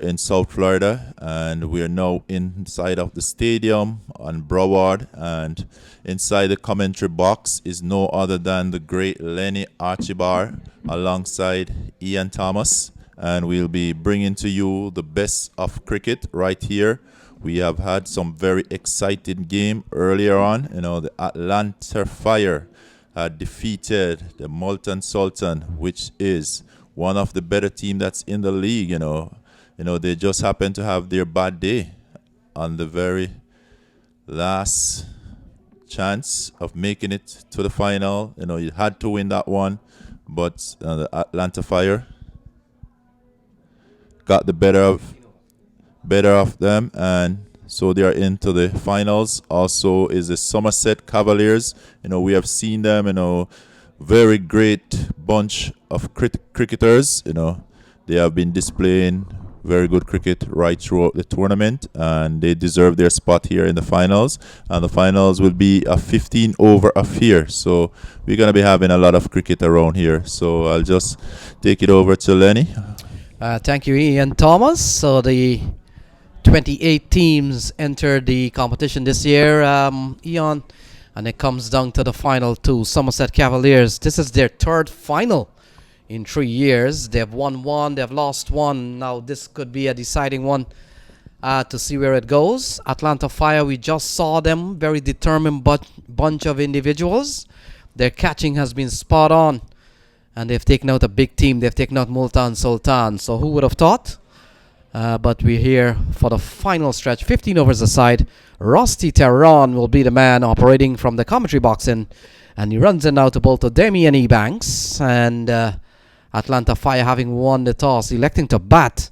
in South Florida, and we are now inside of the stadium on Broward, and inside the commentary box is no other than the great Lenny Archibald alongside Ian Thomas, and we'll be bringing to you the best of cricket right here. We have had some very exciting game earlier on. The Atlanta Fire had defeated the Multan Sultan, which is one of the better team that's in the league. They just happened to have their bad day on the very last chance of making it to the final. You had to win that one, but the Atlanta Fire got the better of them, and so they are into the finals. Also is the Somerset Cavaliers. We have seen them, very great bunch of cricketers. They have been displaying very good cricket right throughout the tournament, and they deserve their spot here in the finals. And the finals will be a 15 over affair, so we're going to be having a lot of cricket around here. So I'll just take it over to Lenny. Thank you, Ian Thomas. So the 28 teams entered the competition this year, Ian, and it comes down to the final two. Somerset Cavaliers, this is their third final in 3 years. They've won one, they've lost one. Now this could be a deciding one to see where it goes. Atlanta Fire, we just saw them, very determined bunch of individuals. Their catching has been spot on, and they've taken out a big team. They've taken out Multan Sultan. So who would have thought? But we're here for the final stretch. 15 overs aside. Rusty Terran will be the man operating from the commentary box and he runs in now to bowl to Damian Ebanks. And Atlanta Fire, having won the toss, electing to bat.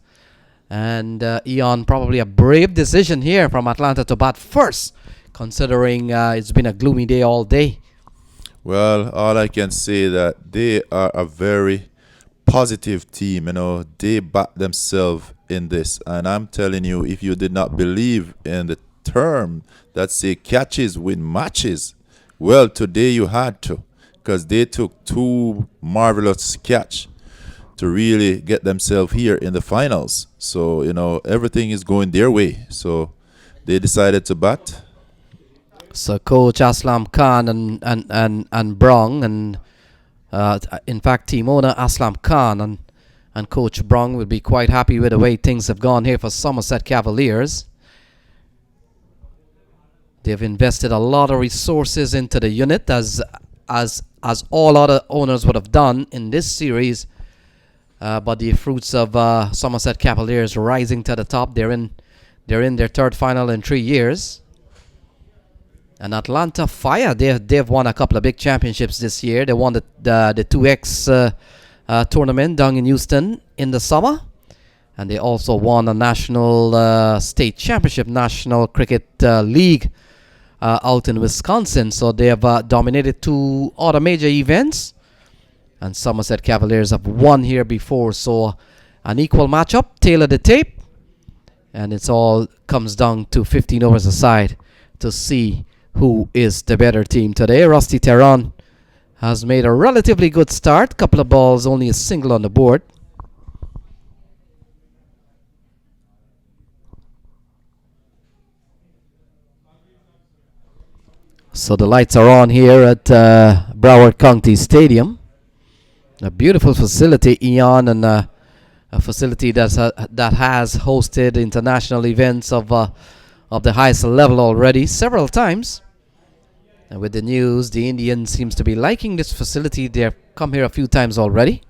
And Ian, probably a brave decision here from Atlanta to bat first, considering it's been a gloomy day all day. Well, all I can say that they are a very positive team. They back themselves in this, and I'm telling you, if you did not believe in the term that say catches win matches, well, today you had to, because they took two marvelous catch to really get themselves here in the finals. So everything is going their way, so they decided to bat. So Coach Aslam Khan and Brong, and in fact team owner Aslam Khan and Coach Brong will be quite happy with the way things have gone here for Somerset Cavaliers. They've invested a lot of resources into the unit, as all other owners would have done in this series. But the fruits of Somerset Cavaliers rising to the top. They're in their third final in 3 years. And Atlanta Fire, they've won a couple of big championships this year. They won the 2X tournament down in Houston in the summer. And they also won a national state championship, National Cricket League out in Wisconsin. So they have dominated 2 other major events. And Somerset Cavaliers have won here before. So an equal matchup, tail of the tape. And it's all comes down to 15 overs aside to see who is the better team today. Rusty Terran has made a relatively good start. Couple of balls, only a single on the board. So the lights are on here at Broward County Stadium. A beautiful facility, Ian, and a facility that has hosted international events of the highest level already several times. And with the news, the Indians seems to be liking this facility. They've come here a few times already.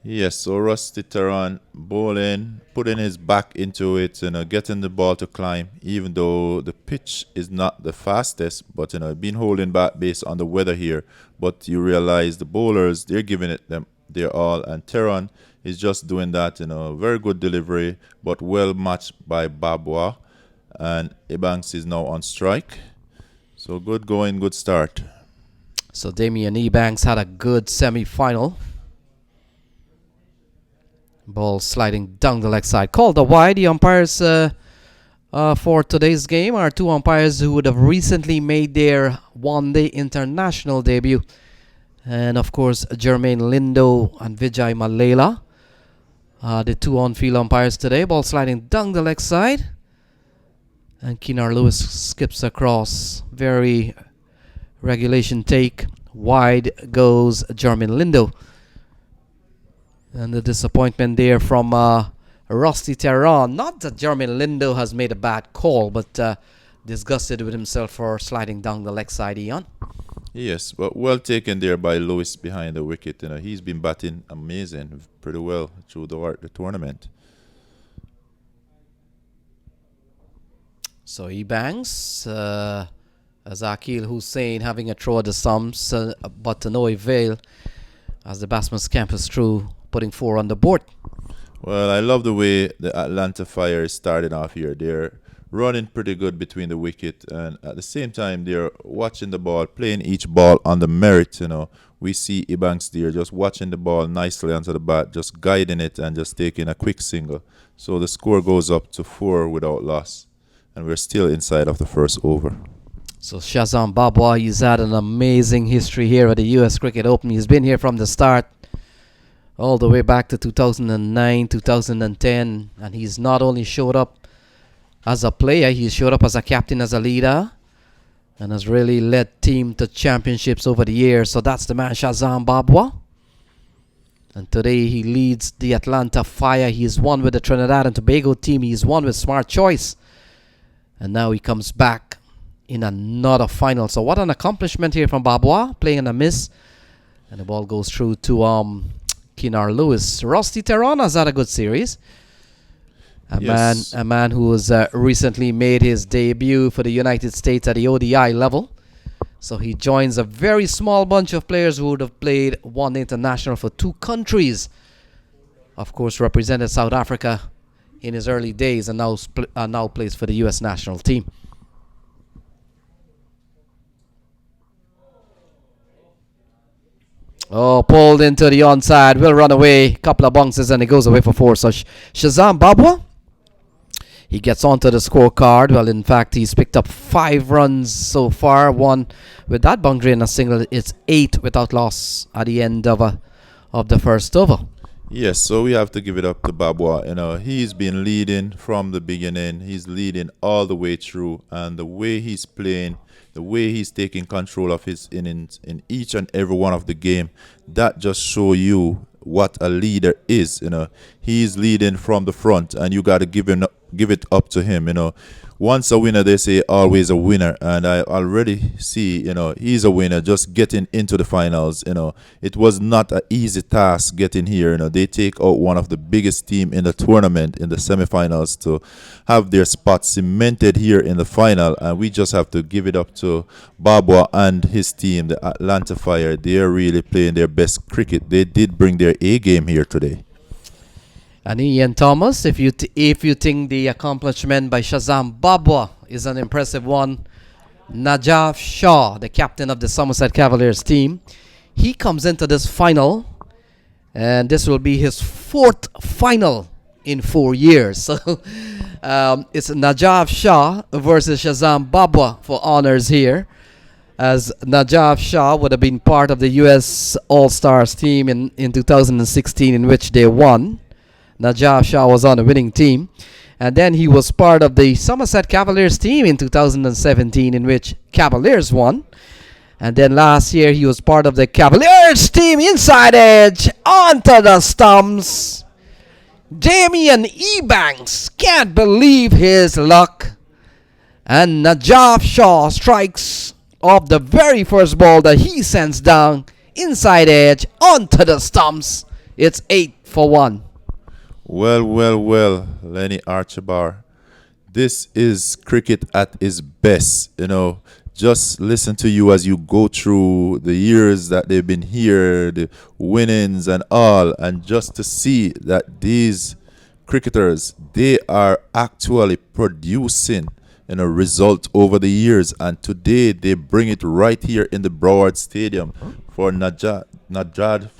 Yes, so Rusty Terran bowling, putting his back into it, getting the ball to climb, even though the pitch is not the fastest, but been holding back based on the weather here. But you realize the bowlers, they're giving it them their all, and Terran is just doing that. Very good delivery, but well matched by Babwa, and Ebanks is now on strike. So good going, good start. So Damian Ebanks had a good semi-final. Ball sliding down the leg side. Called a wide. The umpires for today's game are 2 umpires who would have recently made their one-day international debut. And of course, Jermaine Lindo and Vijay Malela. The two on-field umpires today. Ball sliding down the leg side. And Keenar Lewis skips across. Very regulation take. Wide goes Jermaine Lindo. And the disappointment there from Rusty Terran. Not that Jermaine Lindo has made a bad call, but disgusted with himself for sliding down the leg side, Ian. Yes, but well taken there by Lewis behind the wicket. He's been batting amazing, pretty well through the tournament. So he bangs as Akil Hussain having a throw at the stumps, but to no avail as the batsman scampers through, putting 4 on the board. Well, I love the way the Atlanta Fire is starting off here. They're running pretty good between the wicket, and at the same time they're watching the ball, playing each ball on the merit. We see Ebanks there just watching the ball nicely onto the bat, just guiding it and just taking a quick single. So the score goes up to 4 without loss, and we're still inside of the first over. So Shazam Babwa, he's had an amazing history here at the US Cricket Open. He's been here from the start all the way back to 2009, 2010, and he's not only showed up as a player, he showed up as a captain, as a leader, and has really led team to championships over the years. So that's the man, Shazam Babwa. And today he leads the Atlanta Fire. He's won with the Trinidad and Tobago team. He's won with Smart Choice. And now he comes back in another final. So what an accomplishment here from Babwa, playing a miss. And the ball goes through to Keenar Lewis. Rusty Terran has had a good series. A man who has recently made his debut for the United States at the ODI level. So he joins a very small bunch of players who would have played one international for 2 countries. Of course, represented South Africa in his early days and now plays for the US national team. Oh, pulled into the onside. Will run away. Couple of bounces and he goes away for 4. So Shazam Babwa, he gets onto the scorecard. Well, in fact, he's picked up 5 runs so far. 1 with that boundary and a single. It's 8 without loss at the end of the first over. Yes, so we have to give it up to Babwa. He's been leading from the beginning. He's leading all the way through. And the way he's playing, the way he's taking control of his innings in each and every one of the game, that just show you what a leader is. He's leading from the front, and you got to give it up to him. Once a winner, they say always a winner, and I already see he's a winner just getting into the finals. It was not an easy task getting here. They take out one of the biggest team in the tournament in the semifinals to have their spot cemented here in the final, and we just have to give it up to Babwa and his team, the Atlanta Fire. They're really playing their best cricket. They did bring their A game here today. And Ian Thomas, if you think the accomplishment by Shazam Babwa is an impressive one, Najaf Shah, the captain of the Somerset Cavaliers team, he comes into this final, and this will be his 4th final in 4 years. So it's Najaf Shah versus Shazam Babwa for honors here, as Najaf Shah would have been part of the US All-Stars team in 2016, in which they won. Najaf Shah was on the winning team. And then he was part of the Somerset Cavaliers team in 2017, in which Cavaliers won. And then last year he was part of the Cavaliers team inside edge onto the stumps. Damian Ebanks can't believe his luck. And Najaf Shah strikes off the very first ball that he sends down inside edge onto the stumps. It's 8 for 1. Well, Lenny Archibar. This is cricket at its best. Just listen to you as you go through the years that they've been here, the winnings and all, and just to see that these cricketers, they are actually producing result over the years, and today they bring it right here in the Broward Stadium for Najad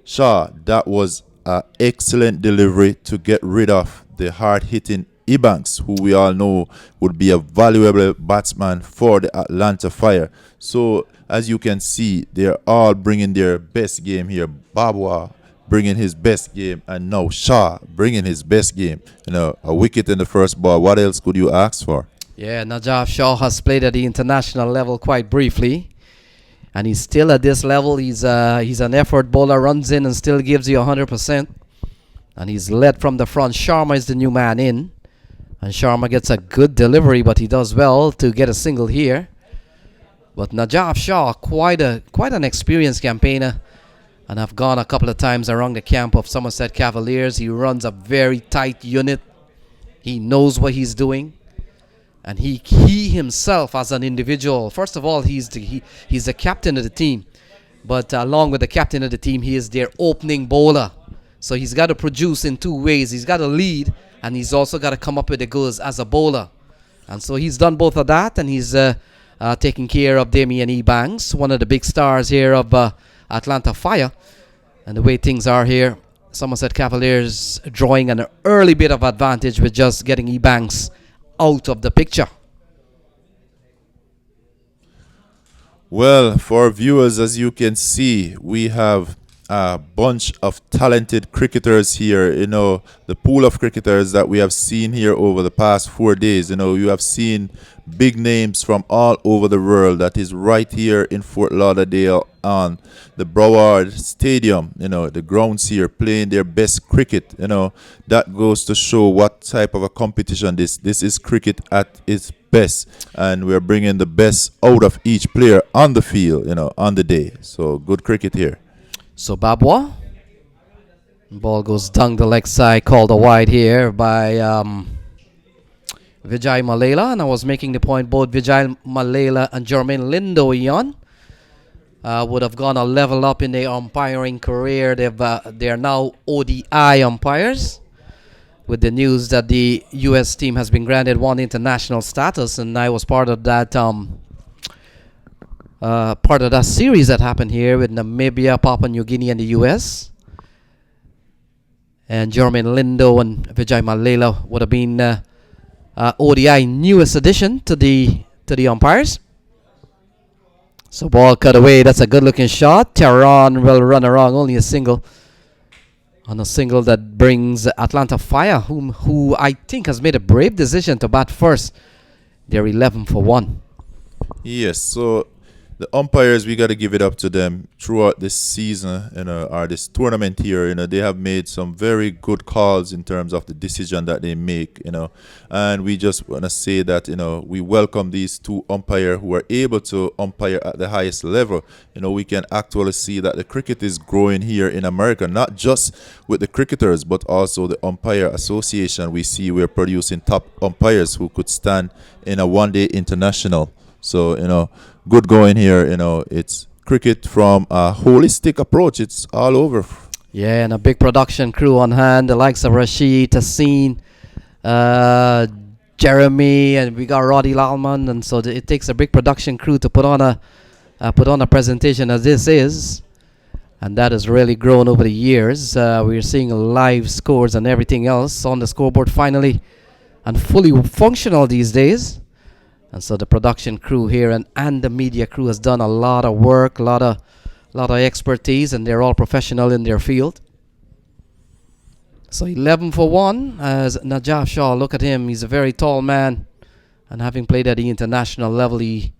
Shah. That was an excellent delivery to get rid of the hard-hitting Ebanks, who we all know would be a valuable batsman for the Atlanta Fire. So as you can see, they're all bringing their best game here. Babwa bringing his best game, and now Shaw bringing his best game. A wicket in the first ball. What else could you ask for? Yeah, Najaf Shaw has played at the international level quite briefly, and he's still at this level. He's an effort bowler, runs in and still gives you 100%, and he's led from the front. Sharma is the new man in, and Sharma gets a good delivery, but he does well to get a single here. But Najaf Shaw, quite an experienced campaigner, and I've gone a couple of times around the camp of Somerset Cavaliers. He runs a very tight unit. He knows what he's doing. And he himself as an individual, first of all, he's the captain of the team. But along with the captain of the team, he is their opening bowler. So he's got to produce in two ways. He's got to lead, and he's also got to come up with the goods as a bowler. And so he's done both of that, and he's taking care of Damian Ebanks, one of the big stars here of Atlanta Fire. And the way things are here, Somerset Cavaliers drawing an early bit of advantage with just getting Ebanks out of the picture. Well, for our viewers, as you can see, we have a bunch of talented cricketers here. The pool of cricketers that we have seen here over the past 4 days. You have seen big names from all over the world that is right here in Fort Lauderdale on the Broward Stadium. The grounds here playing their best cricket. That goes to show what type of a competition this is. Cricket at its best, and we're bringing the best out of each player on the field, on the day. So good cricket here. So Babwa, ball goes down the leg side, called a wide here by Vijay Malela, and I was making the point both Vijay Malela and Jermaine Lindo Ian would have gone a level up in their umpiring career. They are now ODI umpires, with the news that the U.S. team has been granted one international status, and I was part of that series that happened here with Namibia, Papua New Guinea, and the U.S. And Jermaine Lindo and Vijay Malela would have been ODI newest addition to the umpires. So ball cut away. That's a good looking shot. Tehran will run around, only a single. On a single that brings Atlanta Fire, who I think has made a brave decision to bat first. They're 11 for 1. Yes, so the umpires, we got to give it up to them throughout this season, or this tournament here. They have made some very good calls in terms of the decision that they make, and we just want to say that, we welcome these two umpires who are able to umpire at the highest level. We can actually see that the cricket is growing here in America, not just with the cricketers, but also the umpire association. We see we're producing top umpires who could stand in a one-day international. So, good going here. It's cricket from a holistic approach. It's all over. Yeah, and a big production crew on hand, the likes of Rashid, Tassin, Jeremy, and we got Roddy Lalman, and so it takes a big production crew to put on a presentation as this is, and that has really grown over the years. We're seeing live scores and everything else on the scoreboard finally, and fully functional these days. And so the production crew here and the media crew has done a lot of work, a lot of expertise, and they're all professional in their field. So 11 for 1 as Najaf Shaw. Look at him. He's a very tall man, and having played at the international level, he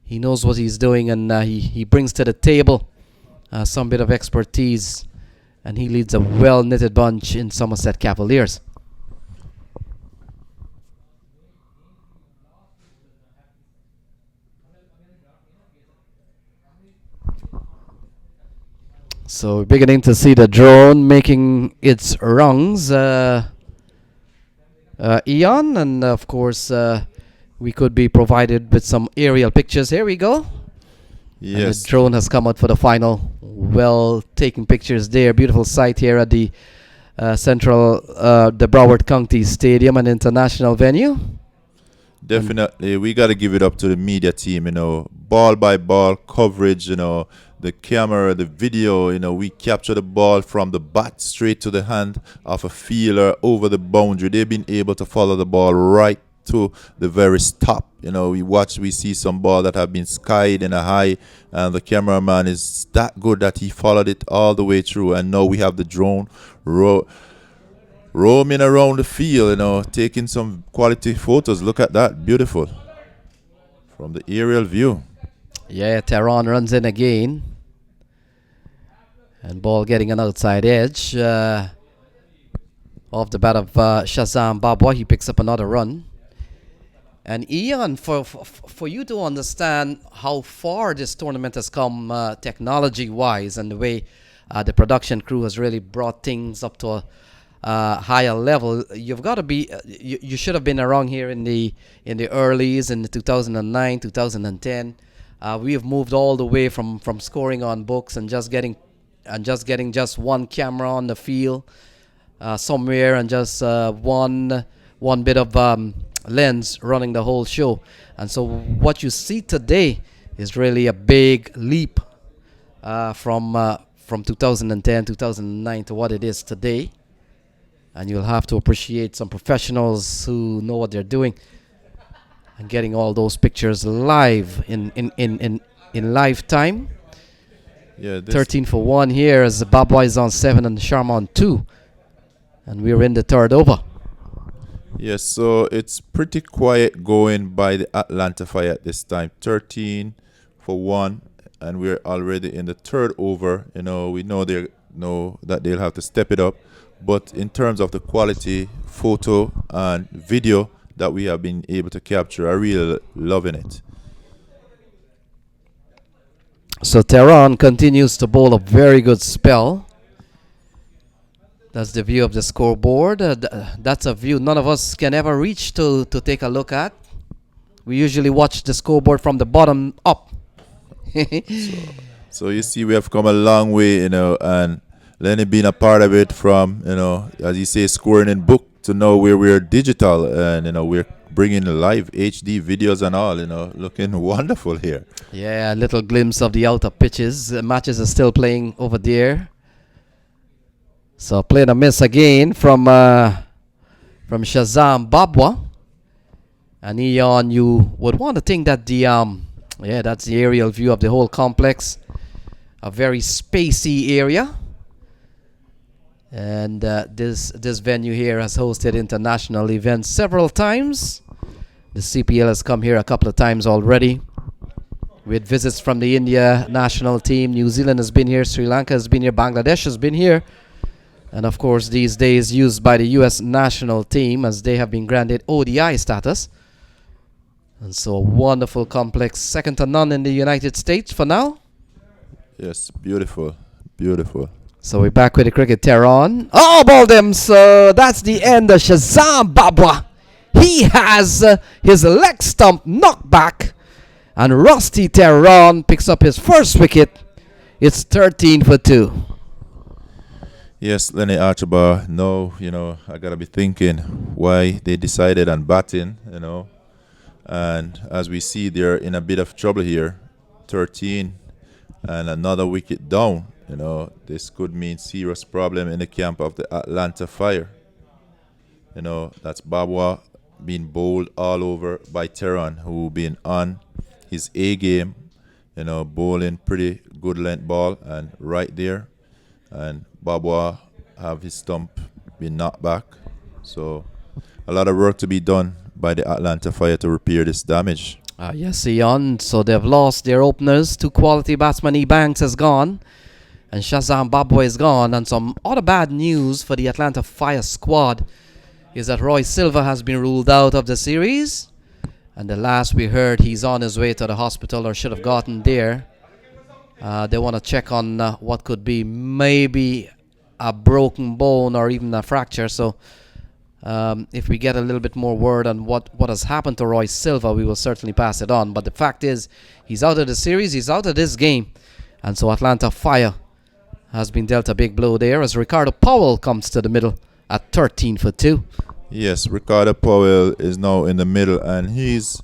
knows what he's doing, and he brings to the table some bit of expertise, and he leads a well-knitted bunch in Somerset Cavaliers. So we're beginning to see the drone making its rounds, Ian, and of course we could be provided with some aerial pictures. Here we go. Yes. And the drone has come out for the final. Well taken pictures there. Beautiful sight here at the the Broward County Stadium, an international venue. Definitely, we got to give it up to the media team, ball by ball coverage, the camera, the video, we capture the ball from the bat straight to the hand of a fielder over the boundary. They've been able to follow the ball right to the very stop. We see some ball that have been skied in a high, and the cameraman is that good that he followed it all the way through. And now we have the drone roaming around the field, taking some quality photos. Look at that, beautiful from the aerial view. Yeah, Tehran runs in again. And ball getting an outside edge. Off the bat of Shazam Babwa, he picks up another run. And Ian, for you to understand how far this tournament has come technology-wise, and the way the production crew has really brought things up to a higher level, you've got to be. You should have been around here in the earlys, in the 2009, 2010. We have moved all the way from scoring on books and just getting just one camera on the field somewhere, and just one bit of lens running the whole show. And so what you see today is really a big leap from 2010, 2009 to what it is today. And you'll have to appreciate some professionals who know what they're doing and getting all those pictures live in live time. Yeah, 13 for 1 here as Babwa is on 7 and Sharma on 2. And we're in the third over. Yes, so it's pretty quiet going by the Atlanta Fire at this time. 13 for 1, and we're already in the third over. We know that they'll have to step it up. But in terms of the quality photo and video that we have been able to capture, I'm really loving it. So Tehran continues to bowl a very good spell. That's the view of the scoreboard. That's a view none of us can ever reach to take a look at. We usually watch the scoreboard from the bottom up. So you see, we have come a long way, and Lenny being a part of it from, as you say, scoring in book to now where we're digital, and, we're bringing live HD videos and all, looking wonderful here. Yeah, a little glimpse of the outer pitches. Matches are still playing over there. So playing a miss again from Shazam Babwa. And Eon, you would want to think that that's the aerial view of the whole complex. A very spacey area. And this venue here has hosted international events several times. The CPL has come here a couple of times already, with visits from the India national team. New Zealand has been here, Sri Lanka has been here, Bangladesh has been here, and of course these days used by the US national team, as they have been granted ODI status. And so a wonderful complex, second to none in the United States for now. Yes, beautiful, beautiful. So we're back with the cricket. Tehran. Oh, ball them. So that's the end of Shazam Babwa. He has his leg stump knocked back. And Rusty Tehran picks up his first wicket. It's 13 for 2. Yes, Lenny Archibald. No, I got to be thinking why they decided on batting, And as we see, they're in a bit of trouble here. 13 and another wicket down. This could mean serious problem in the camp of the Atlanta Fire. That's Babwa being bowled all over by Tehran, who been on his A game, bowling pretty good length ball and right there. And Babwa have his stump been knocked back. So a lot of work to be done by the Atlanta Fire to repair this damage. Yes, Ian. So they've lost their openers. 2 quality batsmen. Ebanks has gone. And Shazam Babwa is gone. And some other bad news for the Atlanta Fire squad is that Roy Silva has been ruled out of the series. And the last we heard, he's on his way to the hospital, or should have gotten there. They want to check on what could be maybe a broken bone or even a fracture. So if we get a little bit more word on what has happened to Roy Silva, we will certainly pass it on. But the fact is, he's out of the series, he's out of this game. And so Atlanta Fire has been dealt a big blow there as Ricardo Powell comes to the middle at 13 for 2. Yes, Ricardo Powell is now in the middle, and he's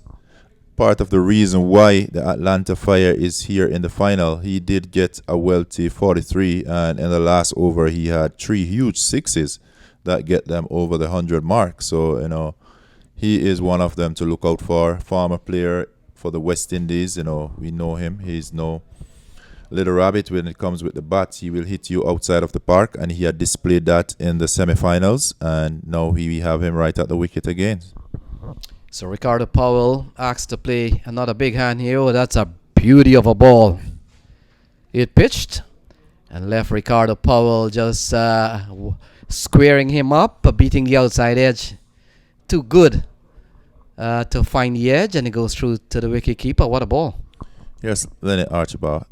part of the reason why the Atlanta Fire is here in the final. He did get a wealthy 43, and in the last over he had 3 huge sixes that get them over the 100 mark. So, he is one of them to look out for. Former player for the West Indies, we know him. He's no little rabbit when it comes with the bat. He will hit you outside of the park, and he had displayed that in the semifinals, and now we have him right at the wicket again. So Ricardo Powell asked to play another big hand here. Oh, that's a beauty of a ball. It pitched and left Ricardo Powell just squaring him up, beating the outside edge. Too good to find the edge, and it goes through to the wicket keeper. What a ball. Yes, Lenny Archibald.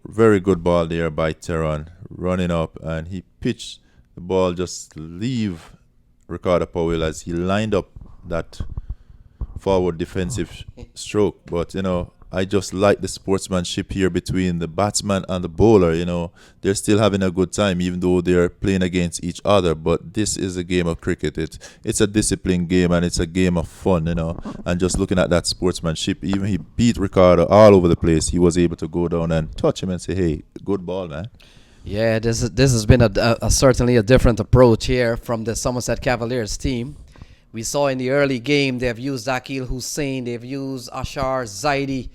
Very good ball there by Teron, running up, and he pitched the ball just leave Ricardo Powell as he lined up that forward defensive stroke. But I just like the sportsmanship here between the batsman and the bowler. They're still having a good time, even though they're playing against each other. But this is a game of cricket. It's a disciplined game, and it's a game of fun. And just looking at that sportsmanship, even he beat Ricardo all over the place. He was able to go down and touch him and say, "Hey, good ball, man." Yeah, this has been a certainly a different approach here from the Somerset Cavaliers team. We saw in the early game they've used Akil Hussain, they've used Ashar Zaidi,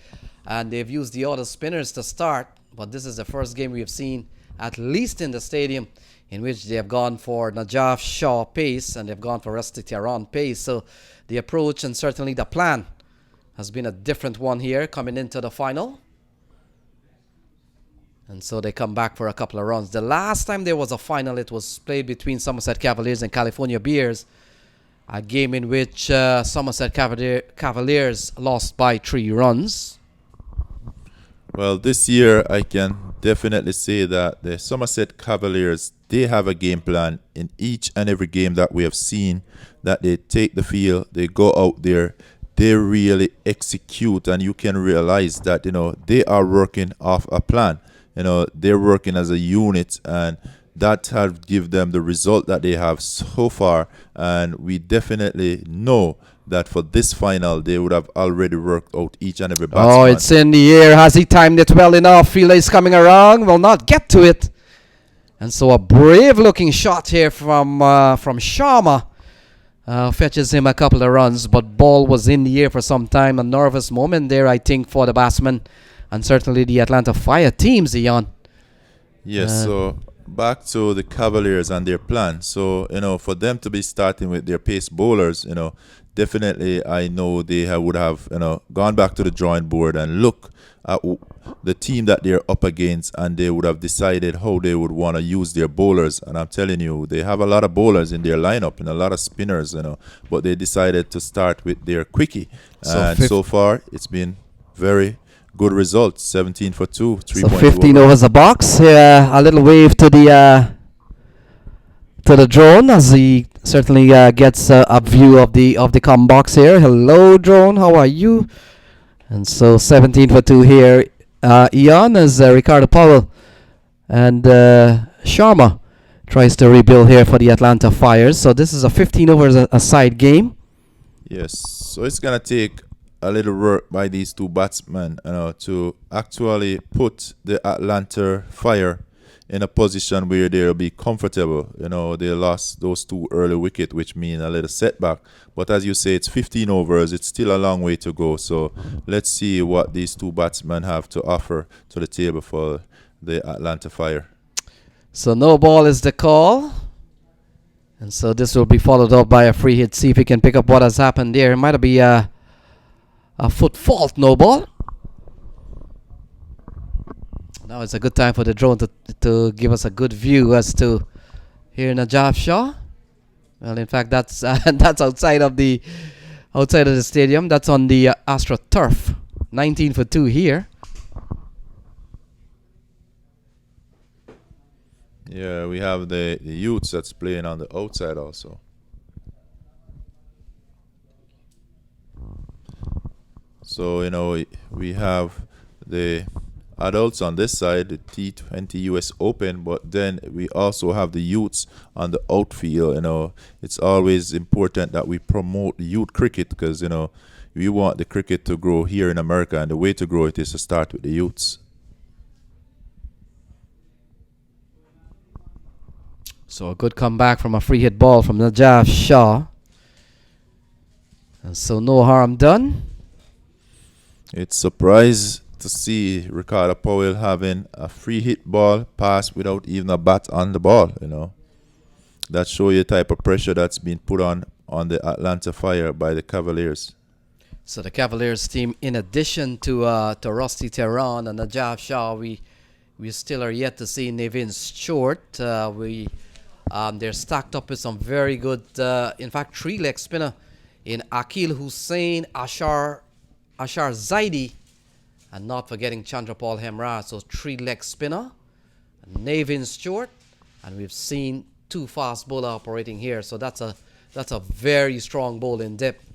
and they've used the other spinners to start. But this is the first game we've seen, at least in the stadium, in which they have gone for Najaf Shaw pace and they've gone for Rusty Tehran pace. So the approach and certainly the plan has been a different one here coming into the final. And so they come back for a couple of runs. The last time there was a final, it was played between Somerset Cavaliers and California Bears. A game in which Somerset Cavaliers lost by 3 runs. Well, this year I can definitely say that the Somerset Cavaliers, they have a game plan in each and every game that we have seen, that they take the field, they go out there, they really execute, and you can realize that, they are working off a plan. They're working as a unit, and that has given them the result that they have so far. And we definitely know that for this final, they would have already worked out each and every batsman. Oh, it's in the air. Has he timed it well enough? Fielder is coming around. Will not get to it. And so a brave-looking shot here from Sharma fetches him a couple of runs. But ball was in the air for some time. A nervous moment there, I think, for the batsman. And certainly the Atlanta Fire teams, Ian. Yes, so back to the Cavaliers and their plan. So, for them to be starting with their pace bowlers, definitely I know they would have, gone back to the drawing board and look at the team that they're up against, and they would have decided how they would want to use their bowlers. And I'm telling you, they have a lot of bowlers in their lineup and a lot of spinners, but they decided to start with their quickie. And so far, it's been very good results. 17 for 2, 3 So 15 overs a box. A little wave to the drone as he certainly gets a view of the com box here. Hello, drone. How are you? And so 17 for 2 here. Ian as Ricardo Powell and Sharma tries to rebuild here for the Atlanta Fires. So this is a 15 overs a side game. Yes. So it's gonna take a little work by these two batsmen, to actually put the Atlanta Fire in a position where they'll be comfortable. They lost those 2 early wickets, which mean a little setback. But as you say, it's 15 overs. It's still a long way to go. So let's see what these 2 batsmen have to offer to the table for the Atlanta Fire. So no ball is the call. And so this will be followed up by a free hit. See if we can pick up what has happened there. It might be a foot fault, no ball. Now it's a good time for the drone to give us a good view as to here Najaf Shaw. Well, in fact, that's that's outside of the stadium. That's on the Astro turf. 19 for 2 here. Yeah, we have the youths that's playing on the outside also. So, we have the adults on this side, the T20 US Open, but then we also have the youths on the outfield. It's always important that we promote youth cricket because, we want the cricket to grow here in America, and the way to grow it is to start with the youths. So a good comeback from a free hit ball from Najaf Shaw. And so no harm done. It's surprised to see Ricardo Powell having a free hit ball pass without even a bat on the ball. That show you the type of pressure that's been put on the Atlanta Fire by the Cavaliers. So the Cavaliers team, in addition to Rusty Tehran and Najaf Shah, we still are yet to see Nevin Stewart. They're stacked up with some very good, in fact, three-leg spinner in Akil Hussain, Ashar Zaidi, and not forgetting Chandrapal Hemraj. So three-leg spinner, Nevin Stewart, and we've seen two fast bowler operating here. So that's a very strong bowling depth.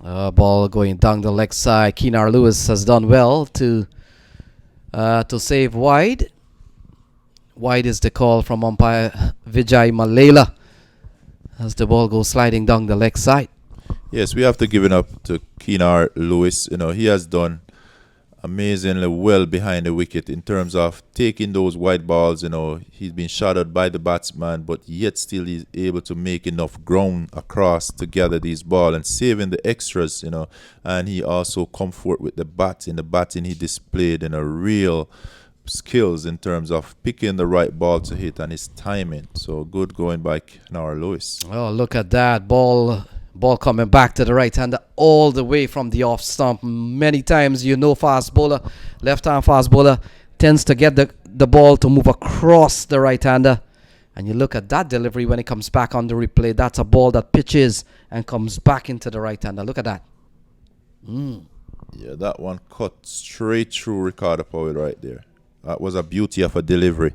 Ball going down the leg side. Keenar Lewis has done well to save wide. Wide is the call from umpire Vijay Malela as the ball goes sliding down the leg side. Yes, we have to give it up to Keenar Lewis. He has done amazingly well behind the wicket in terms of taking those wide balls. He's been shadowed by the batsman, but yet still he's able to make enough ground across to gather these balls and saving the extras. And he also comfort with the bat. In the batting, he displayed a real skills in terms of picking the right ball to hit and his timing. So good going by Keenar Lewis. Oh, look at that ball coming back to the right hander all the way from the off stump. Many times, fast bowler, left-hand fast bowler tends to get the ball to move across the right hander. And you look at that delivery when it comes back on the replay. That's a ball that pitches and comes back into the right hander. Look at that. Yeah, that one cut straight through Ricardo Powell right there. That was a beauty of a delivery.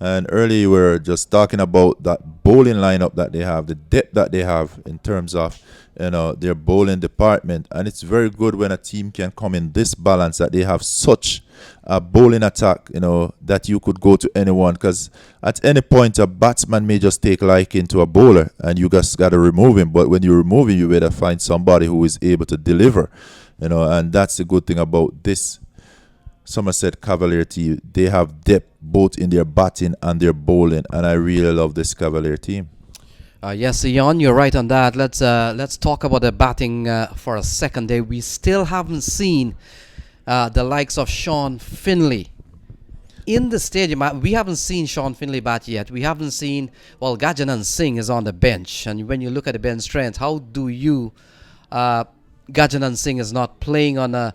And earlier we were just talking about that bowling lineup that they have, the depth that they have in terms of their bowling department. And it's very good when a team can come in this balance, that they have such a bowling attack, that you could go to anyone. Because at any point a batsman may just take liking to a bowler and you just got to remove him. But when you remove him, you better find somebody who is able to deliver. And that's the good thing about this Somerset Cavalier team. They have depth both in their batting and their bowling, and I really love this Cavalier team. Yes, Ian, you're right on that. Let's talk about the batting for a second. We still haven't seen the likes of Sean Finley in the stadium. We haven't seen Sean Finley bat yet. We haven't seen. Well, Gajanan Singh is on the bench, and when you look at the bench strength, how do you? Gajanan Singh is not playing on a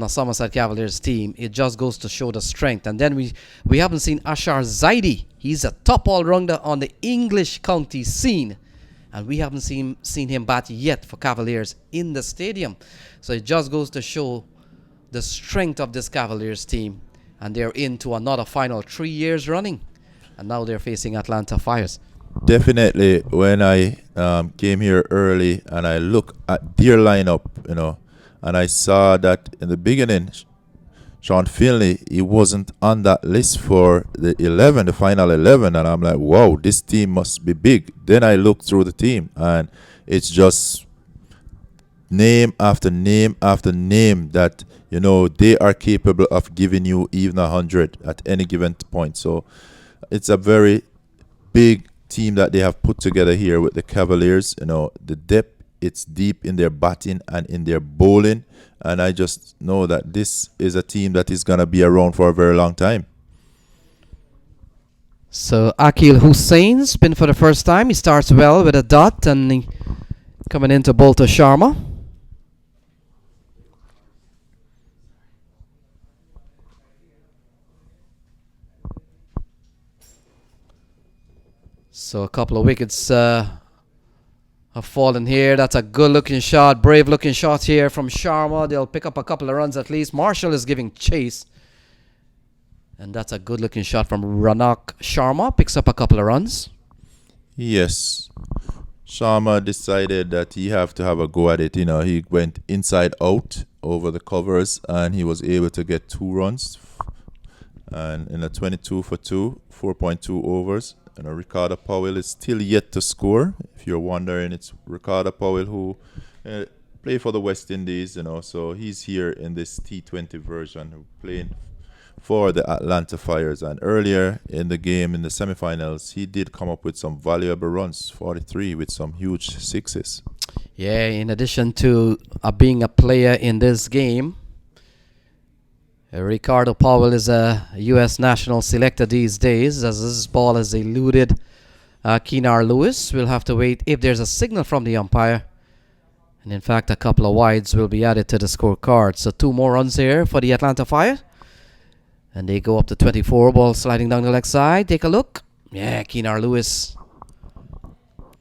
Somerset Cavaliers team. It just goes to show the strength. And then we haven't seen Ashar Zaidi. He's a top all-rounder on the English county scene, and we haven't seen him bat yet for Cavaliers in the stadium. So it just goes to show the strength of this Cavaliers team, and they're into another final 3 years running, and now they're facing Atlanta Fires. Definitely, when I came here early and I look at their lineup, and I saw that in the beginning, Sean Finley, he wasn't on that list for the final 11. And I'm like, wow, this team must be big. Then I looked through the team, and it's just name after name after name that, they are capable of giving you even 100 at any given point. So it's a very big team that they have put together here with the Cavaliers. The depth, it's deep in their batting and in their bowling, and I just know that this is a team that is going to be around for a very long time. So Akil Hussain spin for the first time. He starts well with a dot, and coming into bowl to Sharma. So a couple of wickets have fallen here. That's a good-looking shot, brave-looking shot here from Sharma. They'll pick up a couple of runs at least. Marshall is giving chase. And that's a good-looking shot from Ranak Sharma. Picks up a couple of runs. Yes. Sharma decided that he have to have a go at it. He went inside out over the covers, and he was able to get 2 runs. And in a 22 for 2, 4.2 overs. Ricardo Powell is still yet to score. If you're wondering, it's Ricardo Powell who play for the West Indies, so he's here in this T20 version, playing for the Atlanta Fires. And earlier in the game, in the semifinals, he did come up with some valuable runs, 43, with some huge sixes. Yeah, in addition to being a player in this game, Ricardo Powell is a U.S. national selector these days, as this ball has eluded Keenar Lewis. We'll have to wait if there's a signal from the umpire. And in fact, a couple of wides will be added to the scorecard. So 2 more runs here for the Atlanta Fire. And they go up to 24. Ball sliding down the leg side. Take a look. Yeah, Keenar Lewis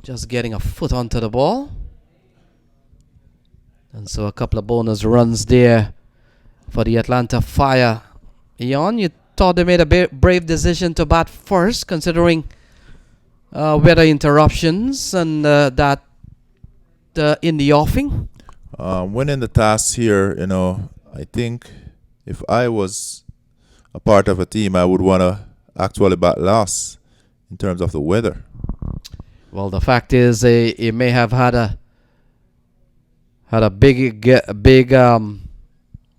just getting a foot onto the ball. And so a couple of bonus runs there for the Atlanta Fire. Ian, you thought they made a brave decision to bat first, considering weather interruptions and that in the offing? Winning the task here, I think if I was a part of a team, I would want to actually bat last in terms of the weather. Well, the fact is, it may have had a big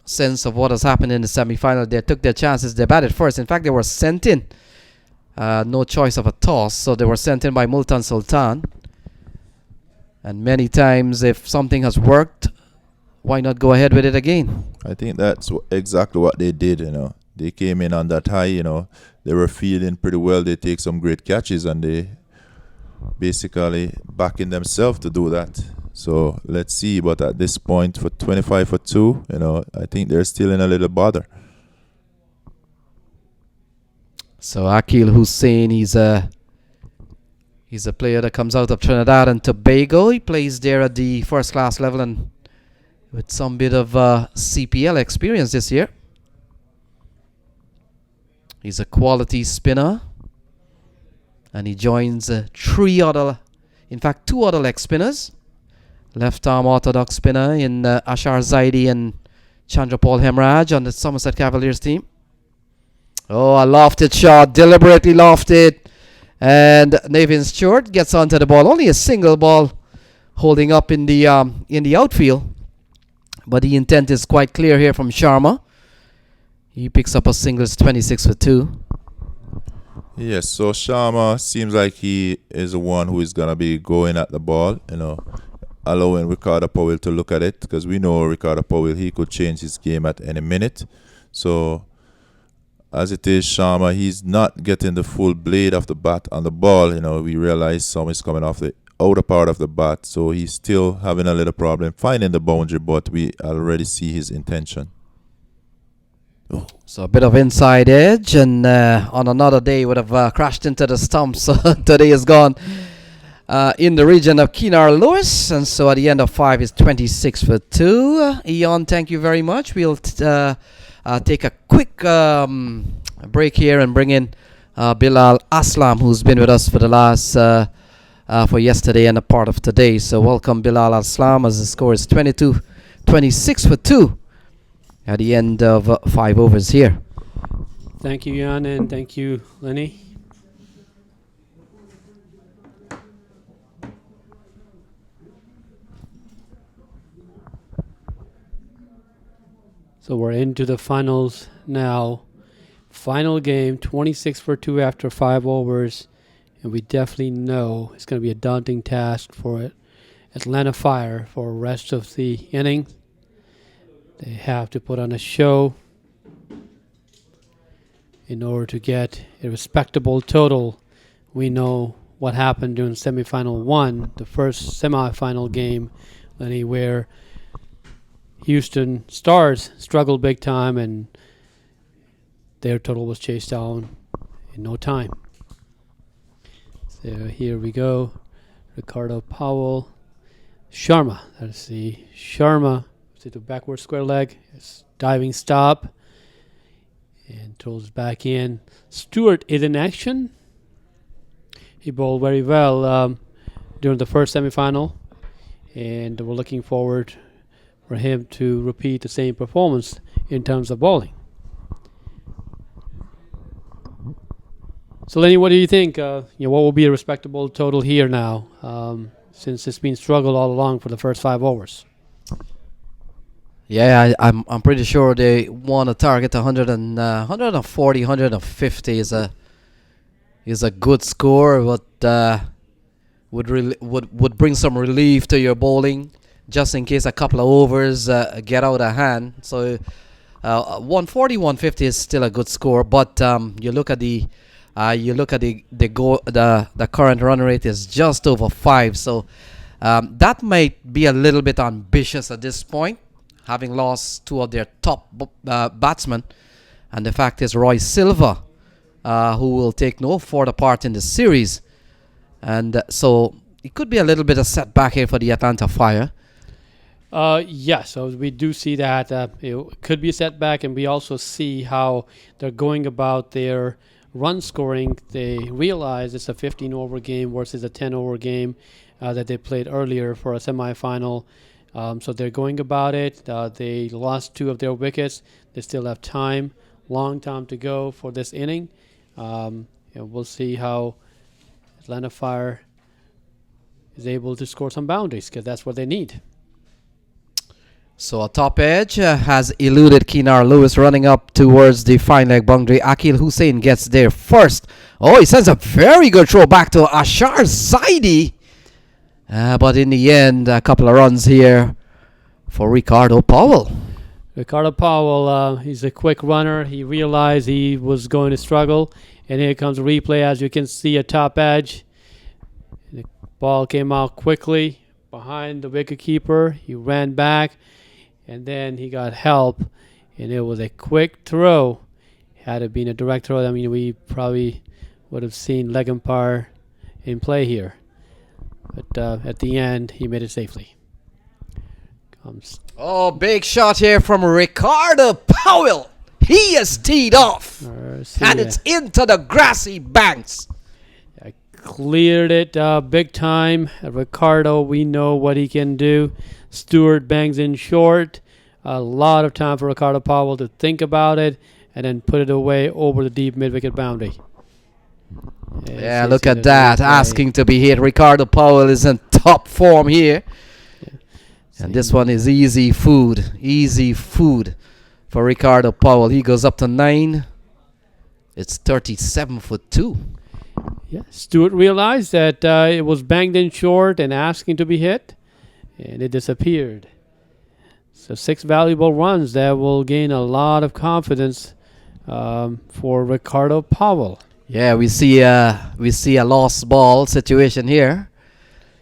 sense of what has happened in the semi-final. They took their chances. They batted first. In fact, they were sent in. No choice of a toss, so they were sent in by Multan Sultan. And many times, if something has worked, why not go ahead with it again? I think that's exactly what they did. They came in on that high. They were feeling pretty well. They take some great catches, and they basically backing themselves to do that. So let's see. But at this point, for 25 for 2, I think they're still in a little bother. So Akil Hussain, he's a player that comes out of Trinidad and Tobago. He plays there at the first class level and with some bit of CPL experience this year. He's a quality spinner, and he joins 2 other leg spinners. Left arm orthodox spinner in Ashar Zaidi and Chandrapal Hemraj on the Somerset Cavaliers team. Oh, a lofted shot, deliberately lofted. And Navin Stewart gets onto the ball. Only a single ball holding up in the outfield. But the intent is quite clear here from Sharma. He picks up a singles, 26 for 2. Yes, so Sharma seems like he is the one who is going to be going at the ball, allowing Ricardo Powell to look at it, because we know Ricardo Powell, he could change his game at any minute. So as it is, Sharma, he's not getting the full blade of the bat on the ball. We realize some is coming off the outer part of the bat, so he's still having a little problem finding the boundary, but we already see his intention. Oh. So a bit of inside edge, and on another day would have crashed into the stumps. So today is gone in the region of Keenar Lewis, and so at the end of 5 is 26 for 2. Ian, thank you very much. We'll take a quick break here and bring in Bilal Aslam, who's been with us for the last for yesterday and a part of today. So welcome Bilal Aslam, as the score is 26 for 2 at the end of 5 overs here. Thank you, Jan, and thank you, Lenny. So we're into the finals now. Final game, 26 for 2 after 5 overs. And we definitely know it's going to be a daunting task for Atlanta Fire for the rest of the inning. They have to put on a show in order to get a respectable total. We know what happened during semifinal 1, the first semifinal game, Lenny, where Houston Stars struggled big time and their total was chased down in no time. So here we go. Ricardo Powell. Sharma. Let's see. Sharma to the backward square leg. It's diving stop. And throws back in. Stewart is in action. He bowled very well during the first semifinal. And we're looking forward for him to repeat the same performance in terms of bowling. So Lenny, what do you think? What will be a respectable total here now, since it's been struggled all along for the first 5 overs? Yeah, I'm pretty sure they want to target 140, 150 is a good score, but would bring some relief to your bowling, just in case a couple of overs get out of hand. So 140, 150 is still a good score, but you look at the current run rate is just over 5. So that might be a little bit ambitious at this point, having lost two of their top batsmen. And the fact is, Roy Silva, who will take no further part in the series. And so it could be a little bit of setback here for the Atlanta Fire. Yes, so we do see that it could be a setback, and we also see how they're going about their run scoring. They realize it's a 15-over game versus a 10-over game that they played earlier for a semifinal. So they're going about it. They lost two of their wickets. They still have time, long time to go for this inning. We'll see how Atlanta Fire is able to score some boundaries, because that's what they need. So a top edge has eluded Kinar Lewis, running up towards the fine leg boundary. Akil Hussain gets there first. Oh, he sends a very good throw back to Ashar Zaidi. But in the end, a couple of runs here for Ricardo Powell. Ricardo Powell, he's a quick runner. He realized he was going to struggle. And here comes a replay. As you can see, a top edge. The ball came out quickly behind the wicketkeeper. He ran back, and then he got help. And it was a quick throw. Had it been a direct throw, I mean, we probably would have seen leg umpire in play here. But at the end, he made it safely. Oh, big shot here from Ricardo Powell. He is teed off. And it's into the grassy banks. Cleared it big time. Ricardo, we know what he can do. Stewart bangs in short. A lot of time for Ricardo Powell to think about it and then put it away over the deep mid-wicket boundary. Yeah, look at that. Asking to be hit. Ricardo Powell is in top form here. And this one is easy food. Easy food for Ricardo Powell. He goes up to 9. It's 37 for 2. Yeah, Stewart realized that it was banged in short and asking to be hit, and it disappeared. So 6 valuable runs that will gain a lot of confidence for Ricardo Powell. Yeah, we see a lost ball situation here.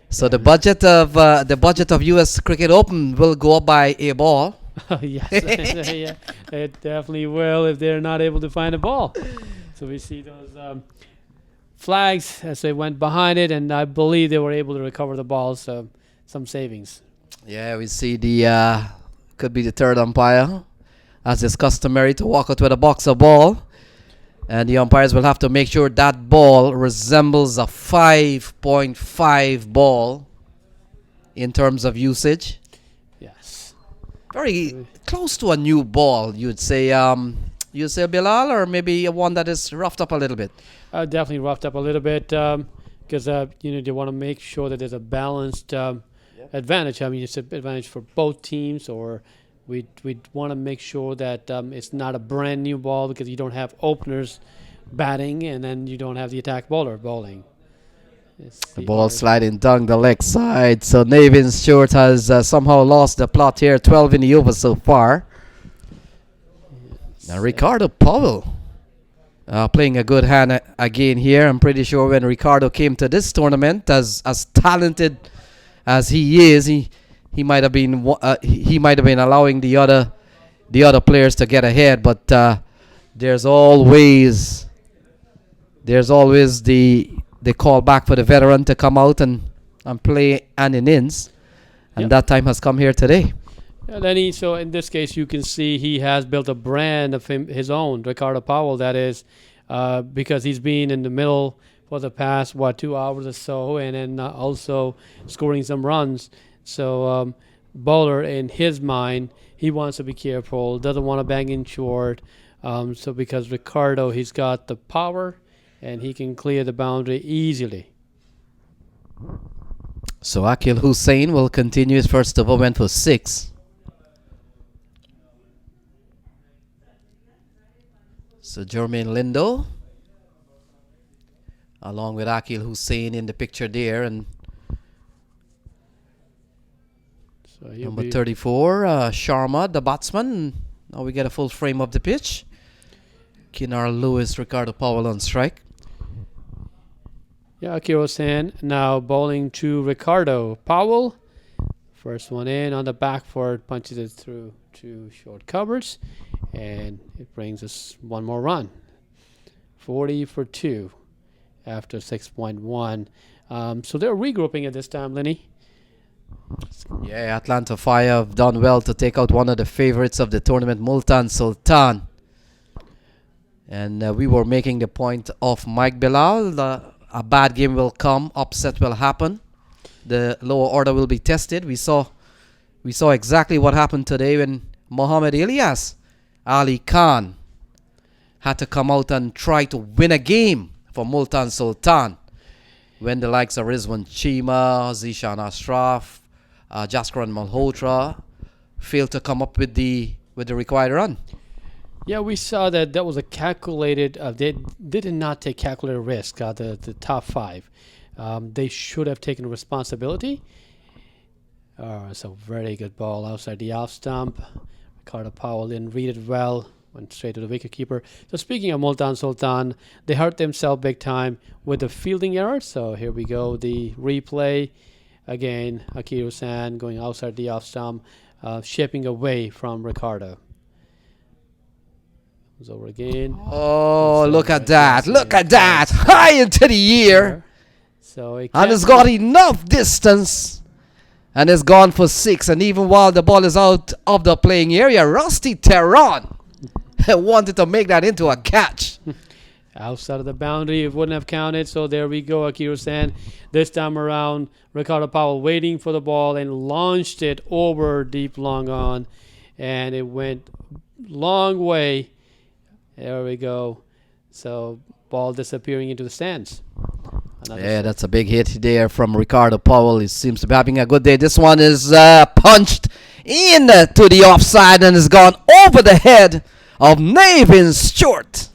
So the budget of U.S. Cricket Open will go up by a ball. Yes, yeah, it definitely will if they're not able to find a ball. So we see those flags as they went behind it, and I believe they were able to recover the balls. So some savings. Yeah, we see the could be the third umpire, as is customary, to walk out with a box of ball. And the umpires will have to make sure that ball resembles a 5.5 ball in terms of usage. Yes. Very close to a new ball, you'd say Bilal, or maybe one that is roughed up a little bit. Definitely roughed up a little bit because they want to make sure that there's a balanced advantage. I mean, it's an advantage for both teams, or we'd want to make sure that it's not a brand new ball, because you don't have openers batting and then you don't have the attack bowler bowling. The ball sliding down the leg side. So Navin Stewart has somehow lost the plot here. 12 in the over so far. Now Ricardo Powell playing a good hand again here. I'm pretty sure when Ricardo came to this tournament, as talented as he is, he might have been allowing the other players to get ahead, but there's always the call back for the veteran to come out and play an innings, and that time has come here today. And then so in this case, you can see he has built a brand of his own, Ricardo Powell, that is, because he's been in the middle for the past 2 hours or so, and then also scoring some runs. So bowler, in his mind, he wants to be careful, doesn't want to bang in short. So because Ricardo, he's got the power and he can clear the boundary easily. So Akil Hussain will continue his first over, went for 6. So Jermaine Lindo, along with Akil Hussain in the picture there, and So he'll number be 34, Sharma, the batsman. Now we get a full frame of the pitch. Kinar Lewis, Ricardo Powell on strike. Yeah, Akil Hussain now bowling to Ricardo Powell. First one in on the back foot, punches it through two short covers, and it brings us one more run. 40 for 2 after 6.1. So they're regrouping at this time, Lenny. Yeah, Atlanta Fire have done well to take out one of the favorites of the tournament, Multan Sultan. And we were making the point of Mike Bilal. A bad game will come, upset will happen. The lower order will be tested. We saw exactly what happened today when Mohamed Ilyas Ali Khan had to come out and try to win a game for Multan Sultan when the likes of Rizwan Chima, Zishan Ashraf, Jaskaran Malhotra failed to come up with the required run. Yeah, we saw that was a calculated. They did not take calculated risk. The top five, they should have taken responsibility. It's a very good ball outside the off stump. Ricardo Powell didn't read it well. Went straight to the wicketkeeper. So speaking of Multan Sultan, they hurt themselves big time with the fielding error. So here we go, the replay. Again, Akil Hussain going outside the off stump, shipping away from Ricardo. It's over again. Oh, look at that. Look at that. High into the air. So And it's got enough distance. And it's gone for 6. And even while the ball is out of the playing area, Rusty Tehran wanted to make that into a catch. outside of the boundary. It wouldn't have counted. So there we go, Akil Hussain. This time around, Ricardo Powell waiting for the ball and launched it over deep long on. And it went long way. There we go. So ball disappearing into the stands. Yeah, that's a big hit there from Ricardo Powell. He seems to be having a good day. This one is punched in to the offside and has gone over the head of Navin Stewart.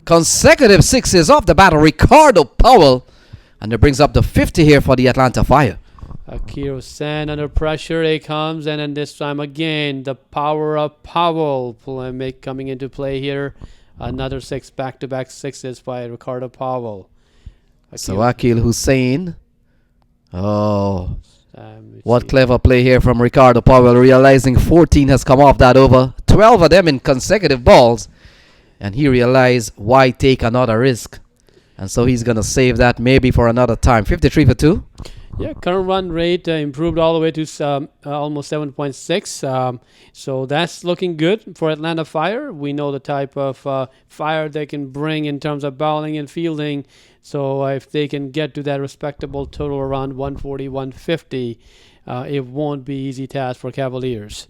Consecutive sixes off the bat of Ricardo Powell. And it brings up the 50 here for the Atlanta Fire. Akil Hussain under pressure. It comes. And then this time again, the power of Powell coming into play here. Another 6 back-to-back sixes by Ricardo Powell. So Akil Hussain. Oh, what clever play here from Ricardo Powell, realizing 14 has come off that over. 12 of them in consecutive balls. And he realized why take another risk. And so he's going to save that maybe for another time. 53 for 2. Yeah, current run rate improved all the way to almost 7.6. So that's looking good for Atlanta Fire. We know the type of fire they can bring in terms of bowling and fielding. So if they can get to that respectable total around 140, 150, it won't be easy task for Cavaliers.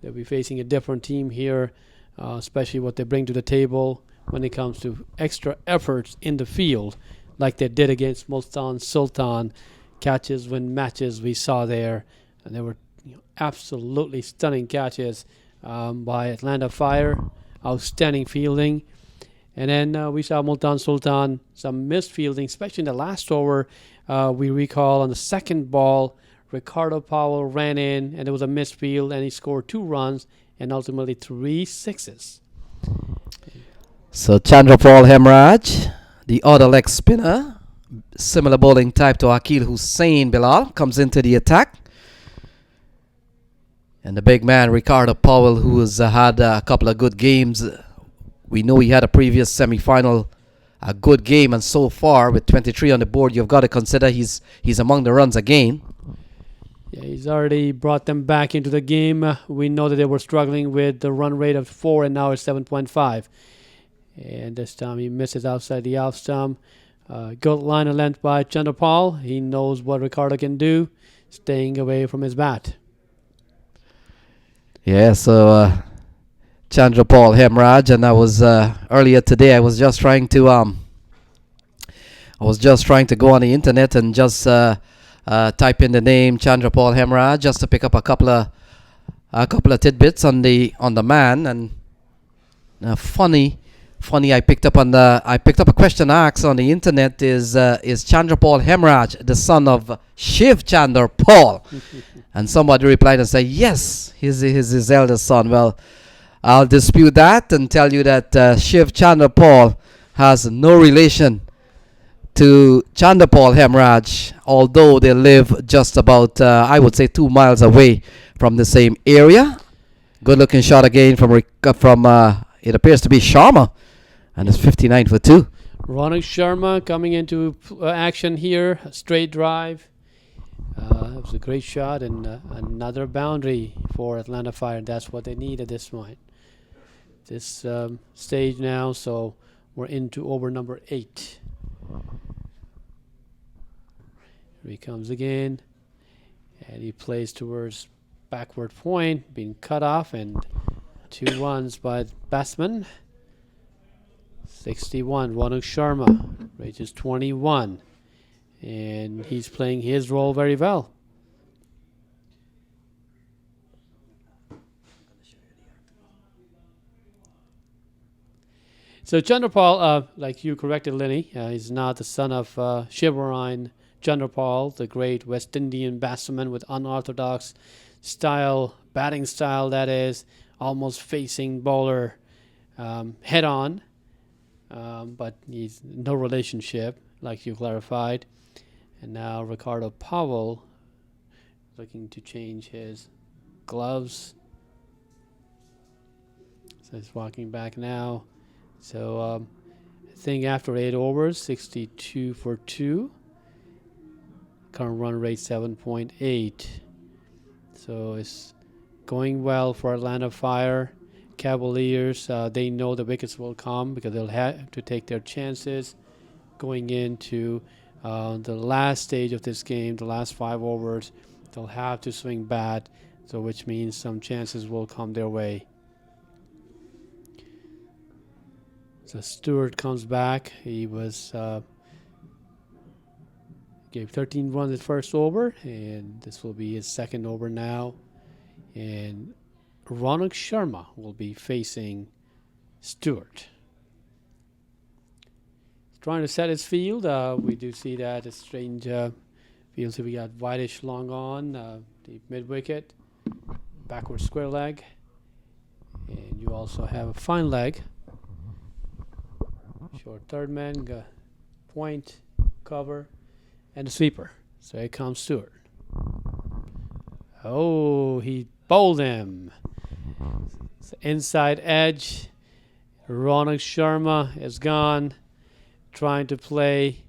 They'll be facing a different team here, especially what they bring to the table when it comes to extra efforts in the field, like they did against Multan Sultan. Catches win matches we saw there, and they were absolutely stunning catches by Atlanta Fire. Outstanding fielding. And then we saw Multan Sultan, some missed fielding, especially in the last over. We recall on the second ball, Ricardo Powell ran in, and there was a missed field, and he scored 2 runs and ultimately 3 sixes. So Chandrapal Hemraj, the other leg spinner, similar bowling type to Akil Hussain Bilal, comes into the attack. And the big man, Ricardo Powell, who has had a couple of good games. We know he had a previous semi-final, a good game, and so far with 23 on the board, you've got to consider he's among the runs again. Yeah, he's already brought them back into the game. We know that they were struggling with the run rate of 4, and now it's 7.5. And this time he misses outside the off stump. Good line of length by Chandrapal. He knows what Ricardo can do, staying away from his bat. Yeah, so Chandrapal Hemraj, and I was earlier today. I was just trying to go on the internet and just type in the name Chandrapal Hemraj just to pick up a couple of tidbits on the man, and funny Funny, I picked up a question asked on the internet. Is Chandrapal Hemraj the son of Shiv Chandra Paul? And somebody replied and said, yes, he's his eldest son. Well, I'll dispute that and tell you that Shiv Chandra Paul has no relation to Chandrapal Hemraj, although they live just about, I would say, 2 miles away from the same area. Good looking shot again from it appears to be Sharma, and it's 59 for 2. Ronak Sharma coming into action here. A straight drive. It was a great shot and another boundary for Atlanta Fire. That's what they need at this point. This stage now, so we're into over number 8. Here he comes again, and he plays towards backward point, being cut off, and 2 runs by the batsman. 61, Ronak Sharma, reaches 21, and he's playing his role very well. So Chandrapal, like you corrected, Lenny, he's not the son of Shivaran Chandrapal, the great West Indian batsman with unorthodox style, batting style, that is, almost facing bowler head on. But he's no relationship, like you clarified. And now Ricardo Powell looking to change his gloves. So he's walking back now. So I think after 8 overs, 62 for 2. Current run rate 7.8. So it's going well for Atlanta Fire. Cavaliers, they know the wickets will come because they'll have to take their chances going into the last stage of this game, the last 5 overs. They'll have to swing bat, so which means some chances will come their way. So Stewart comes back. He was gave 13 runs at first over, and this will be his second over now. And Ronak Sharma will be facing Stewart. He's trying to set his field. We do see that a strange field. So we got whitish long on, deep mid wicket, backward square leg, and you also have a fine leg. Short third man, point, cover, and a sweeper. So here comes Stewart. Oh, he bowled him. Inside edge. Ronak Sharma is gone. Trying to play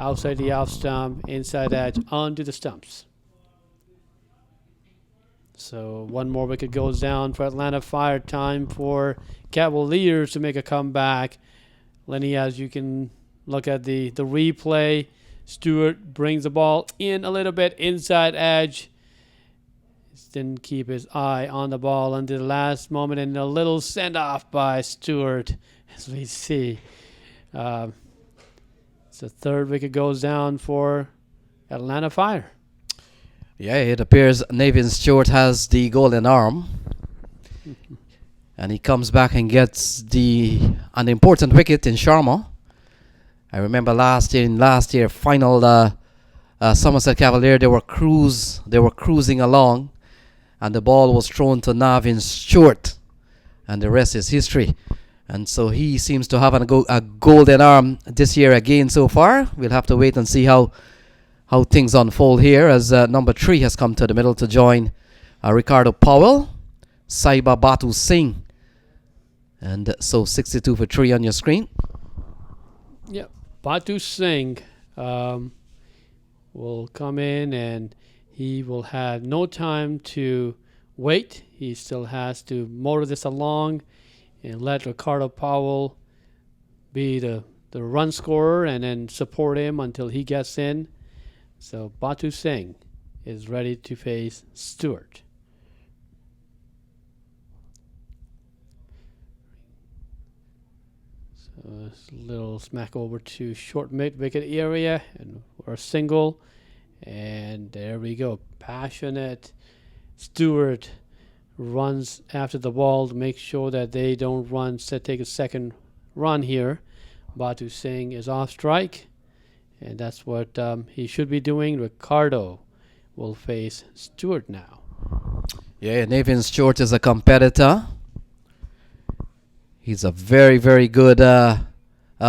outside the off stump, inside edge, onto the stumps. So one more wicket goes down for Atlanta Fire. Time for Cavaliers to make a comeback. Lenny, as you can look at the replay, Stewart brings the ball in a little bit, inside edge. Didn't keep his eye on the ball until the last moment, and a little send-off by Stewart, as we see. So third wicket goes down for Atlanta Fire. Yeah, it appears Navin Stewart has the golden arm. And he comes back and gets an important wicket in Sharma. I remember last year final Somerset Cavalier, they were cruising along, and the ball was thrown to Navin Stewart, and the rest is history. And so he seems to have a golden arm this year again so far. We'll have to wait and see how things unfold here as number 3 has come to the middle to join Ricardo Powell, Saiba Batu Singh. And so 62 for 3 on your screen. Yep. Batu Singh will come in, and he will have no time to wait. He still has to motor this along and let Ricardo Powell be the run scorer and then support him until he gets in. So Batu Singh is ready to face Stewart. A little smack over to short mid wicket area and or a single, and there we go. Passionate Stewart runs after the ball to make sure that they don't take a second run here. Batu Singh is off strike, and that's what he should be doing. Ricardo will face Stewart now. Yeah, Nathan Stewart is a competitor. He's a very, very good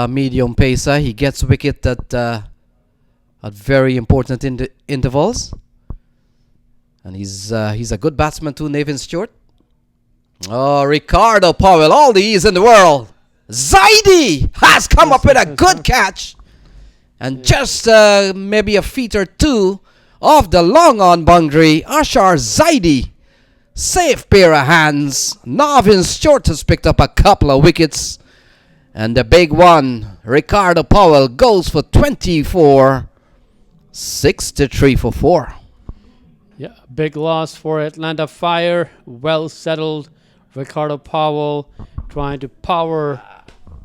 medium pacer. He gets wicket at very important intervals. And he's a good batsman too, Nathan Stewart. Oh, Ricardo Powell, all the ease in the world. Zaidi has come up with a good catch. And just maybe a feet or two off the long on boundary, Ashar Zaidi. Safe pair of hands. Navin Stewart has picked up a couple of wickets. And the big one, Ricardo Powell, goes for 24. 63 for 4. Yeah, big loss for Atlanta Fire. Well settled. Ricardo Powell trying to power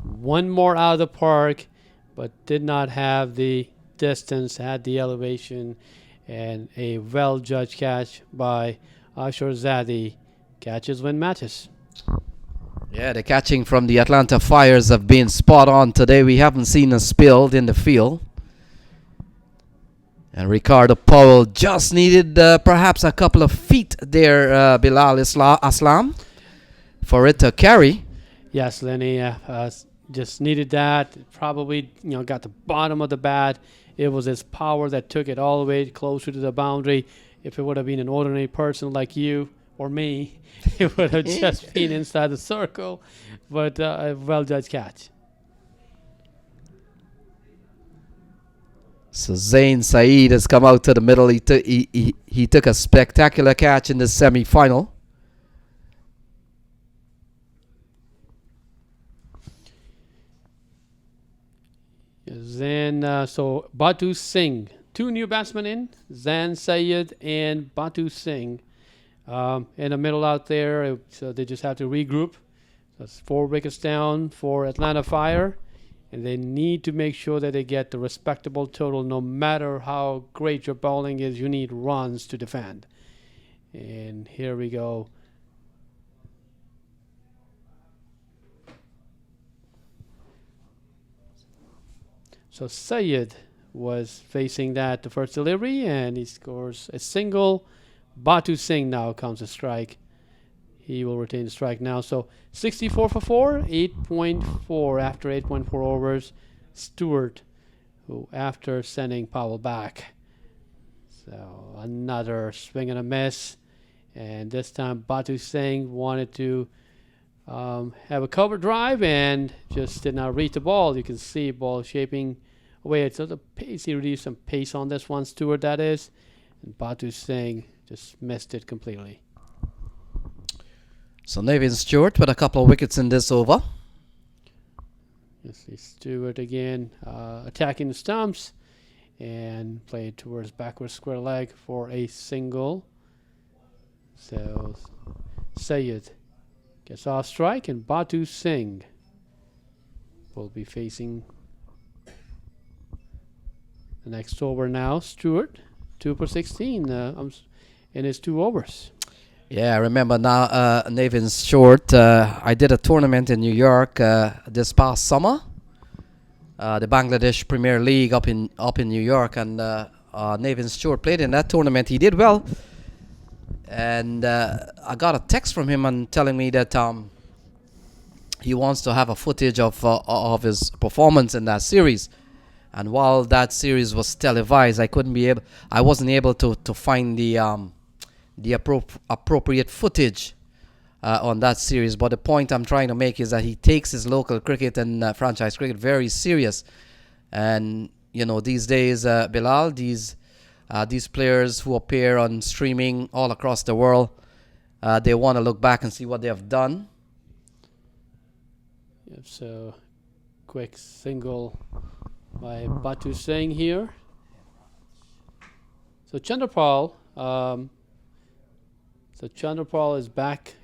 one more out of the park, but did not have the distance, had the elevation, and a well-judged catch by Ashar Zadi. Catches win matches. Yeah, the catching from the Atlanta Fires have been spot on today. We haven't seen a spill in the field. And Ricardo Powell just needed perhaps a couple of feet there, Bilal Aslam, for it to carry. Yes, Lenny, just needed that. Probably, got the bottom of the bat. It was his power that took it all the way closer to the boundary. If it would have been an ordinary person like you or me, it would have just been inside the circle. But a well-judged catch. So Zain Saeed has come out to the middle. He took a spectacular catch in the semi-final. Then, so Batu Singh. 2 new batsmen in. Zain Sayed and Batu Singh. In the middle out there, so they just have to regroup. That's 4 wickets down for Atlanta Fire. And they need to make sure that they get the respectable total. No matter how great your bowling is, you need runs to defend. And here we go. So Sayed was facing that the first delivery, and he scores a single. Batu Singh now comes a strike. He will retain the strike now. So 64 for 4, 8.4 after 8.4 overs. Stewart, who after sending Powell back. So another swing and a miss. And this time Batu Singh wanted to have a cover drive and just did not reach the ball. You can see ball shaping away. It's the pace. He reduced some pace on this one, Stewart, that is. And Batu Singh just missed it completely. So Nathan Stewart with a couple of wickets in this over. You see Stewart again attacking the stumps and played towards backward square leg for a single. So Sayed gets off strike, and Batu Singh will be facing the next over now. Stewart, 2 for 16 in his 2 overs. Yeah, I remember now, Nathan Stewart. I did a tournament in New York this past summer. The Bangladesh Premier League up in New York, and Nathan Stewart played in that tournament. He did well, and I got a text from him and telling me that he wants to have a footage of his performance in that series. And while that series was televised, I wasn't able to find the appropriate footage on that series. But the point I'm trying to make is that he takes his local cricket and franchise cricket very serious. And these days, Bilal, these players who appear on streaming all across the world, they want to look back and see what they have done. Yep, so quick single by Batu Singh here. So Chandrapal is back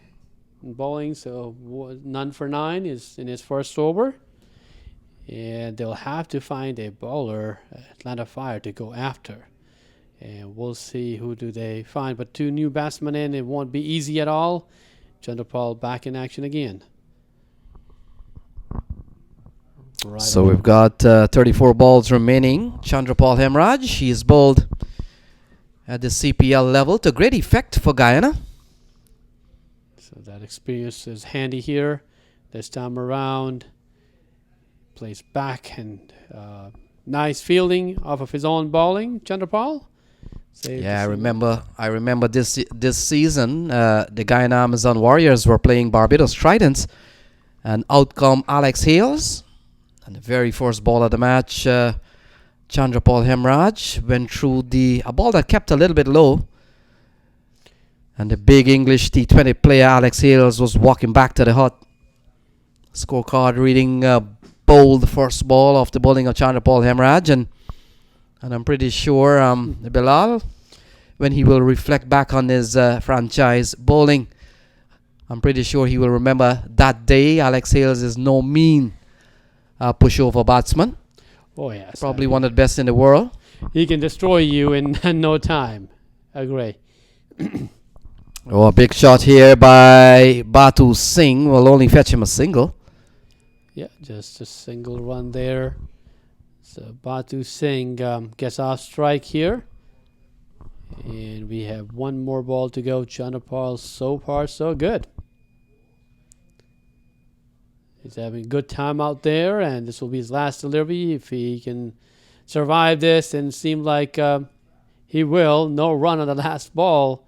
in bowling, so none for 9 is in his first over. And they'll have to find a bowler, Atlanta Fire, to go after. And we'll see who do they find. But 2 new batsmen in, it won't be easy at all. Chandrapal back in action again. Right So away. we've got 34 balls remaining. Chandrapal Hemraj, he is bowled at the CPL level to great effect for Guyana. So that experience is handy here. This time around, plays back and nice fielding off of his own bowling. Chandrapal. Yeah, I remember this season, the Guyana Amazon Warriors were playing Barbados Tridents, and out come Alex Hales, and the very first ball of the match, Chandrapal Hemraj went through a ball that kept a little bit low, and the big English T20 player Alex Hales was walking back to the hut. Scorecard reading bowled the first ball off the bowling of Chandrapal Hemraj, and I'm pretty sure Bilal, when he will reflect back on his franchise bowling, I'm pretty sure he will remember that day. Alex Hales is no mean pushover batsman. Oh, yes. Probably one of the best in the world. He can destroy you in no time. Agree. Oh, a big shot here by Batu Singh will only fetch him a single. Yeah, just a single run there. So Batu Singh gets off strike here. And we have one more ball to go. Chandrapal, so far, so good. He's having a good time out there, and this will be his last delivery. If he can survive this, and seem like he will. No run on the last ball.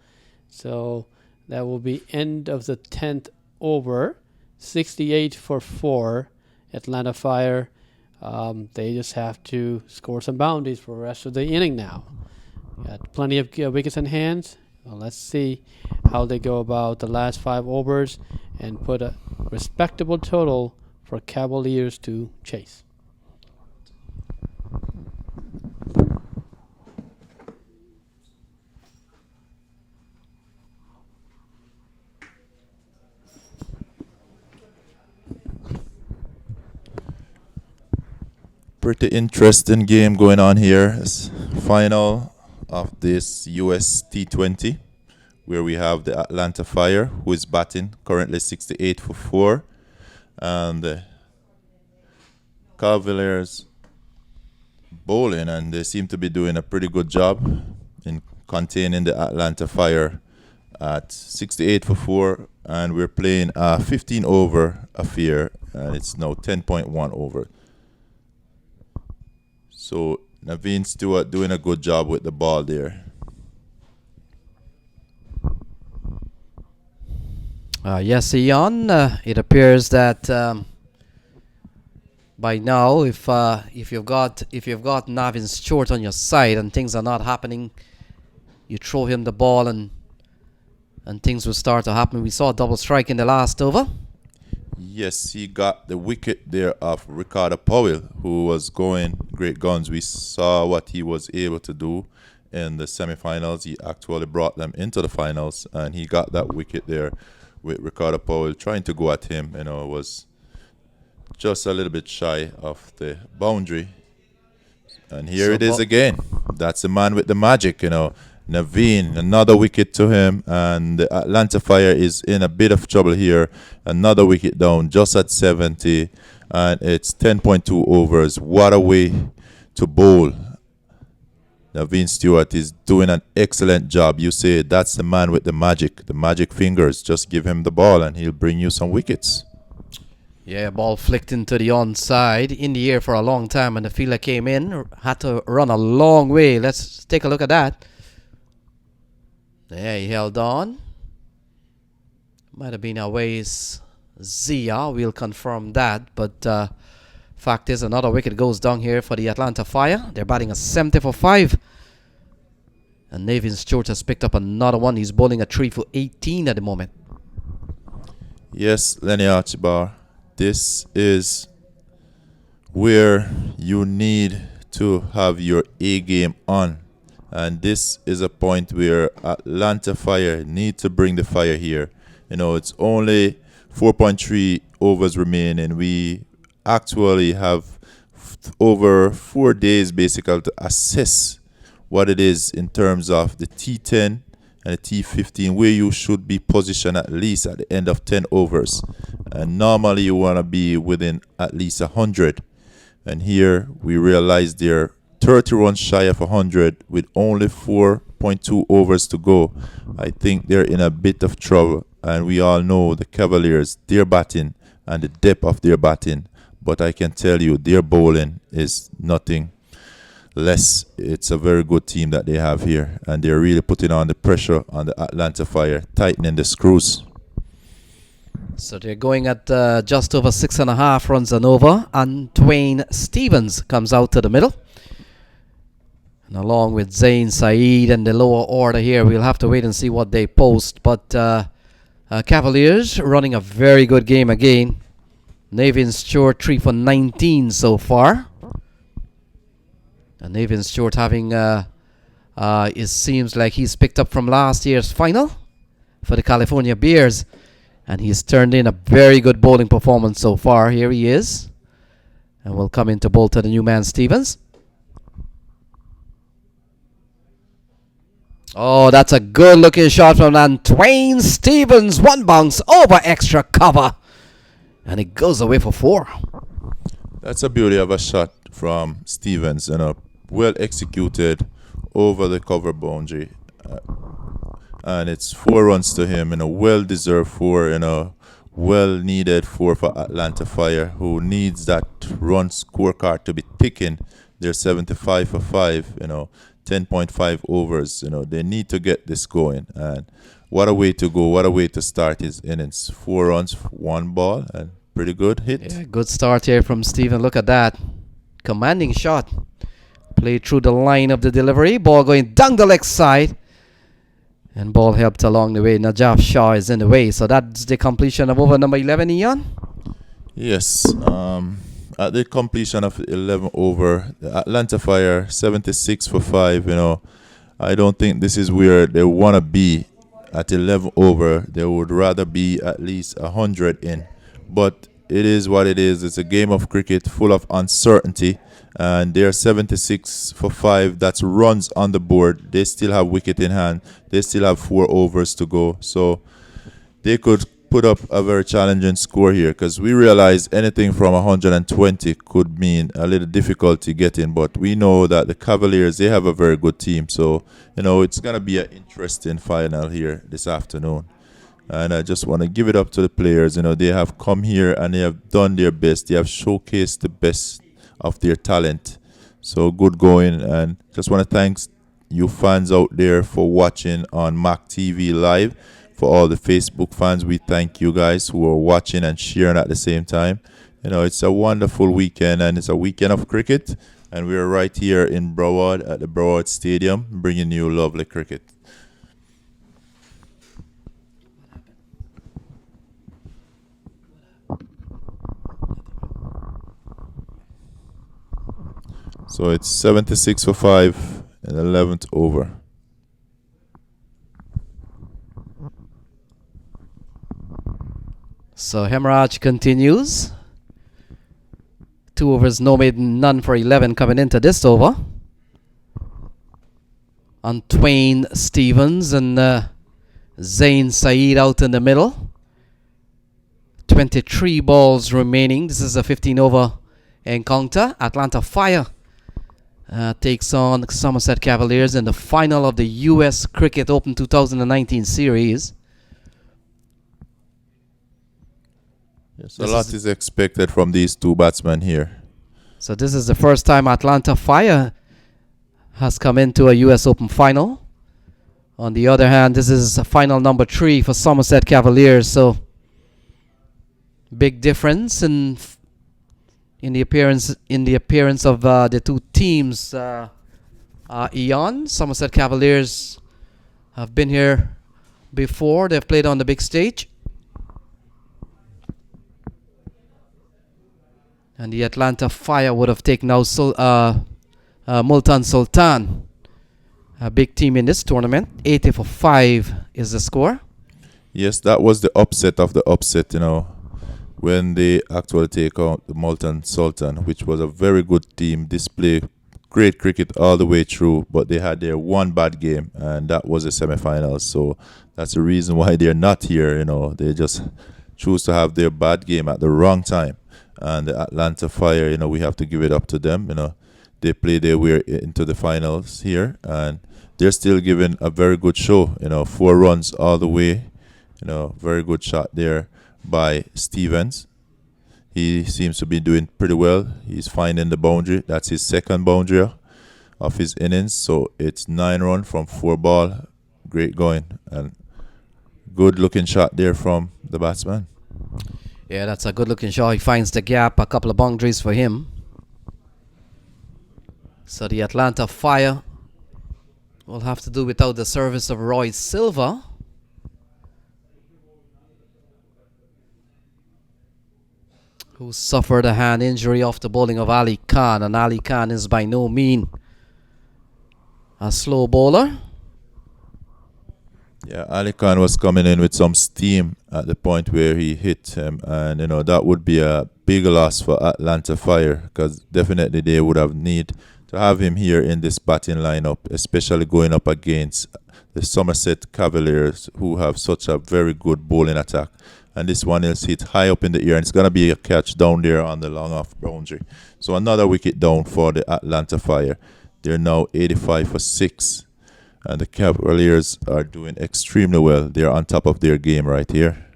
So that will be end of the 10th over. 68 for 4. Atlanta Fire. They just have to score some boundaries for the rest of the inning now. Got plenty of wickets in hand. Well, let's see how they go about the last 5 overs and put a respectable total for Cavaliers to chase. Pretty interesting game going on here. It's final of this US T20, where we have the Atlanta Fire, who is batting currently 68 for 4, and the Cavaliers bowling, and they seem to be doing a pretty good job in containing the Atlanta Fire at 68 for 4, and we're playing a 15 over affair, and it's now 10.1 over. So Naveen Stewart doing a good job with the ball there. Yes, Ian. It appears that by now, if you've got Navin Stewart on your side and things are not happening, you throw him the ball and things will start to happen. We saw a double strike in the last over. Yes, he got the wicket there of Ricardo Powell, who was going great guns. We saw what he was able to do in the semi-finals. He actually brought them into the finals, and he got that wicket there with Ricardo Powell trying to go at him. You know, was just a little bit shy of the boundary. And here So it is Bo- again. That's the man with the magic, you know. Naveen, another wicket to him, and the Atlanta Fire is in a bit of trouble here. Another wicket down, just at 70, and it's 10.2 overs. What a way to bowl. Naveen Stewart is doing an excellent job. You say that's the man with the magic fingers. Just give him the ball and he'll bring you some wickets. Yeah, ball flicked into the onside, in the air for a long time, and the fielder came in, had to run a long way. Let's take a look at that. Yeah, he held on. Might have been Awais Zia. We'll confirm that. But fact is, another wicket goes down here for the Atlanta Fire. They're batting a 70 for 5. And Navin Stewart has picked up another one. He's bowling a 3 for 18 at the moment. Yes, Lenny Archibald, this is where you need to have your A game on. And this is a point where Atlanta Fire need to bring the fire here. You know, it's only 4.3 overs remaining. We actually have over 4 days basically to assess what it is in terms of the T10 and the T15, where you should be positioned at least at the end of 10 overs. And normally you want to be within at least 100. And here we realize they're 30 runs shy of 100 with only 4.2 overs to go. I think they're in a bit of trouble. And we all know the Cavaliers, their batting and the depth of their batting. But I can tell you, their bowling is nothing less. It's a very good team that they have here. And they're really putting on the pressure on the Atlanta Fire, tightening the screws. So they're going at just over 6.5 runs and over. And Dwayne Stevens comes out to the middle. And along with Zain Saeed and the lower order here, we'll have to wait and see what they post. But Cavaliers running a very good game again. Navin Stewart 3 for 19 so far. And Navin Stewart having, it seems like he's picked up from last year's final for the California Bears. And he's turned in a very good bowling performance so far. Here he is. And we'll come into bowl to the new man, Stevens. Oh, that's a good looking shot from Dwayne Stevens. One bounce over extra cover. And it goes away for 4. That's a beauty of a shot from Stevens, well executed over the cover boundary. And it's 4 runs to him, well deserved 4, well needed 4 for Atlanta Fire, who needs that run scorecard to be ticking. They're 75 for 5, 10.5 overs. They need to get this going. And what a way to go, what a way to start his innings. 4 runs, 1 ball, and pretty good hit. Yeah, good start here from Steven. Look at that. Commanding shot. Played through the line of the delivery. Ball going down the leg side. And ball helped along the way. Najaf Shah is in the way. So that's the completion of over number 11, Ian? Yes. At the completion of 11 over, the Atlanta Fire 76 for 5. I don't think this is where they want to be at 11 over. They would rather be at least 100 in. But it is what it is. It's a game of cricket full of uncertainty. And they're 76 for 5. That's runs on the board. They still have wicket in hand. They still have 4 overs to go. So they could put up a very challenging score here, because we realize anything from 120 could mean a little difficulty getting. But we know that the Cavaliers, they have a very good team. So, it's going to be an interesting final here this afternoon. And I just want to give it up to the players. They have come here and they have done their best. They have showcased the best of their talent. So good going. And just want to thank you fans out there for watching on Mac TV Live. For all the Facebook fans, we thank you guys who are watching and sharing at the same time. It's a wonderful weekend, and it's a weekend of cricket. And we're right here in Broward at the Broward Stadium, bringing you lovely cricket. So it's 76 for 5 and 11th over. So Hemraj continues. 2 overs, no made, none for 11 coming into this over. On Dwayne Stevens and Zain Saeed out in the middle. 23 balls remaining. This is a 15 over encounter. Atlanta Fire takes on Somerset Cavaliers in the final of the US Cricket Open 2019 series. Yes, a lot is expected from these 2 batsmen here. So this is the first time Atlanta Fire has come into a US Open final. On the other hand, this is final number 3 for Somerset Cavaliers. So big difference in the appearance of the 2 teams. Eon, Somerset Cavaliers have been here before. They've played on the big stage. And the Atlanta Fire would have taken out Multan Sultan, a big team in this tournament. 80 for 5 is the score. Yes, that was the upset of the upset, when they actually take out the Multan Sultan, which was a very good team, display great cricket all the way through, but they had their one bad game, and that was the semi-finals. So that's the reason why they're not here. They just choose to have their bad game at the wrong time. And the Atlanta Fire, we have to give it up to them. They play their way into the finals here, and they're still giving a very good show. 4 runs all the way. Very good shot there by Stevens. He seems to be doing pretty well. He's finding the boundary. That's his second boundary of his innings. So it's 9 runs from 4 ball. Great going. And good looking shot there from the batsman. Yeah, that's a good looking shot. He finds the gap, a couple of boundaries for him. So the Atlanta Fire will have to do without the service of Roy Silva. Who suffered a hand injury off the bowling of Ali Khan. And Ali Khan is by no means a slow bowler. Yeah, Ali Khan was coming in with some steam at the point where he hit him. And, that would be a big loss for Atlanta Fire, because definitely they would have need to have him here in this batting lineup, especially going up against the Somerset Cavaliers, who have such a very good bowling attack. And this one is hit high up in the air, and it's going to be a catch down there on the long off boundary. So another wicket down for the Atlanta Fire. They're now 85 for 6. And the Cavaliers are doing extremely well. They're on top of their game right here.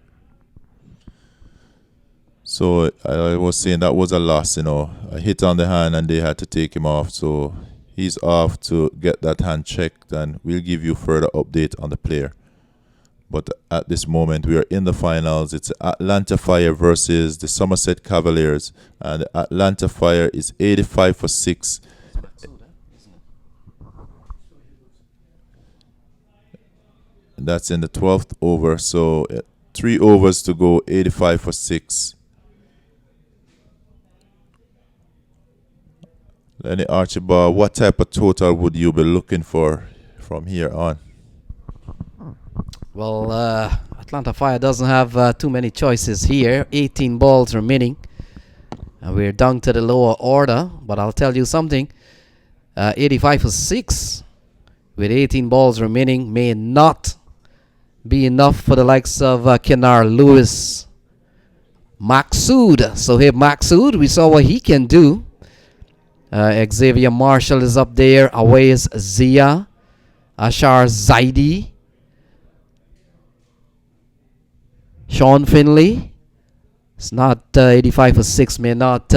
So I was saying that was a loss, a hit on the hand, and they had to take him off. So he's off to get that hand checked, and we'll give you further update on the player. But at this moment, we are in the finals. It's Atlanta Fire versus the Somerset Cavaliers. And the Atlanta Fire is 85 for 6. That's in the 12th over. So 3 overs to go, 85 for 6. Lenny Archibald, what type of total would you be looking for from here on? Well, Atlanta Fire doesn't have too many choices here. 18 balls remaining. And we're down to the lower order. But I'll tell you something. 85 for 6 with 18 balls remaining may not be enough for the likes of Kenar Lewis. Maksud. Sohaib Maksud, we saw what he can do. Xavier Marshall is up there. Awais Zia. Ashar Zaidi. Sean Finley. It's not 85 for 6, may not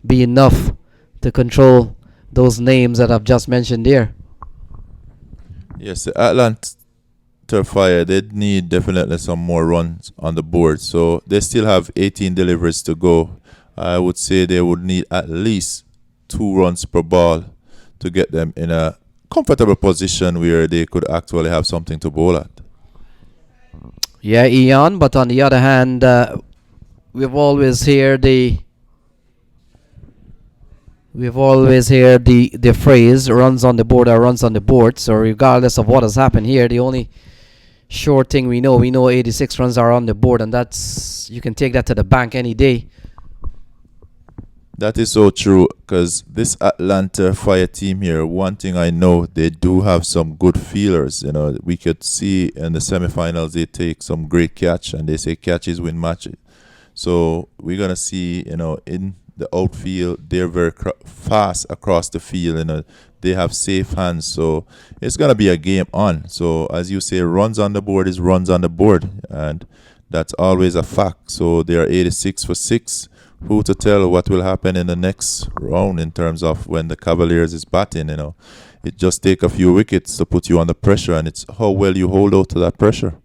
be enough to control those names that I've just mentioned there. Yes, the Atlanta Fire, they need definitely some more runs on the board. So they still have 18 deliveries to go. I would say they would need at least 2 runs per ball to get them in a comfortable position where they could actually have something to bowl at. Yeah, Ian, but on the other hand, we've always heard the phrase runs on the board or runs on the board. So regardless of what has happened here, the only sure thing we know 86 runs are on the board, and that's, you can take that to the bank any day. That is so true, because this Atlanta Fire team here, one thing I know, they do have some good feelers. We could see in the semifinals they take some great catch, and they say catches win matches. So we're gonna see, in the outfield, they're very fast across the field. They have safe hands, so it's gonna be a game on. So as you say, runs on the board is runs on the board, and that's always a fact. So they are 86 for 6. Who to tell what will happen in the next round in terms of when the Cavaliers is batting? It just take a few wickets to put you under pressure, and it's how well you hold out to that pressure.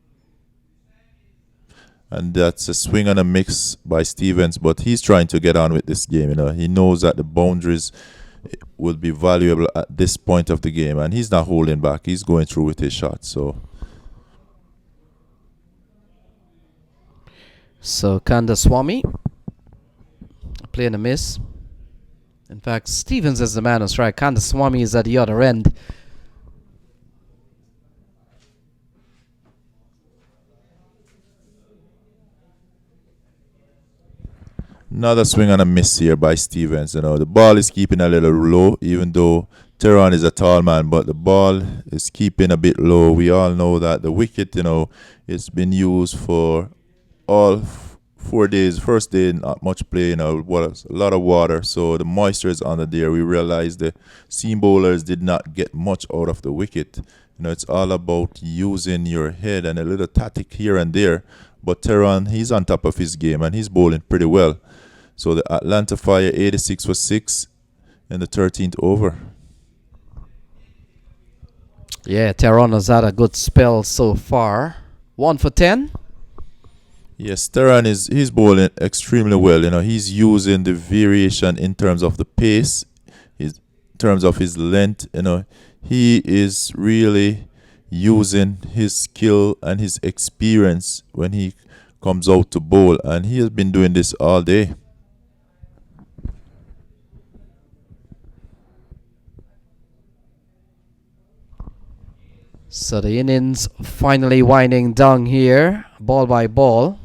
And that's a swing and a mix by Stevens, but he's trying to get on with this game. He knows that the boundaries will be valuable at this point of the game, and he's not holding back. He's going through with his shots. So Kandaswamy playing a miss. In fact, Stevens is the man on strike. Kandaswamy is at the other end. Another swing and a miss here by Stevens. The ball is keeping a little low, even though Tehran is a tall man, but the ball is keeping a bit low. We all know that the wicket, it's been used for all 4 days. First day, not much play. Was a lot of water, so the moisture is under there. We realized the seam bowlers did not get much out of the wicket. It's all about using your head and a little tactic here and there. But Tehran, he's on top of his game and he's bowling pretty well. So the Atlanta Fire 86 for 6 in the 13th over. Yeah, Tehran has had a good spell so far. 1 for 10. Yes, Tehran he's bowling extremely well. He's using the variation in terms of the pace, in terms of his length. He is really using his skill and his experience when he comes out to bowl, and he has been doing this all day. So the innings finally winding down here, ball by ball.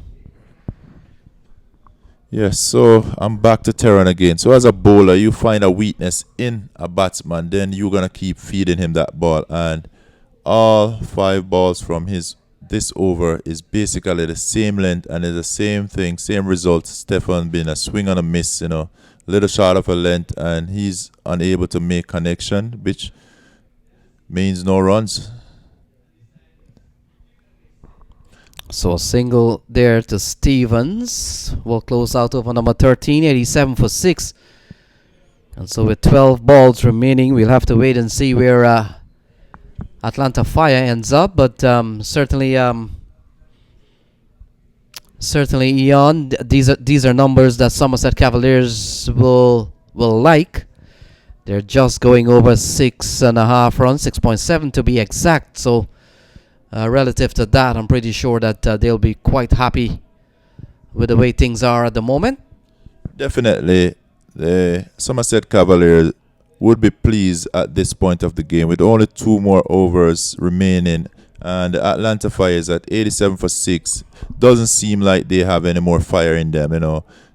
Yes, so I'm back to Tehran again. So as a bowler, you find a weakness in a batsman, then you're going to keep feeding him that ball. And all 5 balls from this over is basically the same length and it's the same thing, same result. Stefan been a swing and a miss, little short of a length, and he's unable to make connection, which means no runs. So a single there to Stevens. Will close out over number 13, 87 for 6. And so with 12 balls remaining, we'll have to wait and see where Atlanta Fire ends up. But certainly, Ian, these are numbers that Somerset Cavaliers will like. They're just going over 6.5 runs, 6.7 to be exact. So relative to that, I'm pretty sure that they'll be quite happy with the way things are at the moment. Definitely, the Somerset Cavaliers would be pleased at this point of the game with only 2 more overs remaining, and the Atlanta Fire is at 87 for 6. Doesn't seem like they have any more fire in them.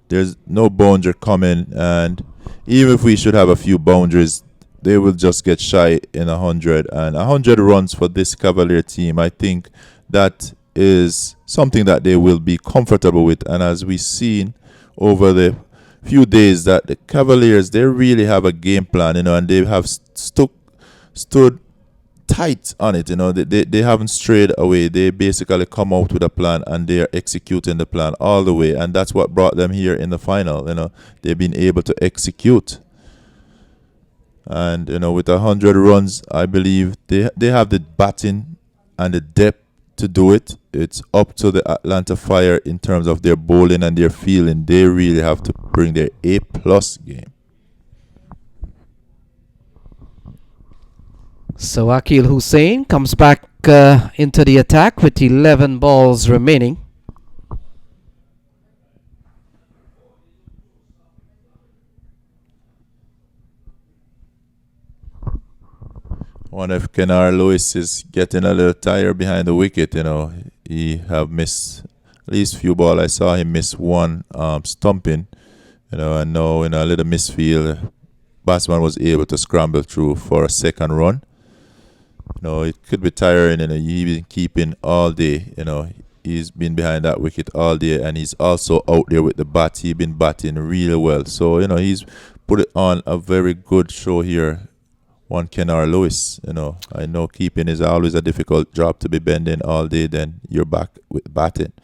There's no boundary coming, and even if we should have a few boundaries, they will just get shy in 100. And 100 runs for this Cavalier team, I think that is something that they will be comfortable with. And as we've seen over the few days, that the Cavaliers, they really have a game plan, and they have stood tight on it. They haven't strayed away. They basically come out with a plan and they are executing the plan all the way. And that's what brought them here in the final. They've been able to execute. And with 100 runs, I believe they have the batting and the depth to do it. It's up to the Atlanta Fire in terms of their bowling and their fielding. They really have to bring their A+ game. So Akil Hussain comes back into the attack with 11 balls remaining. Wonder if Kenar Lewis is getting a little tired behind the wicket. He have missed at least few balls. I saw him miss one stumping. And now in a little misfield, batsman was able to scramble through for a second run. It could be tiring. He's been keeping all day. He's been behind that wicket all day, and he's also out there with the bat. He's been batting really well. So he's put it on a very good show here. One Kenar Lewis, I know keeping is always a difficult job to be bending all day, then you're back with batting.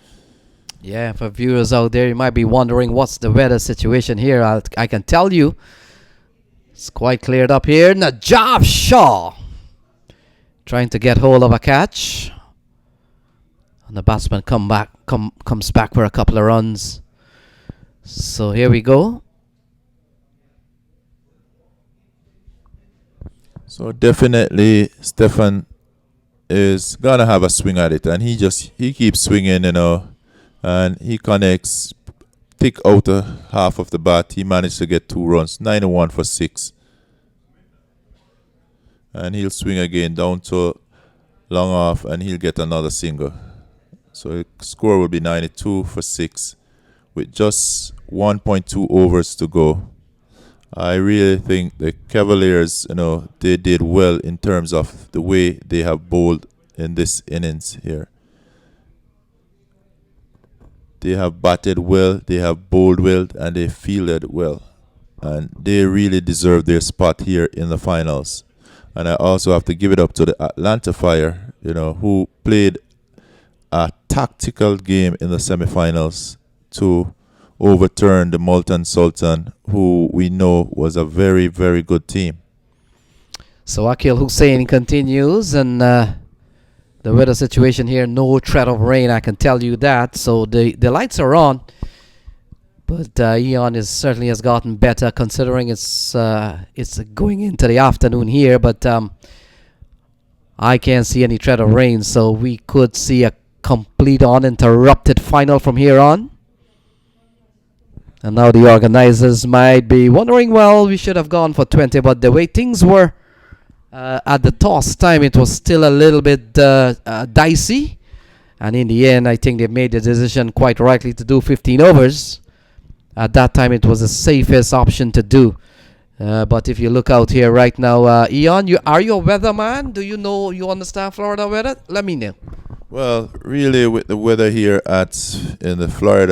Yeah, for viewers out there, you might be wondering what's the weather situation here. I can tell you, it's quite cleared up here. Najaf Shah trying to get hold of a catch. And the batsman comes back for a couple of runs. So here we go. So definitely Stefan is gonna have a swing at it, and he keeps swinging, and he connects, thick outer half of the bat. He managed to get 2 runs, 91 for 6, and he'll swing again down to long off, and he'll get another single. So the score will be 92 for 6 with just 1.2 overs to go. I really think the Cavaliers, they did well in terms of the way they have bowled in this innings here. They have batted well, they have bowled well, and they fielded well. And they really deserve their spot here in the finals. And I also have to give it up to the Atlanta Fire, who played a tactical game in the semifinals to overturn the Multan Sultan, who we know was a very, very good team. So Akil Hussain continues, and the weather situation here, no threat of rain, I can tell you that. So the lights are on, but Eon certainly has gotten better considering it's going into the afternoon here. But I can't see any threat of rain, so we could see a complete uninterrupted final from here on. And now the organizers might be wondering, well, we should have gone for 20, but the way things were at the toss time, it was still a little bit dicey. And in the end, I think they made the decision quite rightly to do 15 overs. At that time, it was the safest option to do. But if you look out here right now, Eon, are you a weatherman? Do you understand Florida weather? Let me know. Well, really, with the weather here in the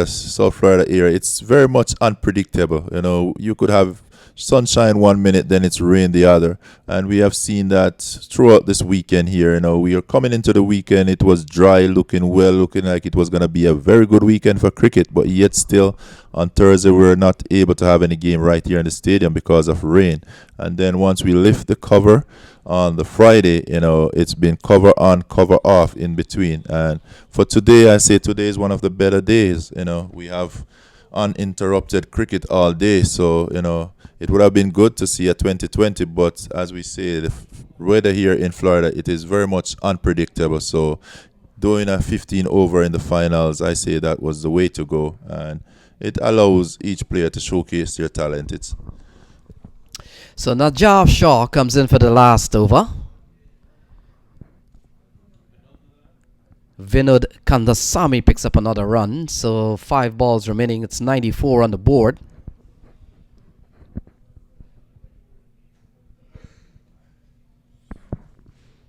South Florida area, it's very much unpredictable. You could have sunshine one minute, then it's rain the other, and we have seen that throughout this weekend here. We are coming into the weekend. It was dry, looking like it was going to be a very good weekend for cricket, but yet still on Thursday we were not able to have any game right here in the stadium because of rain. And then once we lift the cover on the Friday, it's been cover on, cover off in between. And for today, I say today is one of the better days. We have uninterrupted cricket all day, so it would have been good to see a 2020, but as we say, the weather here in Florida, it is very much unpredictable. So doing a 15 over in the finals, I say that was the way to go, and it allows each player to showcase their talent. So Najaf Shah comes in for the last over. Vinod Kandasamy picks up another run. So 5 balls remaining. It's 94 on the board.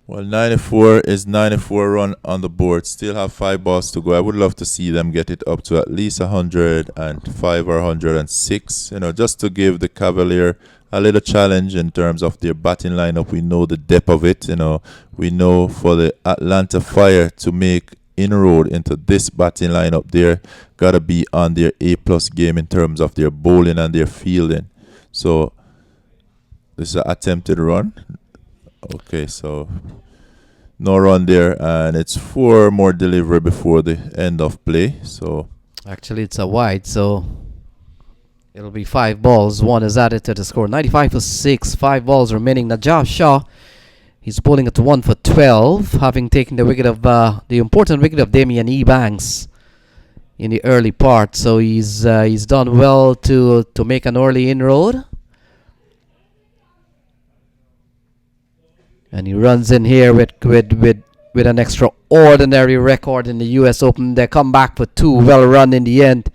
Well, 94 is 94 run on the board. Still have 5 balls to go. I would love to see them get it up to at least 105 or 106, just to give the Cavalier a little challenge in terms of their batting lineup. We know the depth of it. We know for the Atlanta Fire to make inroad into this batting lineup, they're got to be on their A-plus game in terms of their bowling and their fielding. So this is an attempted run. Okay, so no run there, and it's 4 more delivery before the end of play. So actually, it's a wide, so it'll be 5 balls. 1 is added to the score. 95 for 6. 5 balls remaining. Najaf Shah, he's bowling at 1 for 12, having taken the wicket of the important wicket of Damian Ebanks in the early part. So he's done well to make an early inroad. And he runs in here with an extraordinary record in the US Open. They come back for 2, well run in the end,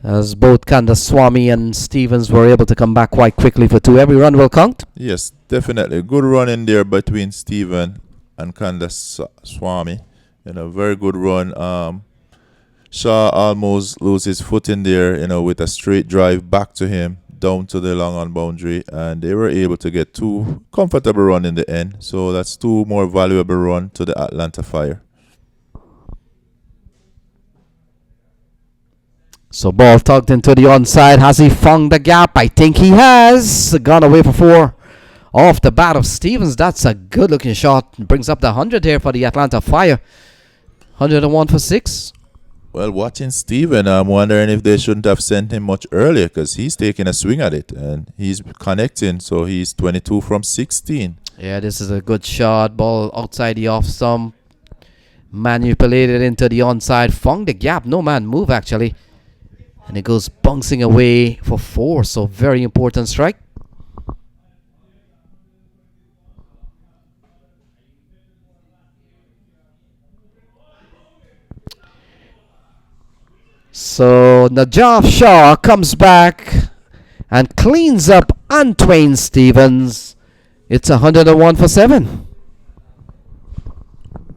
as both Kandasamy and Stevens were able to come back quite quickly for 2. Every run will count. Yes, definitely. Good run in there between Steven and Kandasamy. Very good run. Shaw almost loses his foot in there, with a straight drive back to him, down to the long on boundary, and they were able to get 2 comfortable run in the end. So that's 2 more valuable run to the Atlanta Fire. So ball tugged into the onside. Has he found the gap? I think he has. Gone away for 4 off the bat of Stevens. That's a good looking shot. Brings up the 100 here for the Atlanta Fire. 101 for 6. Well, watching Steven, I'm wondering if they shouldn't have sent him much earlier, because he's taking a swing at it and he's connecting. So he's 22 from 16. Yeah, this is a good shot. Ball outside the off stump. Manipulated into the onside. Found the gap. No man move, actually. And it goes bouncing away for 4. So very important strike. So Najaf Shah comes back and cleans up Antwain Stevens. It's 101 for 7.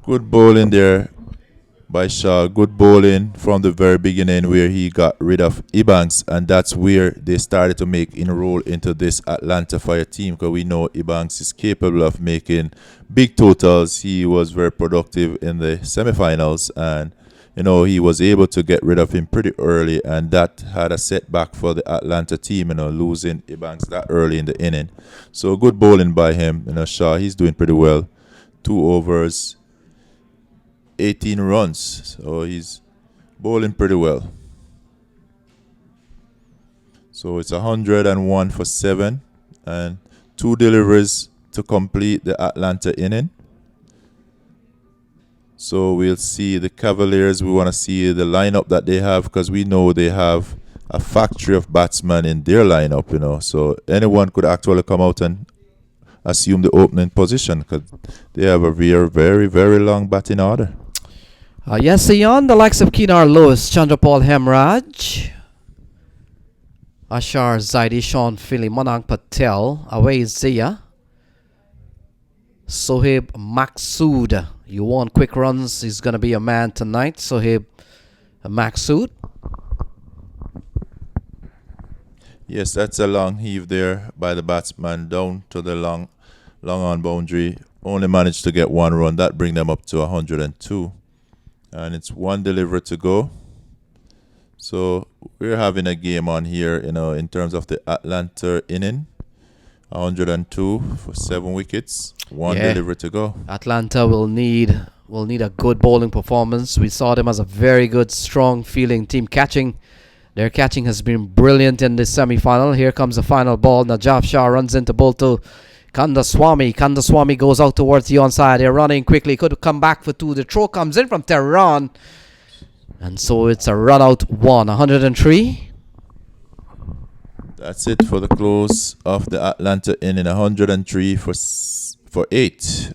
Good bowling there by Shaw. Good bowling from the very beginning where he got rid of Ebanks, and that's where they started to make inroad into this Atlanta Fire team, because we know Ebanks is capable of making big totals. He was very productive in the semifinals, and he was able to get rid of him pretty early, and that had a setback for the Atlanta team, losing Ebanks that early in the inning. So good bowling by him. Shaw, he's doing pretty well. 2 overs, 18 runs. So he's bowling pretty well. So it's 101 for 7 and 2 deliveries to complete the Atlanta inning. So we'll see the Cavaliers. We want to see the lineup that they have, because we know they have a factory of batsmen in their lineup, So anyone could actually come out and assume the opening position, because they have a very, very, very long batting order. Yes, Ian, the likes of Kinar Lewis, Chandrapal Hemraj, Ashar Zaidi, Sean Philly, Manang Patel, Away Zia, Sohaib Maksud. You want quick runs, he's going to be a man tonight. Sohaib Maksud. Yes, that's a long heave there by the batsman down to the long on boundary. Only managed to get 1 run. That bring them up to 102. And it's 1 delivery to go. So we're having a game on here, in terms of the Atlanta inning. 102 for 7 wickets. 1 delivery to go. Atlanta will need a good bowling performance. We saw them as a very good, strong fielding team. Their catching has been brilliant in the semi-final. Here comes the final ball. Najaf Shah runs into bowl to Kandaswamy. Kandaswamy goes out towards the onside. They're running quickly. Could come back for 2. The throw comes in from Tehran. And so it's a run out 103. That's it for the close of the Atlanta inning. 103 for 8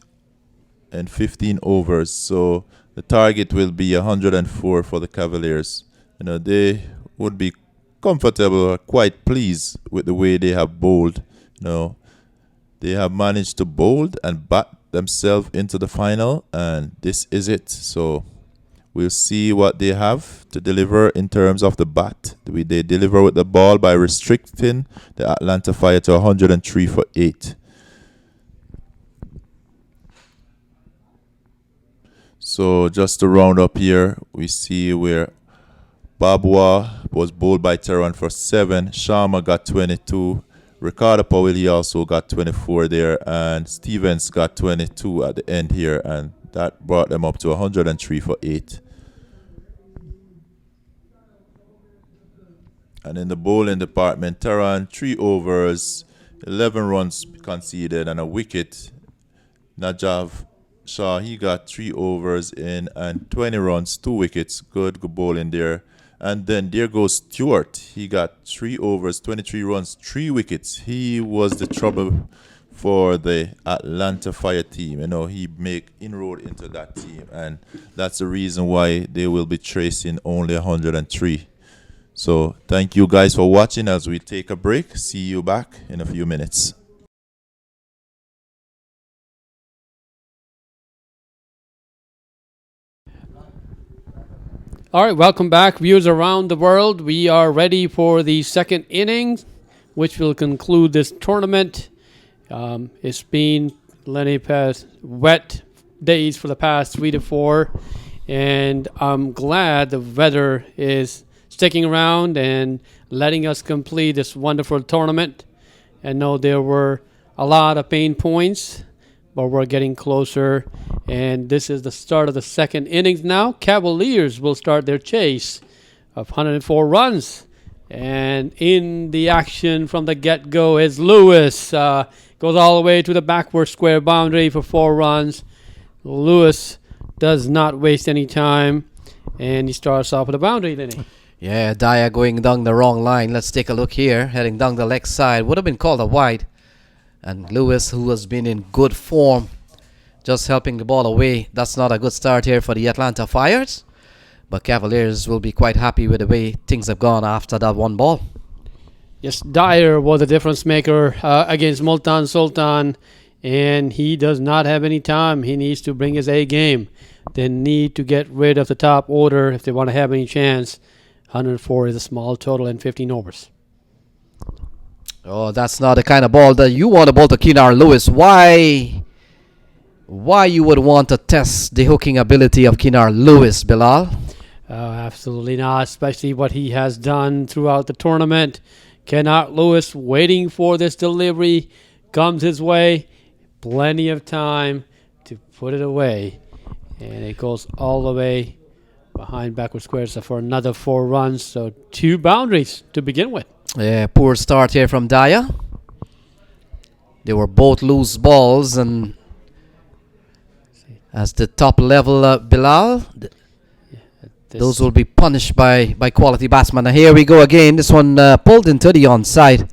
and 15 overs. So the target will be 104 for the Cavaliers. They would be comfortable or quite pleased with the way they have bowled. They have managed to bowl and bat themselves into the final, and this is it. So we'll see what they have to deliver in terms of the bat. They deliver with the ball by restricting the Atlanta Fire to 103 for 8. So just to round up here, we see where Babwa was bowled by Tehran for 7. Sharma got 22. Ricardo Powell, he also got 24 there. And Stevens got 22 at the end here. And that brought them up to 103 for 8. And in the bowling department, Tehran, 3 overs, 11 runs conceded and a wicket. Najaf Shah, he got 3 overs in and 20 runs, 2 wickets. Good bowling there. And then there goes Stewart. He got 3 overs, 23 runs, 3 wickets. He was the trouble for the Atlanta Fire team. He make inroad into that team. And that's the reason why they will be tracing only 103. So thank you guys for watching as we take a break. See you back in a few minutes. All right, welcome back, viewers around the world. We are ready for the second innings, which will conclude this tournament. It's been past wet days for the past 3 to 4, and I'm glad the weather is sticking around and letting us complete this wonderful tournament. I know there were a lot of pain points, but we're getting closer, and this is the start of the second innings now. Cavaliers will start their chase of 104 runs, and in the action from the get-go is Lewis. Goes all the way to the backward square boundary for 4 runs. Lewis does not waste any time, and he starts off with a boundary, didn't he? Yeah, Dyer going down the wrong line. Let's take a look here. Heading down the leg side. Would have been called a wide. And Lewis, who has been in good form, just helping the ball away. That's not a good start here for the Atlanta Fires. But Cavaliers will be quite happy with the way things have gone after that 1 ball. Yes, Dyer was a difference maker against Multan Sultan, and he does not have any time. He needs to bring his A game. They need to get rid of the top order if they want to have any chance. 104 is a small total in 15 overs. Oh, that's not the kind of ball that you want to bowl to Keenar Lewis. Why you would want to test the hooking ability of Keenar Lewis, Bilal? Absolutely not, especially what he has done throughout the tournament. Keenar Lewis waiting for this delivery. Comes his way. Plenty of time to put it away. And it goes all the way behind backward squares for another 4 runs. So 2 boundaries to begin with. Yeah, poor start here from Daya. They were both loose balls, and as the top level, Bilal, those will be punished by quality batsmen. Now here we go again. This one pulled into the onside.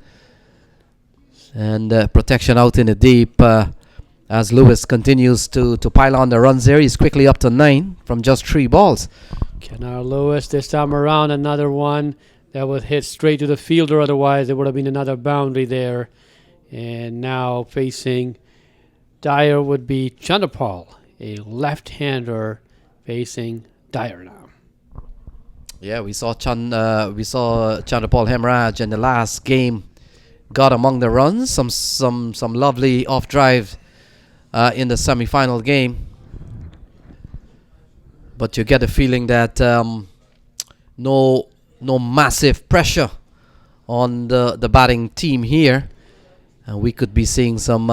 And protection out in the deep as Lewis continues to pile on the runs there. He's quickly up to 9 from just 3 balls. Keenar Lewis this time around, another one that was hit straight to the fielder. Otherwise, there would have been another boundary there. And now facing Dyer would be Chanderpaul, a left-hander facing Dyer now. Yeah, we saw Chanderpaul Hemraj in the last game got among the runs. Some lovely off drive in the semi-final game. But you get the feeling that no massive pressure on the batting team here, and we could be seeing some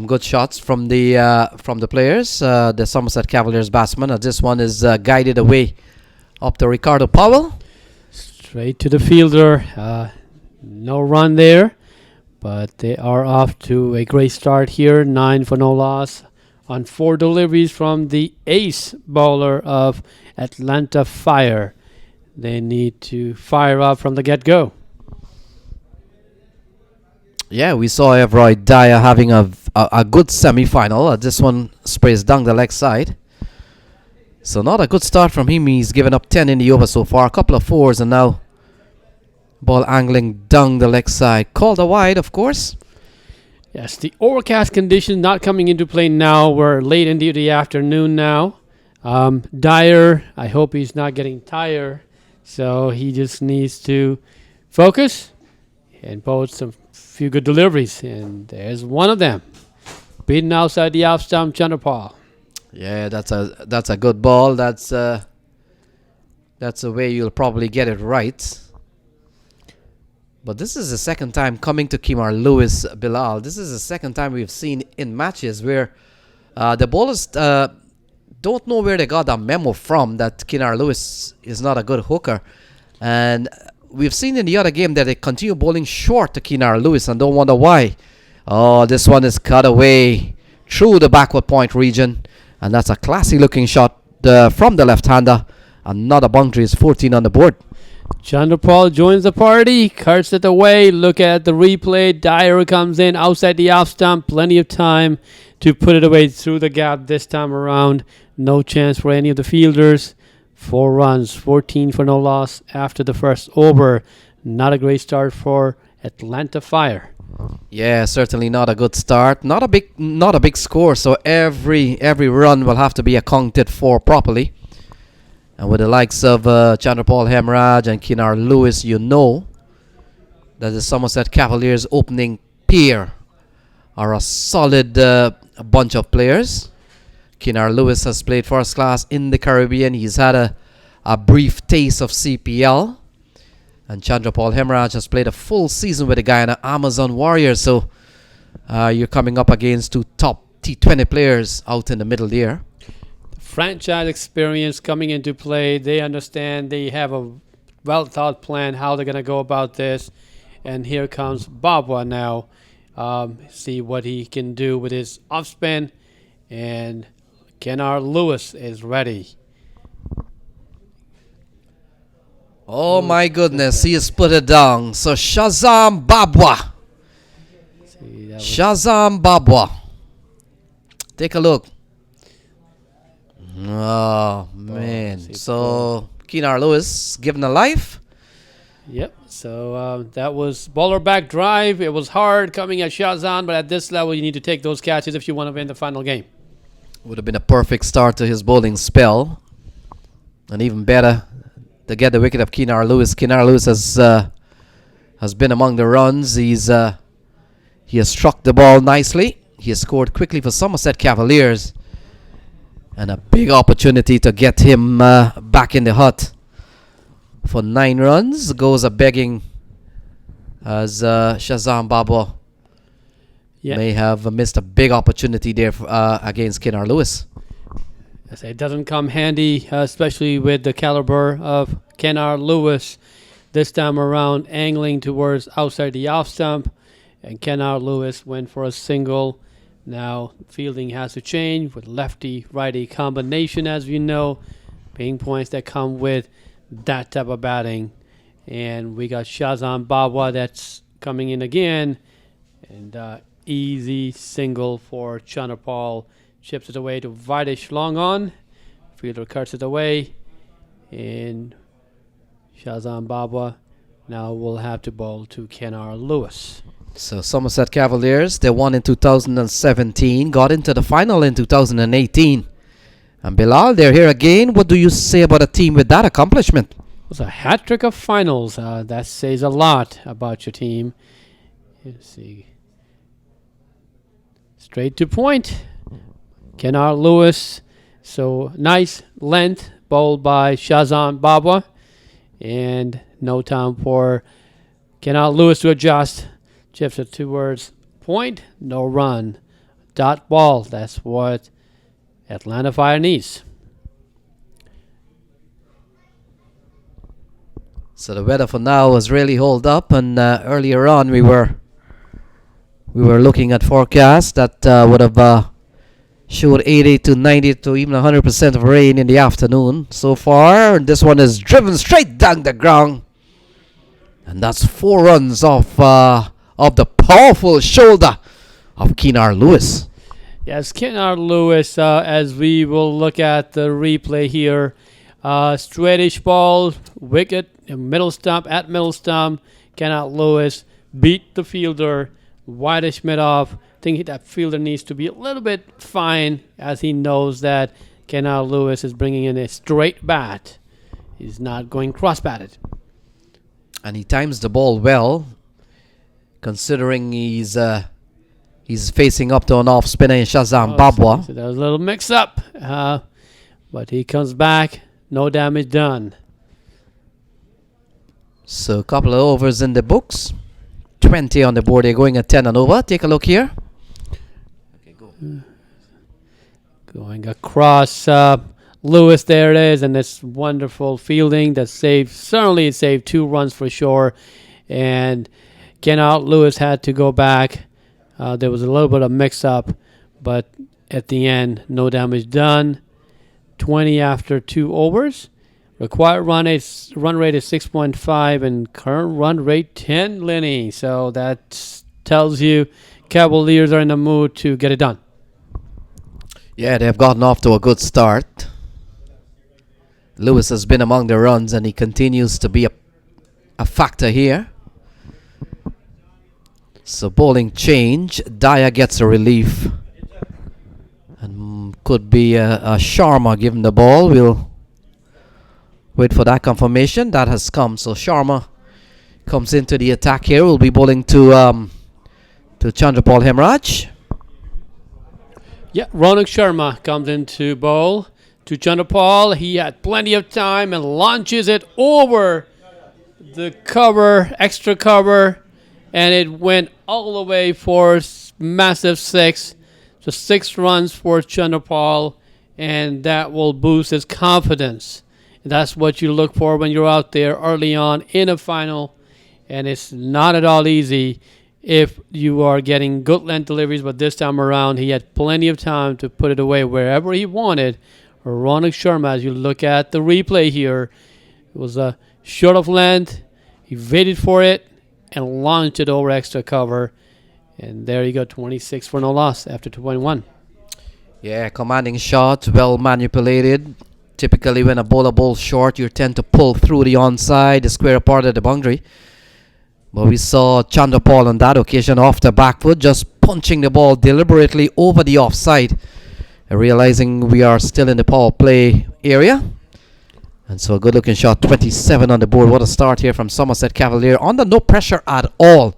good shots from the players. The Somerset Cavaliers batsman. This one is guided away up to Ricardo Powell. Straight to the fielder. No run there, but they are off to a great start here. 9 for no loss on 4 deliveries from the ace bowler of Atlanta Fire. They need to fire up from the get-go. Yeah, we saw Everroy Dyer having a good semi-final. This one sprays down the leg side. So not a good start from him. He's given up 10 in the over so far. A couple of 4s, and now ball angling down the leg side. Called a wide, of course. Yes, the overcast conditions not coming into play now. We're late into the afternoon now. Dyer, I hope he's not getting tired. So he just needs to focus and post some few good deliveries. And there's one of them. Beaten outside the off stump, Chanderpaul. Yeah, that's a good ball. That's a way you'll probably get it right. But this is the second time coming to Keenar Lewis, Bilal. This is the second time we've seen in matches where the bowlers don't know where they got that memo from that Keenar Lewis is not a good hooker. And we've seen in the other game that they continue bowling short to Keenar Lewis and don't wonder why. Oh, this one is cut away through the backward point region. And that's a classy looking shot from the left-hander. Another boundary is 14 on the board. Chanderpaul joins the party, cuts it away. Look at the replay. Dyer comes in outside the off stump. Plenty of time to put it away through the gap this time around. No chance for any of the fielders. 4 runs, 14 for no loss after the first over. Not a great start for Atlanta Fire. Yeah, certainly not a good start. Not a big score. So every run will have to be accounted for properly. And with the likes of Chanderpaul Hemraj and Keenar Lewis, you know that the Somerset Cavaliers opening pair are a solid bunch of players. Keenar Lewis has played first class in the Caribbean. He's had a brief taste of CPL. And Chanderpaul Hemraj has played a full season with the Guyana Amazon Warriors. So you're coming up against 2 top T20 players out in the middle there. Franchise experience coming into play. They understand. They have a well-thought plan how they're going to go about this. And here comes Babwa now. See what he can do with his off spin. And Keenar Lewis is ready. Oh my goodness, he has put it down. So Shazam Babwa. Shazam Babwa. Take a look. Oh man. So Keenar Lewis given a life. Yep. So that was bowler back drive. It was hard coming at Shazam, but at this level you need to take those catches if you want to win the final game. Would have been a perfect start to his bowling spell. And even better to get the wicket of Keenar Lewis. Keenar Lewis has been among the runs. He has struck the ball nicely. He has scored quickly for Somerset Cavaliers. And a big opportunity to get him back in the hut. For 9 runs, goes a begging as Shazam Baba may have missed a big opportunity there against Keenar Lewis. Yes, it doesn't come handy, especially with the caliber of Keenar Lewis. This time around, angling towards outside the off stump, and Keenar Lewis went for a single. Now fielding has to change with lefty-righty combination, as you know, being points that come with that type of batting. And we got Shazam Bawa that's coming in again, and easy single for Chandrapal. Chips it away to Vidish long on. Fielder cuts it away, and Shazam Bawa now will have to bowl to Keenar Lewis. So Somerset Cavaliers, they won in 2017, got into the final in 2018. And Bilal, they're here again. What do you say about a team with that accomplishment? It was a hat trick of finals. That says a lot about your team. Let's see. Straight to point. Keenar Lewis. So nice length bowled by Shazam Baba. And no time for Keenar Lewis to adjust. Chips it towards point. No run. Dot ball. That's what Atlanta Fire needs. So the weather for now has really held up, and earlier on we were looking at forecasts that would have showed 80 to 90 to even 100% of rain in the afternoon. So far, this one is driven straight down the ground, and that's 4 runs off of the powerful shoulder of Keenar Lewis. Yes, Keenar Lewis, as we will look at the replay here, straightish ball, wicket, middle stump, at middle stump. Keenar Lewis beat the fielder, wideish mid-off. I think that fielder needs to be a little bit fine, as he knows that Keenar Lewis is bringing in a straight bat. He's not going cross-batted. And he times the ball well, considering he's facing up to an off spinner in Shazam Babwa. So there was a little mix-up, but he comes back, no damage done. So a couple of overs in the books. 20 on the board. They're going at 10 and over. Take a look here. Okay, go. Going across Lewis, there it is, and it's wonderful fielding that certainly saved 2 runs for sure. And Keenar Lewis had to go back. There was a little bit of mix-up, but at the end, no damage done. 20 after 2 overs. Required run rate is 6.5 and current run rate 10, Lenny. So that tells you Cavaliers are in the mood to get it done. Yeah, they've gotten off to a good start. Lewis has been among the runs, and he continues to be a factor here. So bowling change. Dyer gets a relief. And could be a Sharma giving the ball. We'll wait for that confirmation. That has come. So Sharma comes into the attack here. We'll be bowling to Chandrapal Hemraj. Yeah, Ronak Sharma comes into bowl to Chandrapal. He had plenty of time and launches it over the cover, extra cover, and it went all the way for massive 6. So 6 runs for Chandrapal, and that will boost his confidence. That's what you look for when you're out there early on in a final, and it's not at all easy if you are getting good length deliveries, but this time around he had plenty of time to put it away wherever he wanted. Ronak Sharma, as you look at the replay here, it was a short of length. He waited for it and launched it over extra cover, and there you go, 26 for no loss after 2.1. Yeah, commanding shot, well manipulated. Typically when a bowler bowls short, you tend to pull through the onside, the square part of the boundary. But we saw Chandrapal on that occasion off the back foot, just punching the ball deliberately over the offside. realizing we are still in the power play area. And so a good looking shot, 27 on the board. What a start here from Somerset Cavalier. Under no pressure at all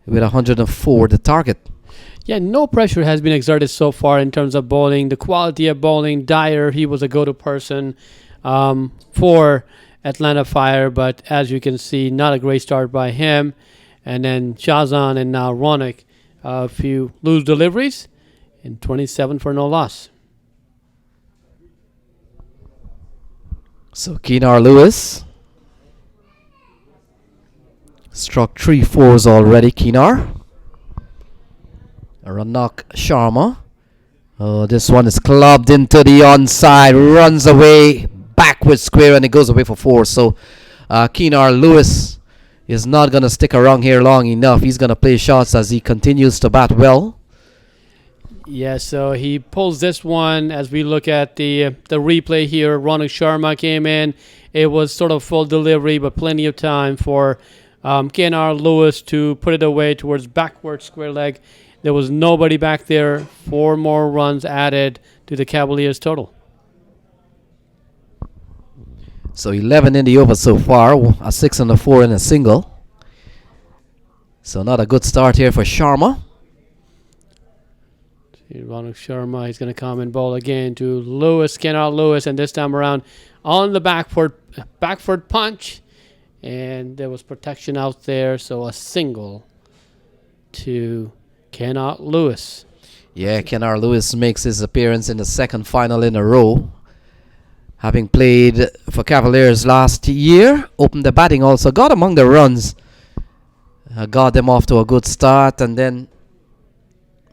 with 104 the target. Yeah, no pressure has been exerted so far in terms of bowling. The quality of bowling, Dyer, he was a go-to person for Atlanta Fire, but as you can see, not a great start by him. And then Shazan and now Ronak, a few loose deliveries, and 27 for no loss. So Keenar Lewis struck 3 fours already. Keenar. Ronak Sharma. Oh, this one is clubbed into the onside, runs away, backward square, and it goes away for 4. So Keenar Lewis is not going to stick around here long enough. He's going to play shots as he continues to bat well. Yeah, so he pulls this one as we look at the replay here. Ronak Sharma came in. It was sort of full delivery, but plenty of time for Keenar Lewis to put it away towards backward square leg. There was nobody back there. 4 more runs added to the Cavaliers total. So 11 in the over so far, a 6 and a 4 and a single. So not a good start here for Sharma. Ronald Sharma, he's going to come and bowl again to Lewis, Keenar Lewis, and this time around on the back foot punch. And there was protection out there, so a single to Keenar Lewis. Yeah, Keenar Lewis makes his appearance in the second final in a row. Having played for Cavaliers last year, opened the batting also, got among the runs. Got them off to a good start, and then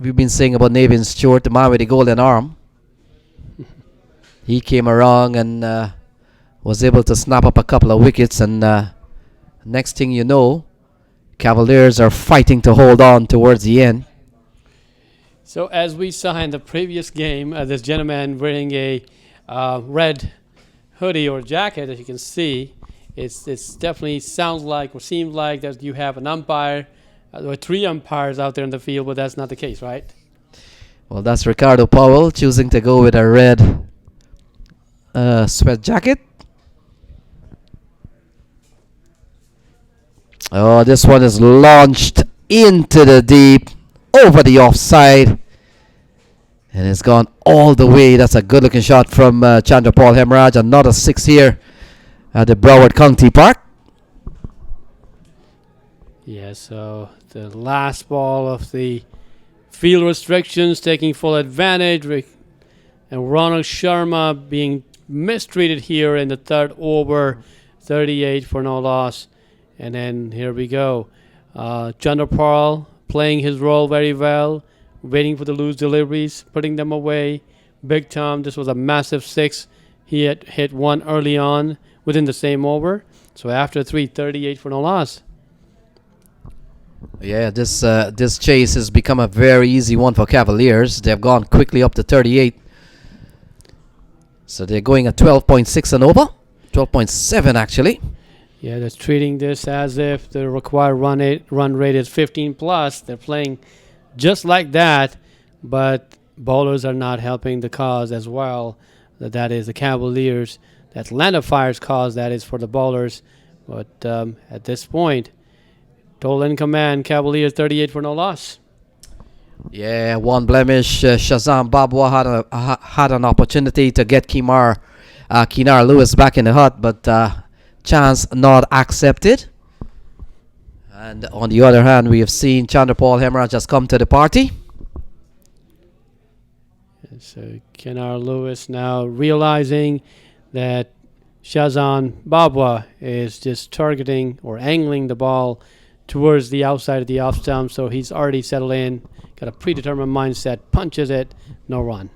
we've been saying about Navin Stewart, the man with the golden arm. He came around and was able to snap up a couple of wickets, and next thing you know, Cavaliers are fighting to hold on towards the end. So as we saw in the previous game, this gentleman wearing a red hoodie or jacket, as you can see, it's definitely sounds like or seems like that you have an umpire. There were 3 umpires out there in the field, but that's not the case, right? Well, that's Ricardo Powell choosing to go with a red sweat jacket. Oh, this one is launched into the deep, over the offside, and it's gone all the way. That's a good looking shot from Chandra Paul Hemraj. Another 6 here at the Broward County Park. Yeah, so the last ball of the field restrictions taking full advantage, and Ronald Sharma being mistreated here in the third over, 38 for no loss. And then here we go. Chandra Paul playing his role very well, waiting for the loose deliveries, putting them away. Big Tom, this was a massive 6. He had hit 1 early on within the same over. So after 3, 38 for no loss. Yeah, this chase has become a very easy one for Cavaliers. They've gone quickly up to 38. So they're going at 12.6 and over. 12.7 actually. Yeah, they're treating this as if the required run rate is 15 plus. They're playing just like that, but bowlers are not helping the cause as well. That is the Cavaliers. The Atlanta Fire's cause, that is for the bowlers. But at this point, total in command, Cavaliers 38 for no loss. Yeah, one blemish. Shazam Babwa had an opportunity to get Keenar Lewis back in the hut, but chance not accepted. And on the other hand, we have seen Chandra Paul Hemraj just come to the party. And so Keenar Lewis now realizing that Shazan Babwa is just targeting or angling the ball towards the outside of the off stump, so he's already settled in, got a predetermined mindset, punches it, no run.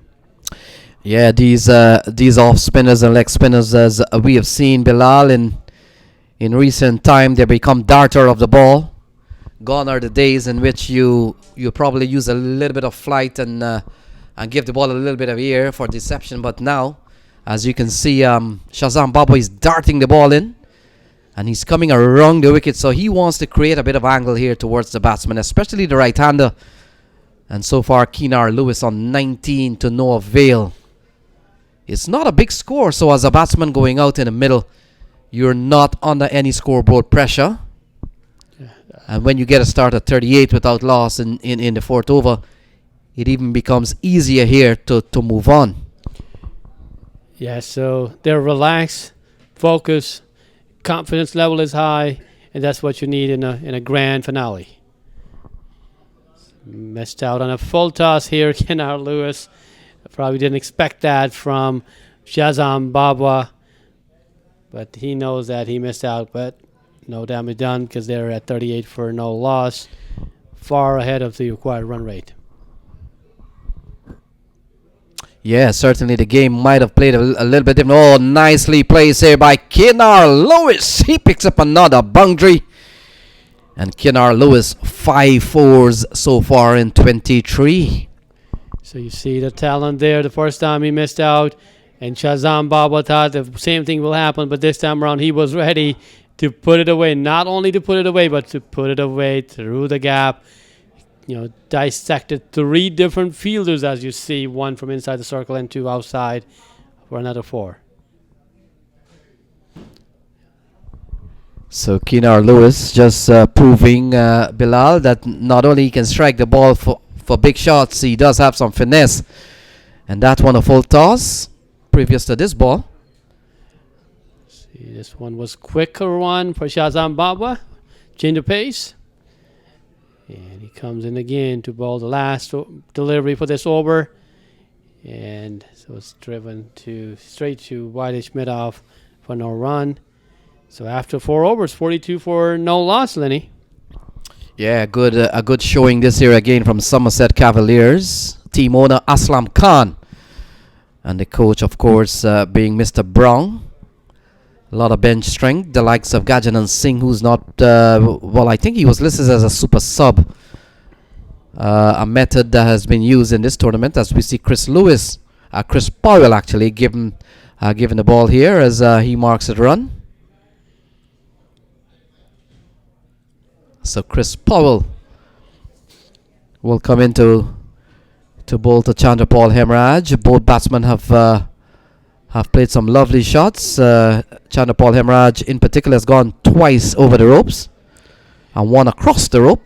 Yeah, these off spinners and leg spinners, as we have seen, Bilal, in recent time, they become darter of the ball. Gone are the days in which you probably use a little bit of flight and give the ball a little bit of air for deception. But now, as you can see, Shazam Babwa is darting the ball in, and he's coming around the wicket. So he wants to create a bit of angle here towards the batsman, especially the right-hander. And so far, Keenar Lewis on 19 to no avail. It's not a big score, so as a batsman going out in the middle, you're not under any scoreboard pressure. And when you get a start at 38 without loss in the fourth over, it even becomes easier here to move on. Yeah, so they're relaxed, focused, confidence level is high, and that's what you need in a grand finale. Missed out on a full toss here, Keenar Lewis. Probably didn't expect that from Shazam Babwa, but he knows that he missed out, but no damage done because they're at 38 for no loss, far ahead of the required run rate. Yeah, certainly the game might have played a little bit different. Oh, nicely placed here by Keenar Lewis. He picks up another boundary. And Keenar Lewis, 5 fours so far in 23. So you see the talent there. The first time he missed out, and Shazam Baba thought the same thing will happen, but this time around he was ready to put it away. Not only to put it away, but to put it away through the gap. Dissected 3 different fielders, as you see, 1 from inside the circle and 2 outside for another 4. So Keenar Lewis just proving, Bilal, that not only he can strike the ball for big shots, he does have some finesse. And that one a full toss previous to this ball. See, this one was quicker one for Shazam Baba. Change the pace. And he comes in again to bowl the last delivery for this over. And so it's driven straight to wideish mid-off for no run. So after 4 overs, 42 for no loss, Lenny. Yeah, a good showing this year again from Somerset Cavaliers. Team owner Aslam Khan. And the coach, of course, being Mr. Brown. A lot of bench strength. The likes of Gajanan Singh, who's not, I think he was listed as a super sub. A method that has been used in this tournament, as we see Chris Powell actually given the ball here as he marks it run. So Chris Powell will come into bowl to Chandrapal Hemraj. Both batsmen have played some lovely shots. Chandrapal Hemraj in particular has gone twice over the ropes and 1 across the rope.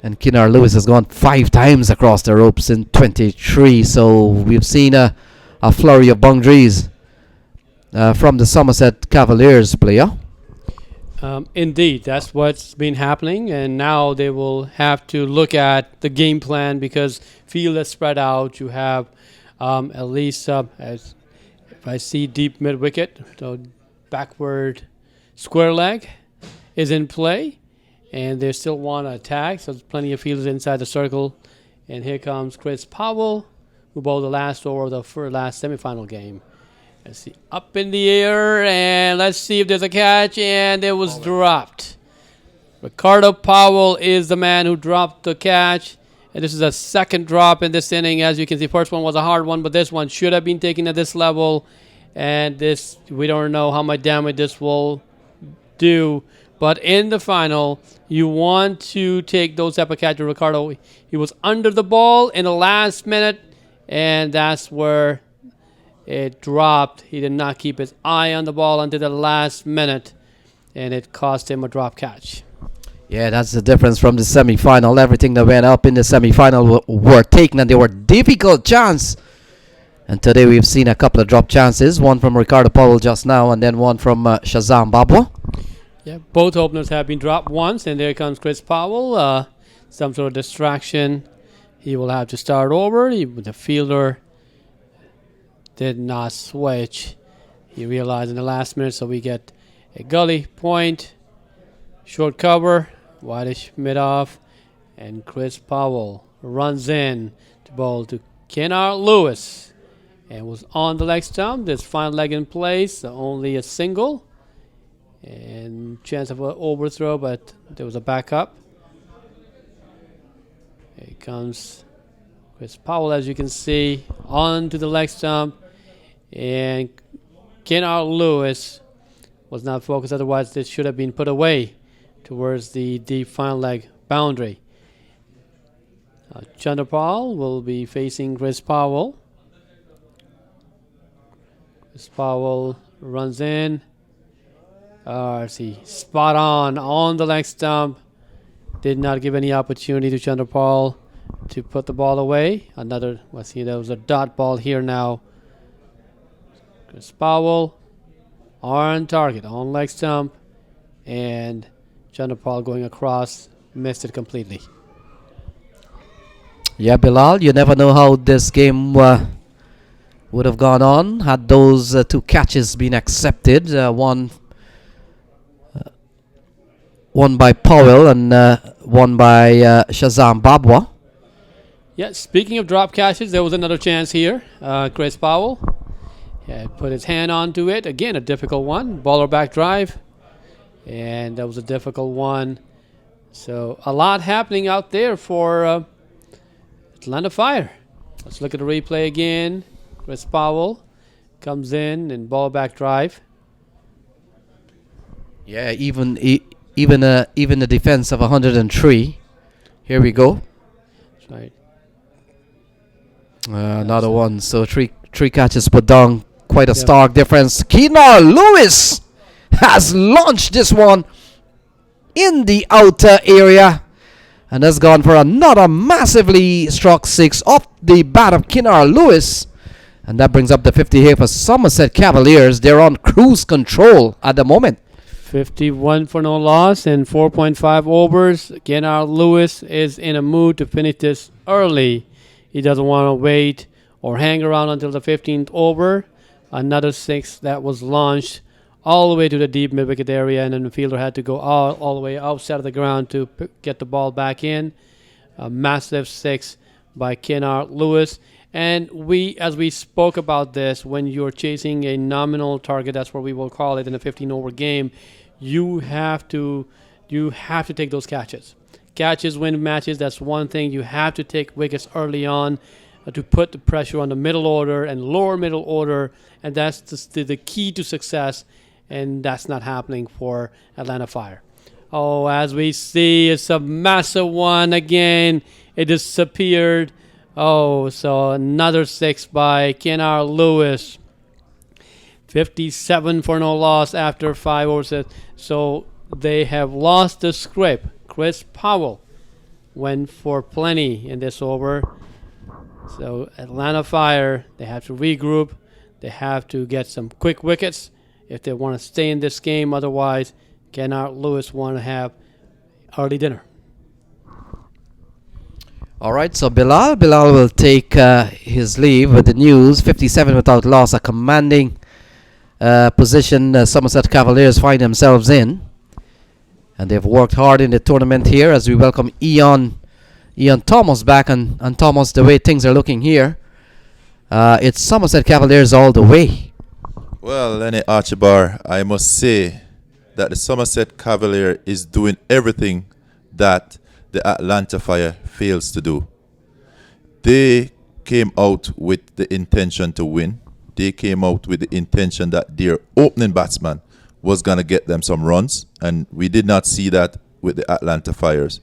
And Keenar Lewis has gone 5 times across the ropes in 23. So we've seen a flurry of boundaries from the Somerset Cavaliers player. Indeed, that's what's been happening, and now they will have to look at the game plan because field is spread out. You have at least, as if I see deep mid wicket, so backward square leg is in play, and they still want to attack, so there's plenty of fielders inside the circle. And here comes Chris Powell, who bowled the last over of the last semifinal game. Let's see, up in the air, and let's see if there's a catch, and it was dropped. Ricardo Powell is the man who dropped the catch, and this is a second drop in this inning. As you can see, first one was a hard one, but this one should have been taken at this level, and this, we don't know how much damage this will do, but in the final, you want to take those type of catches. Ricardo, he was under the ball in the last minute, and that's where it dropped. He did not keep his eye on the ball until the last minute, and it cost him a drop catch. Yeah, that's the difference from the semi-final. Everything that went up in the semi-final were taken, and they were difficult chance. And today we've seen a couple of drop chances, one from Ricardo Powell just now, and then one from Shazam Babwa. Yeah, both openers have been dropped once, and there comes Chris Powell. Some sort of distraction. He will have to start over. The fielder did not switch. He realized in the last minute, so we get a gully point, short cover, wideish mid-off, and Chris Powell runs in to bowl to Keenar Lewis and was on the leg stump. This final leg in place, so only a single and chance of an overthrow, but there was a backup. Here comes Chris Powell, as you can see, onto the leg stump. And Keenar Lewis was not focused, otherwise this should have been put away towards the deep final leg boundary. Chandrapal will be facing Chris Powell. Chris Powell runs in. See, spot on the leg stump. Did not give any opportunity to Chandrapal to put the ball away. Another, let's see, there was a dot ball here now. Chris Powell on target, on leg stump, and Chandrapal going across, missed it completely. Yeah, Bilal, you never know how this game would have gone on had those two catches been accepted. One by Powell and one by Shazam Babwa. Yeah, speaking of drop catches, there was another chance here. Chris Powell put his hand onto it. Again, a difficult one. Baller back drive. And that was a difficult one. So a lot happening out there for Atlanta Fire. Let's look at the replay again. Chris Powell comes in and ball back drive. Yeah, even the defense of 103. Here we go. That's right. Another one. So three catches put down. Quite a stark difference. Keenan Lewis has launched this one in the outer area and has gone for another massively struck six off the bat of Keenan Lewis. And that brings up the 50 here for Somerset Cavaliers. They're on cruise control at the moment. 51 for no loss and 4.5 overs. Keenan Lewis is in a mood to finish this early. He doesn't want to wait or hang around until the 15th over. Another six that was launched all the way to the deep mid-wicket area, and then the fielder had to go all the way outside of the ground to get the ball back in. A massive six by Keenan Lewis. And as we spoke about this, when you're chasing a nominal target, that's what we will call it in a 15-over game, you have to take those catches. Catches win matches. That's one thing. You have to take wickets early on to put the pressure on the middle order and lower middle order, and that's the key to success. And that's not happening for Atlanta Fire. Oh, as we see, it's a massive one again. It disappeared. Oh, so another six by Keenan Lewis. 57 for no loss after 5 overs. So they have lost the script. Chris Powell went for plenty in this over. So Atlanta Fire, they have to regroup. They have to get some quick wickets if they want to stay in this game. Otherwise, Keenan Lewis want to have early dinner. All right, so Bilal will take his leave with the news. 57 without loss, a commanding position Somerset Cavaliers find themselves in. And they've worked hard in the tournament here as we welcome Ian Thomas back. And Thomas, the way things are looking here, it's Somerset Cavaliers all the way. Well, Lenny Archibald, I must say that the Somerset Cavalier is doing everything that the Atlanta Fire fails to do. They came out with the intention to win. They came out with the intention that their opening batsman was going to get them some runs, and we did not see that with the Atlanta Fires.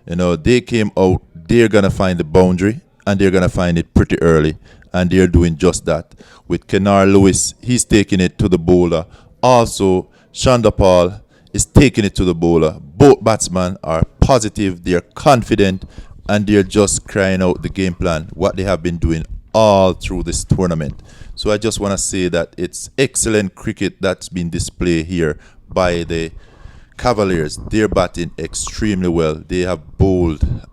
You know, they came out, they're going to find the boundary, and they're going to find it pretty early, and they're doing just that. With Keenan Lewis, he's taking it to the bowler. Also, Chandrapal is taking it to the bowler. Both batsmen are positive, they're confident, and they're just crying out the game plan, what they have been doing all through this tournament. So I just want to say that it's excellent cricket that's been displayed here by the Cavaliers. They're batting extremely well. They have bowled,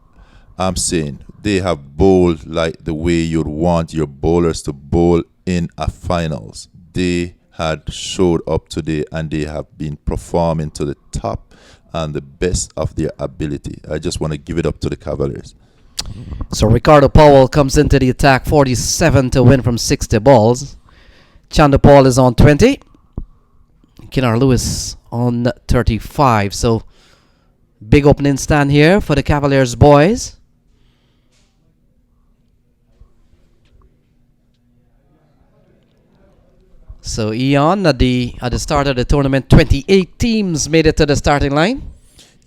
I'm saying, they have bowled like the way you'd want your bowlers to bowl in a finals. They had showed up today and they have been performing to the top and the best of their ability. I just want to give it up to the Cavaliers. So Ricardo Powell comes into the attack, 47 to win from 60 balls. Chandrapal is on 20. Keenan Lewis on 35. So big opening stand here for the Cavaliers boys. So Ian, at the start of the tournament, 28 teams made it to the starting line.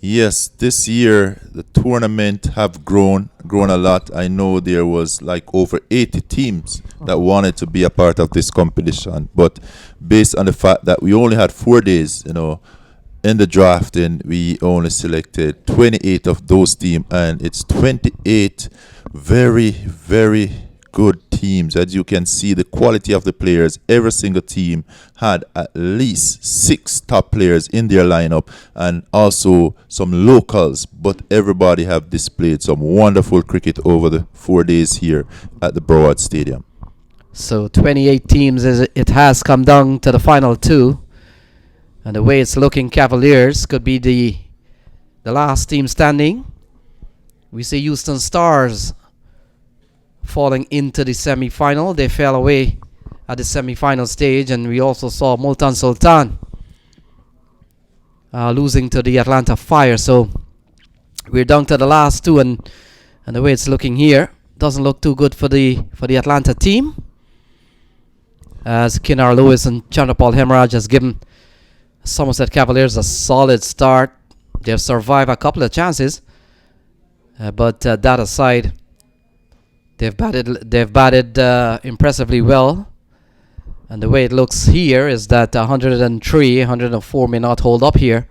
Yes, this year the tournament have grown grown a lot. I know there was like over 80 teams that wanted to be a part of this competition, but based on the fact that we only had 4 days, in the drafting, we only selected 28 of those teams, and it's 28 very, very good teams. As you can see, the quality of the players, every single team had at least 6 top players in their lineup, and also some locals, but everybody have displayed some wonderful cricket over the 4 days here at the Broward Stadium. So 28 teams, it has come down to the final 2. And the way it's looking, Cavaliers could be the last team standing. We see Houston Stars falling into the semi-final. They fell away at the semi-final stage. And we also saw Multan Sultan losing to the Atlanta Fire. So we're down to the last 2. And the way it's looking here, doesn't look too good for the Atlanta team, as Kinar Lewis and Chandrapal Hemraj has given Somerset Cavaliers a solid start. They've survived a couple of chances, but that aside, they've batted impressively well. And the way it looks here is that 103, 104 may not hold up here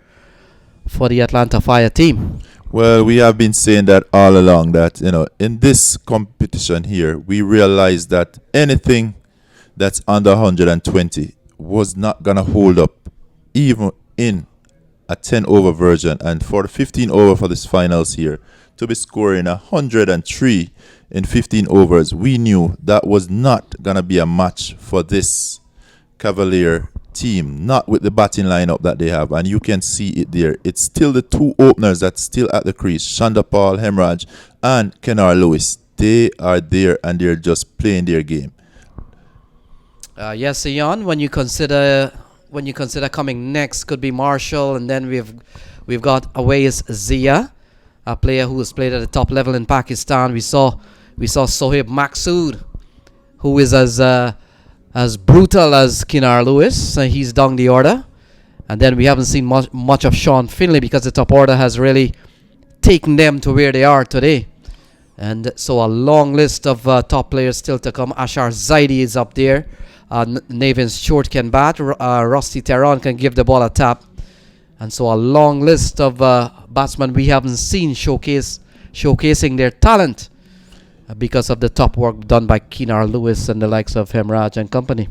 for the Atlanta Fire team. Well, we have been saying that all along, that in this competition here, we realized that anything that's under 120 was not gonna hold up, even in a 10-over version. And for the 15-over for this finals here, to be scoring 103 in 15 overs, we knew that was not going to be a match for this Cavalier team, not with the batting lineup that they have. And you can see it there. It's still the 2 openers that's still at the crease, Chandrapal Hemraj and Kenar Lewis. They are there and they're just playing their game. Yes, Ian, when you consider coming next could be Marshall, and then we've got Awais Zia, a player who has played at the top level in Pakistan. We saw Sohaib Maqsood, who is as brutal as Kinar Lewis. He's down the order. And then we haven't seen much of Sean Finley, because the top order has really taken them to where they are today. And so a long list of top players still to come. Ashar Zaidi is up there. Navin Short can bat. Rusty Tehran can give the ball a tap. And so a long list of batsmen we haven't seen showcasing their talent because of the top work done by Kinar Lewis and the likes of Hemraj and company.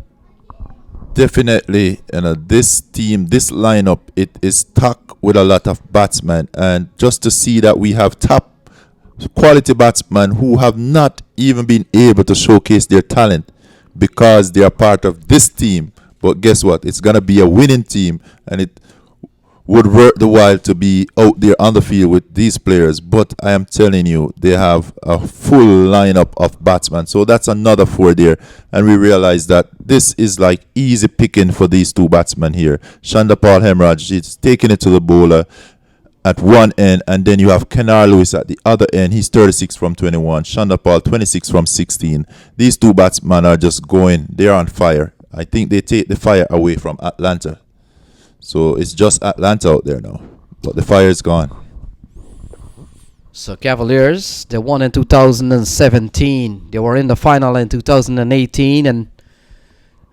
Definitely, this team, this lineup, it is stuck with a lot of batsmen. And just to see that we have top quality batsmen who have not even been able to showcase their talent because they are part of this team. But guess what? It's going to be a winning team, and it would worth the while to be out there on the field with these players. But I am telling you, they have a full lineup of batsmen. So that's another 4 there. And we realize that this is like easy picking for these 2 batsmen here. Chandrapal Hemraj is taking it to the bowler at one end, and then you have Kenar Lewis at the other end. He's 36 from 21. Chandrapal 26 from 16. These 2 batsmen are just going. They're on fire. I think they take the fire away from Atlanta. So it's just Atlanta out there now. But the fire is gone. So Cavaliers, they won in 2017. They were in the final in 2018. And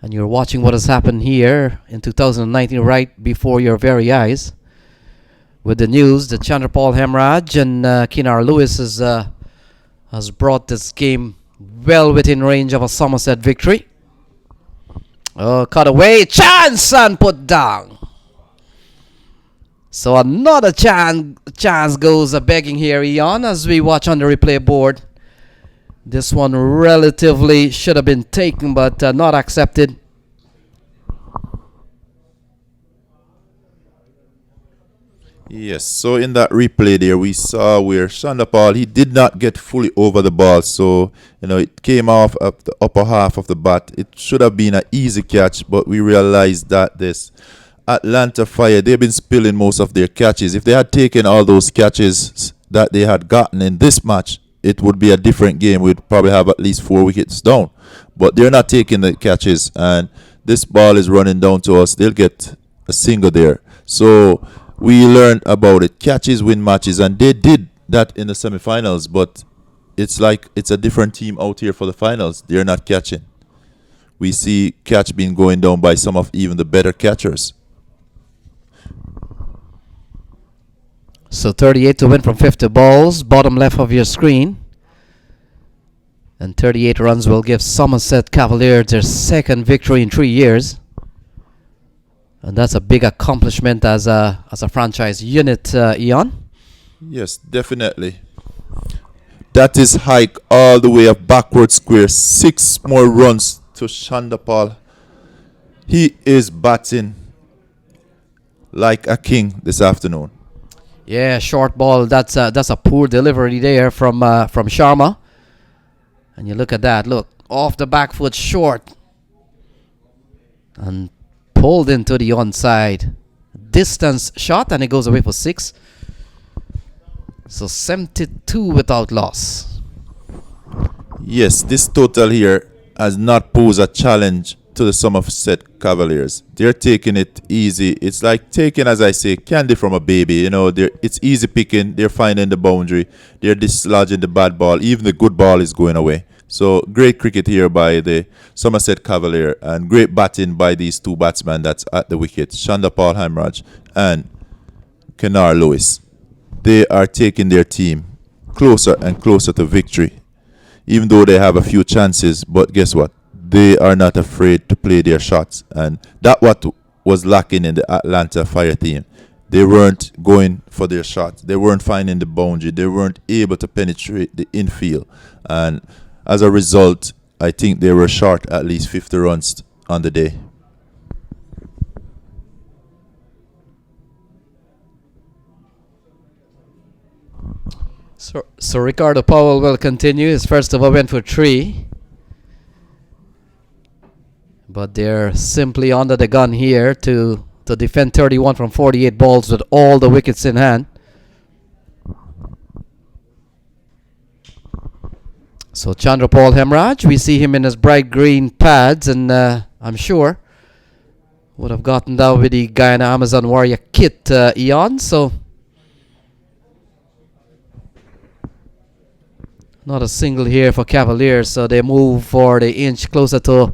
you're watching what has happened here in 2019 right before your very eyes. With the news that Chandrapal Hemraj and Kinar Lewis has brought this game well within range of a Somerset victory. Oh, cut away, chance and put down. So another chance goes begging here, Ian, as we watch on the replay board. This one relatively should have been taken, but not accepted. Yes, so in that replay there, we saw where Chandrapal, he did not get fully over the ball. So, it came off of the upper half of the bat. It should have been an easy catch, but we realized that this Atlanta Fire, they've been spilling most of their catches. If they had taken all those catches that they had gotten in this match, it would be a different game. We'd probably have at least 4 wickets down. But they're not taking the catches, and this ball is running down to us. They'll get a single there. So we learned about it. Catches win matches, and they did that in the semifinals. But it's like it's a different team out here for the finals. They're not catching. We see catch being going down by some of even the better catchers. So 38 to win from 50 balls, bottom left of your screen. And 38 runs will give Somerset Cavaliers their second victory in 3 years. And that's a big accomplishment as a franchise unit, Ian. Yes, definitely. That is hike all the way up backward square. 6 more runs to Shandapal. He is batting like a king this afternoon. Yeah, short ball. That's a poor delivery there from Sharma. And you look at that. Look, off the back foot, short, and pulled into the onside distance shot, and it goes away for 6. So 72 without loss. Yes, this total here has not posed a challenge to the Somerset Cavaliers. They're taking it easy. It's like taking, as I say, candy from a baby. You know, it's easy picking. They're finding the boundary. They're dislodging the bad ball. Even the good ball is going away. So great cricket here by the Somerset Cavalier, and great batting by these 2 batsmen that's at the wicket, Shandapal Hemraj and Kenar Lewis. They are taking their team closer and closer to victory, even though they have a few chances. But guess what? They are not afraid to play their shots, and that what was lacking in the Atlanta Fire team. They weren't going for their shots. They weren't finding the boundary. They weren't able to penetrate the infield, and as a result, I think they were short at least 50 runs on the day. So Ricardo Powell will continue. His first over went for 3. But they're simply under the gun here to defend 31 from 48 balls with all the wickets in hand. So Chandrapal Hemraj, we see him in his bright green pads, and I'm sure would have gotten down with the Guyana Amazon Warrior kit, Eon. So not a single here for Cavaliers, so they move for the inch closer to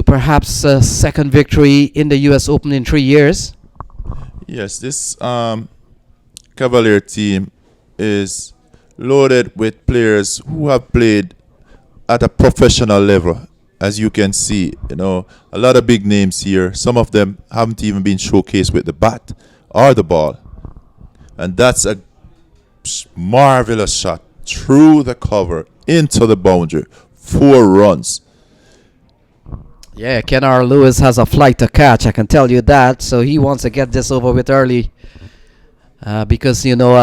perhaps a second victory in the US Open in 3 years. Yes, this Cavalier team is loaded with players who have played at a professional level. As you can see, you know, a lot of big names here. Some of them haven't even been showcased with the bat or the ball. And that's a marvelous shot through the cover into the boundary. 4 runs. Yeah, Kenar Lewis has a flight to catch, I can tell you that. So he wants to get this over with early. Because, you know,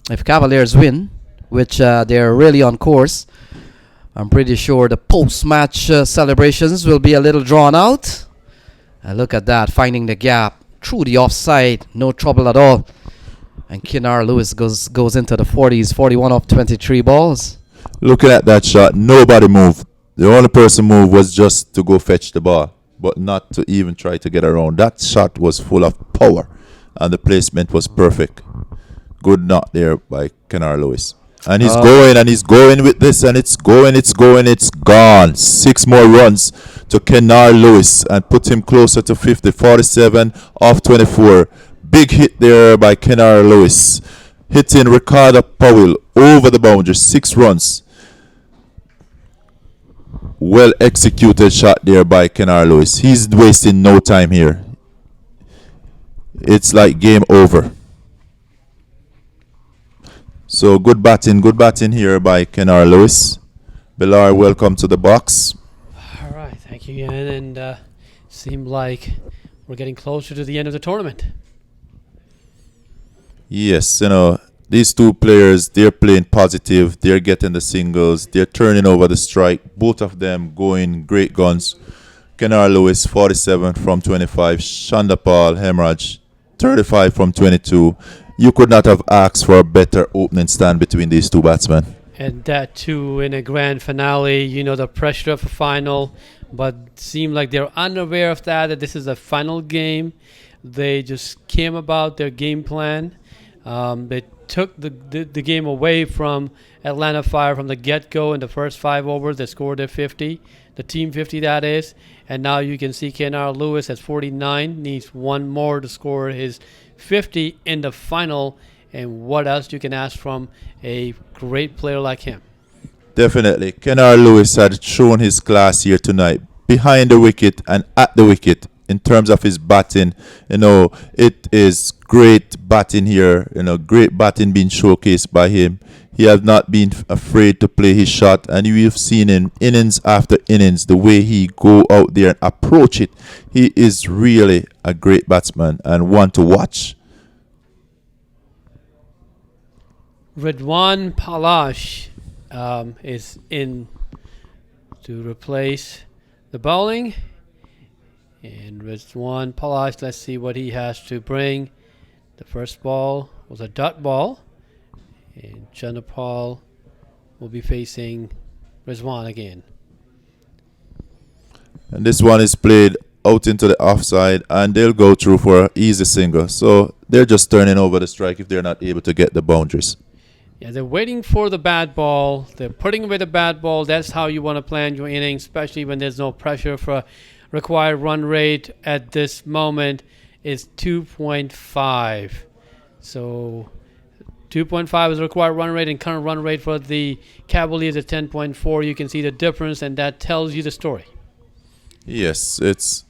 if Cavaliers win, which they're really on course, I'm pretty sure the post-match celebrations will be a little drawn out. Look at that, finding the gap through the offside, no trouble at all. And Kenar Lewis goes into the 40s, 41 off 23 balls. Looking at that shot, nobody moved. The only person moved was just to go fetch the ball, but not to even try to get around. That shot was full of power, and the placement was perfect. Good knock there by Kenar Lewis. And he's going with this, and it's gone. 6 more runs to Kenar Lewis and put him closer to 50, 47 off 24. Big hit there by Kenar Lewis, hitting Ricardo Powell over the boundary. 6 runs. Well executed shot there by Kenar Lewis. He's wasting no time here. It's like game over. So good batting here by Kenar Lewis. Bilar, welcome to the box. All right, thank you again. And seemed like we're getting closer to the end of the tournament. Yes, you know, these 2 players, they're playing positive. They're getting the singles. They're turning over the strike. Both of them going great guns. Kenar Lewis, 47 from 25. Shandapal Hemraj, 35 from 22. You could not have asked for a better opening stand between these 2 batsmen. And that too in a grand finale, you know, the pressure of a final, but seemed like they're unaware of that this is a final game. They just came about their game plan. They took the game away from Atlanta Fire from the get-go in the first 5 overs. They scored their 50, the team 50 that is. And now you can see Kennard Lewis at 49 needs one more to score his 50 in the final. And what else you can ask from a great player like him? Definitely. Kennard Lewis had shown his class here tonight, behind the wicket and at the wicket. In terms of his batting, it is great batting here. Great batting being showcased by him. He has not been afraid to play his shot, and we've seen in innings after innings the way he go out there and approach it. He is really a great batsman and one to watch. Ridwan Palash is in to replace the bowling. And Ridwan Palash, let's see what he has to bring. The first ball was a dot ball. And Chanderpaul will be facing Ridwan again. And this one is played out into the offside, and they'll go through for an easy single. So they're just turning over the strike if they're not able to get the boundaries. Yeah, they're waiting for the bad ball. They're putting away the bad ball. That's how you want to plan your innings, especially when there's no pressure for required run rate at this moment is 2.5. So 2.5 is the required run rate, and current run rate for the Cavaliers at 10.4. You can see the difference, and that tells you the story. Yes, it's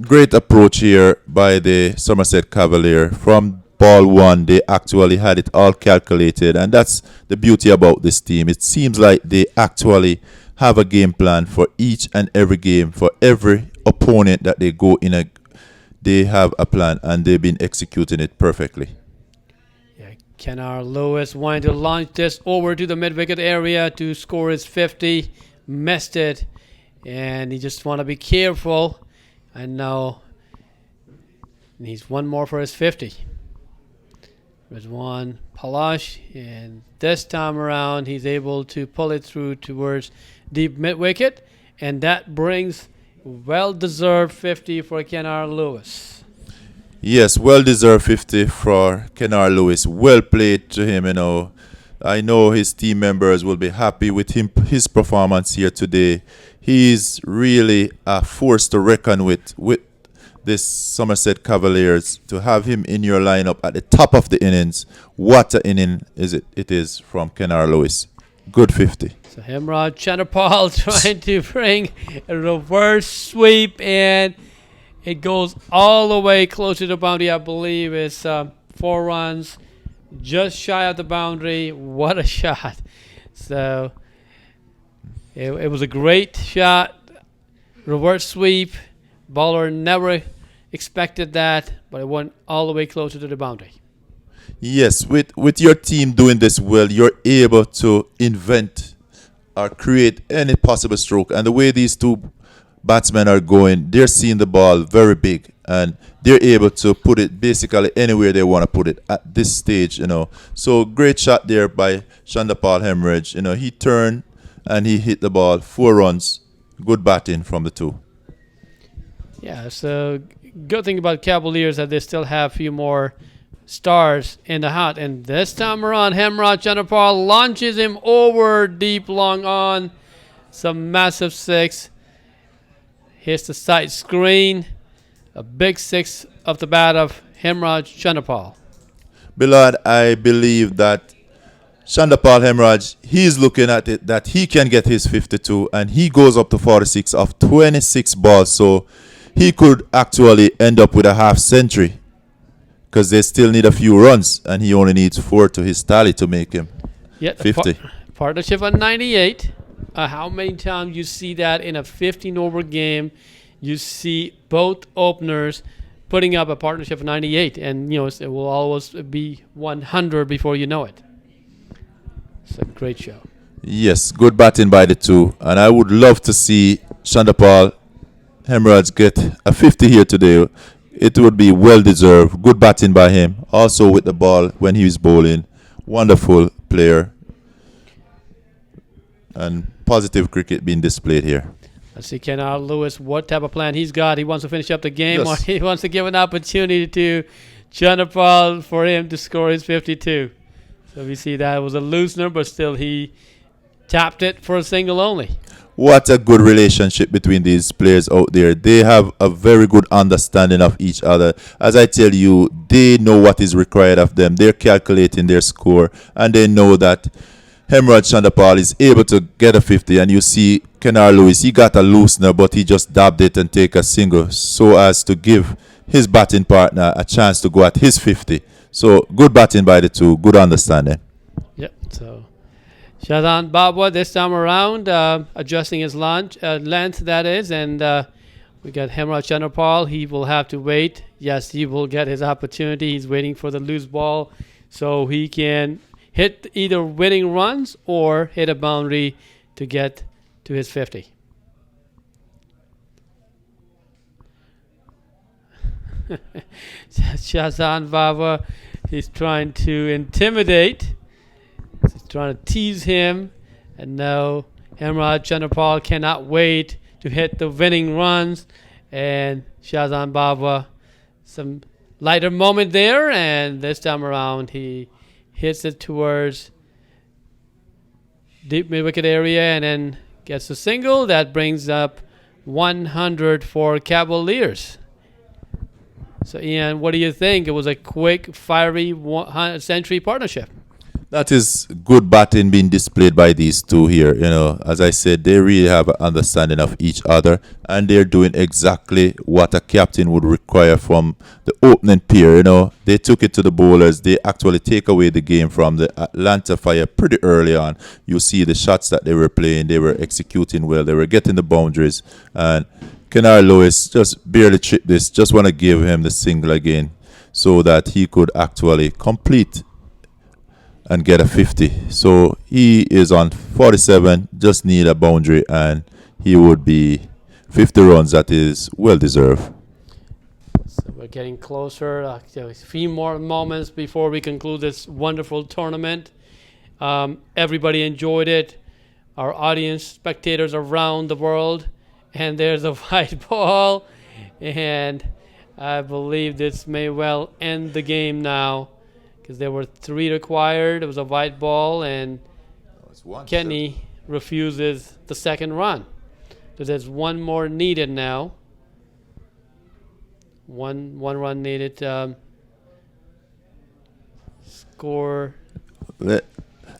great approach here by the Somerset Cavalier. From ball one, they actually had it all calculated, and that's the beauty about this team. It seems like they actually have a game plan for each and every game, for every opponent that they go in. They have a plan, and they've been executing it perfectly. Yeah, Kennard Lewis wanting to launch this over to the mid-wicket area to score his 50. Missed it, and he just want to be careful. And now he needs one more for his 50. Ridwan Palash, and this time around he's able to pull it through towards deep mid-wicket, and that brings well-deserved 50 for Kennard Lewis. Yes, well-deserved 50 for Kennard Lewis. Well played to him, I know his team members will be happy with his performance here today. He's really a force to reckon with this Somerset Cavaliers. To have him in your lineup at the top of the innings, what an inning it is from Kennard Lewis. Good 50. So Hemraj Chanderpaul trying to bring a reverse sweep, and it goes all the way close to the boundary. I believe it's 4 runs, just shy of the boundary. What a shot. So it was a great shot. Reverse sweep. Bowler never expected that, but it went all the way closer to the boundary. Yes, with your team doing this well, you're able to invent or create any possible stroke. And the way these two batsmen are going, they're seeing the ball very big, and they're able to put it basically anywhere they want to put it at this stage, So great shot there by Chanderpaul Hemorrhage. He turned and he hit the ball. 4 runs. Good batting from the two. Yeah, so good thing about Cavaliers that they still have a few more stars in the hat. And this time around, Hemraj Chanderpaul launches him over deep long on. Some massive 6. Hits the side screen. A big 6 off the bat of Hemraj Chanderpaul. Billard, I believe that Chanderpaul Hemraj, he's looking at it that he can get his 52, and he goes up to 46 of 26 balls. So he could actually end up with a half century, because they still need a few runs, and he only needs 4 to his tally to make him 50. Partnership on 98. How many times you see that in a 15-over game? You see both openers putting up a partnership of 98, and it will always be 100 before you know it. It's a great show. Yes, good batting by the two, and I would love to see Chanderpaul Hemraj get a 50 here today. It would be well deserved. Good batting by him. Also with the ball when he was bowling. Wonderful player. And positive cricket being displayed here. Let's see Kennard Lewis, what type of plan he's got. He wants to finish up the game, Yes. or he wants to give an opportunity to Chanderpaul for him to score his 52. So we see that it was a loosener, but still he tapped it for a single only. What a good relationship between these players out there. They have a very good understanding of each other. As I tell you, they know what is required of them. They're calculating their score, and they know that Hemraj Chandapal is able to get a 50. And you see Kennard Lewis, he got a loosener, but he just dabbed it and take a single so as to give his batting partner a chance to go at his 50. So good batting by the two, good understanding. Yep. So Shazan Babwa this time around adjusting his length, that is, and we got Hemraj Chandapal. He will have to wait. Yes, he will get his opportunity. He's waiting for the loose ball so he can hit either winning runs or hit a boundary to get to his 50. Shazan Baba, he's trying to intimidate. He's trying to tease him. And now Hemraj Chandapal cannot wait to hit the winning runs. And Shazan Baba, some lighter moment there. And this time around, he hits it towards deep mid-wicket area and then gets a single. That brings up 100 for Cavaliers. So, Ian, what do you think? It was a quick, fiery century partnership. That is good batting being displayed by these two here. You know, as I said, they really have an understanding of each other, and they're doing exactly what a captain would require from the opening pair. You know, they took it to the bowlers. They actually take away the game from the Atlanta Fire pretty early on. You see the shots that they were playing. They were executing well. They were getting the boundaries. And Kennard Lewis just barely tripped this. Just want to give him the single again so that he could actually complete and get a 50. So he is on 47, just need a boundary, and he would be 50 runs. That is well deserved. So we're getting closer. A few more moments before we conclude this wonderful tournament. Everybody enjoyed it. Our audience, spectators around the world. And there's a white ball. And I believe this may well end the game now, because there were 3 required. It was a white ball, and Kenny refuses the second run. So there's one more needed now. One run needed. Score.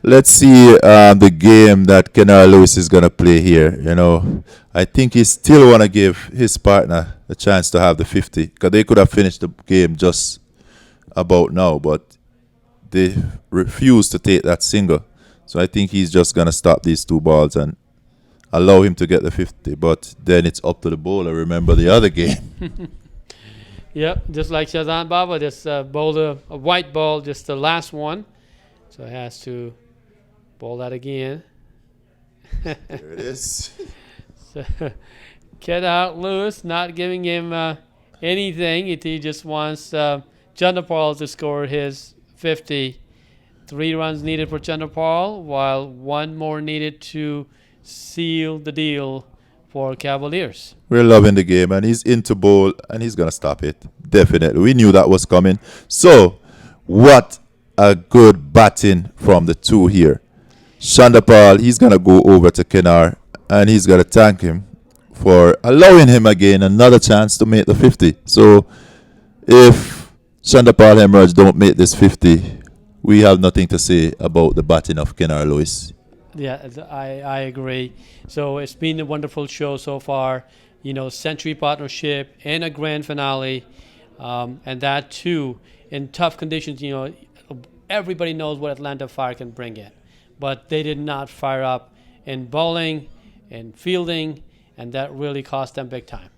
Let's see the game that Kennard Lewis is going to play here. You know, I think he still want to give his partner a chance to have the 50, because they could have finished the game just about now, but they refuse to take that single. So I think he's just going to stop these 2 balls and allow him to get the 50. But then it's up to the bowler. Remember the other game. Yep, just like Shazan Baba, just bowled a white ball, just the last one. So he has to bowl that again. There it is. So, Kennard Lewis not giving him anything. He just wants Chandapal to score his 50. 3 runs needed for Chandapal, while 1 more needed to seal the deal for Cavaliers. We're loving the game, and he's into bowl, and he's going to stop it. Definitely. We knew that was coming. So, what a good batting from the 2 here. Chandapal, he's going to go over to Kennard, and he's going to thank him for allowing him again another chance to make the 50. So, if Chandapal Hemraj don't make this 50, we have nothing to say about the batting of Kennard Lewis. Yeah, I agree. So it's been a wonderful show so far. You know, century partnership and a grand finale, and that too in tough conditions. You know, everybody knows what Atlanta Fire can bring in, but they did not fire up in bowling and fielding, and that really cost them big time.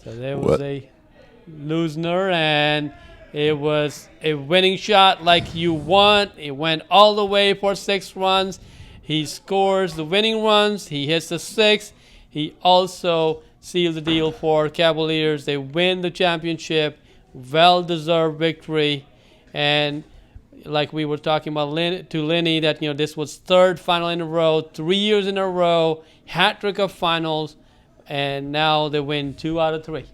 So there was a loosener, and it was a winning shot like you want. It went all the way for 6 runs. He scores the winning runs. He hits the 6. He also seals the deal for Cavaliers. They win the championship. Well-deserved victory. And like we were talking about to Lenny, that this was 3rd final in a row, 3 years in a row, hat-trick of finals, and now they win 2 out of 3.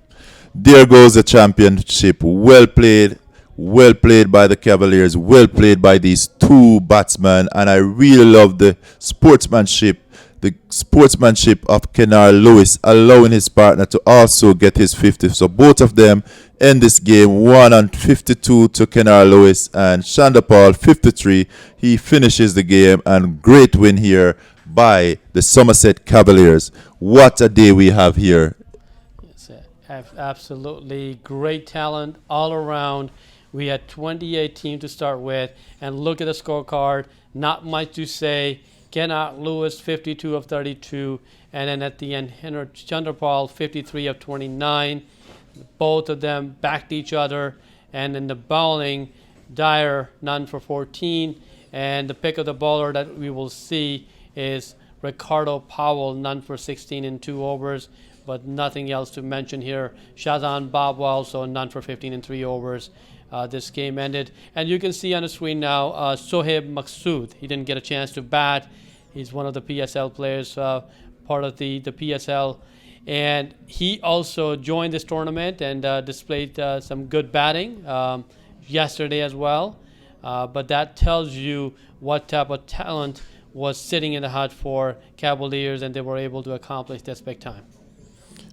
There goes the championship. Well played. Well played by the Cavaliers. Well played by these two batsmen. And I really love the sportsmanship of Kennard Lewis, allowing his partner to also get his 50. So both of them end this game 1 on 52 to Kennard Lewis and Shandapal 53. He finishes the game, and great win here by the Somerset Cavaliers. What a day we have here. It's absolutely great talent all around. We had 28 teams to start with, and look at the scorecard. Not much to say. Kennard Lewis, 52 of 32, and then at the end, Chandrapal, 53 of 29. Both of them backed each other, and in the bowling, Dyer, none for 14, and the pick of the bowler that we will see is Ricardo Powell, none for 16 in 2 overs, but nothing else to mention here. Shazan Babwa also none for 15 in 3 overs. This game ended, and you can see on the screen now Sohaib Maqsood. He didn't get a chance to bat. He's one of the PSL players, part of the PSL, and he also joined this tournament and displayed some good batting yesterday as well. But that tells you what type of talent was sitting in the hut for Cavaliers, and they were able to accomplish this big time.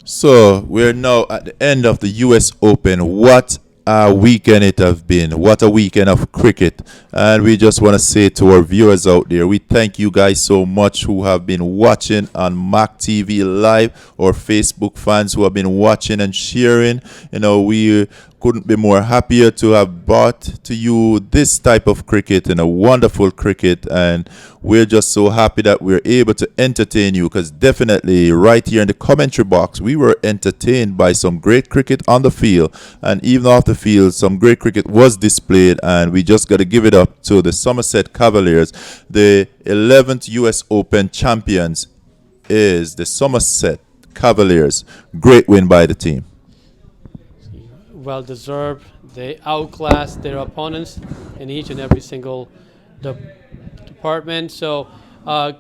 So we're now at the end of the US Open. What a weekend it has been. What a weekend of cricket. And we just want to say to our viewers out there, we thank you guys so much who have been watching on Mac TV Live, or Facebook fans who have been watching and sharing. We couldn't be more happier to have brought to you this type of cricket, and a wonderful cricket, and we're just so happy that we're able to entertain you, because definitely right here in the commentary box we were entertained by some great cricket on the field, and even off the field some great cricket was displayed, and we just got to give it up to the Somerset Cavaliers. The 11th US Open champions is the Somerset Cavaliers. Great win by the team. Well deserved. They outclassed their opponents in each and every single department. So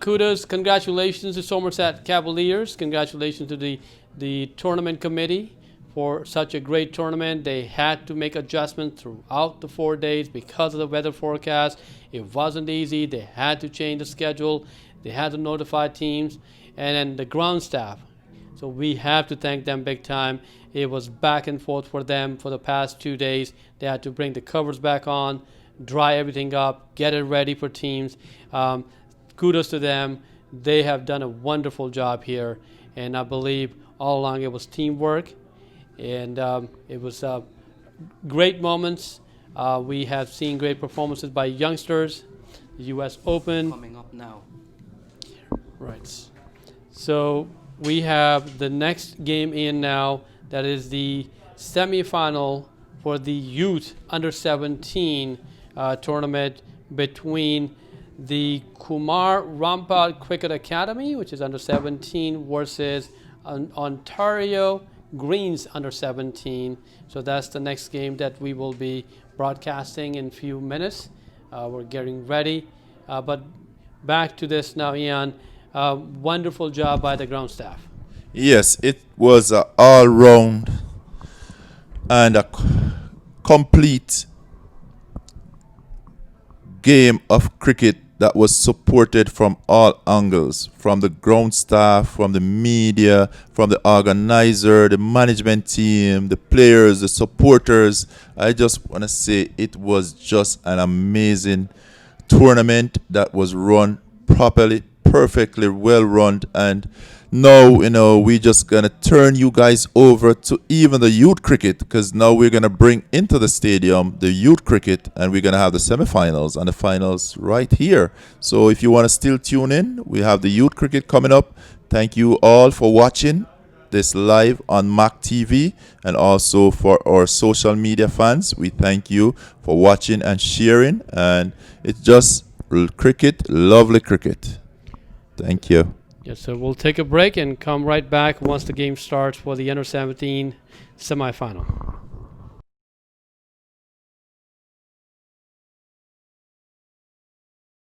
kudos, congratulations to Somerset Cavaliers. Congratulations to the tournament committee for such a great tournament. They had to make adjustments throughout the 4 days because of the weather forecast. It wasn't easy. They had to change the schedule. They had to notify teams. And then the ground staff. So we have to thank them big time. It was back and forth for them for the past 2 days. They had to bring the covers back on, dry everything up, get it ready for teams. Kudos to them. They have done a wonderful job here. And I believe all along it was teamwork. And it was great moments. We have seen great performances by youngsters. The U.S. Open. Coming up now. Right. So we have the next game in now. That is the semifinal for the youth under 17 tournament between the Kumar Rampal Cricket Academy, which is under 17, versus Ontario Greens under 17. So that's the next game that we will be broadcasting in a few minutes. We're getting ready. But back to this now, Ian. Wonderful job by the ground staff. Yes, it was an all-round and a complete game of cricket that was supported from all angles, from the ground staff, from the media, from the organizer, the management team, the players, the supporters. I just want to say it was just an amazing tournament that was run properly, perfectly well run, and now, we just going to turn you guys over to even the youth cricket, because now we're going to bring into the stadium the youth cricket, and we're going to have the semifinals and the finals right here. So if you want to still tune in, we have the youth cricket coming up. Thank you all for watching this live on Mac TV, and also for our social media fans. We thank you for watching and sharing, and it's just cricket, lovely cricket. Thank you. Yes, so we'll take a break and come right back once the game starts for the under 17 semifinal.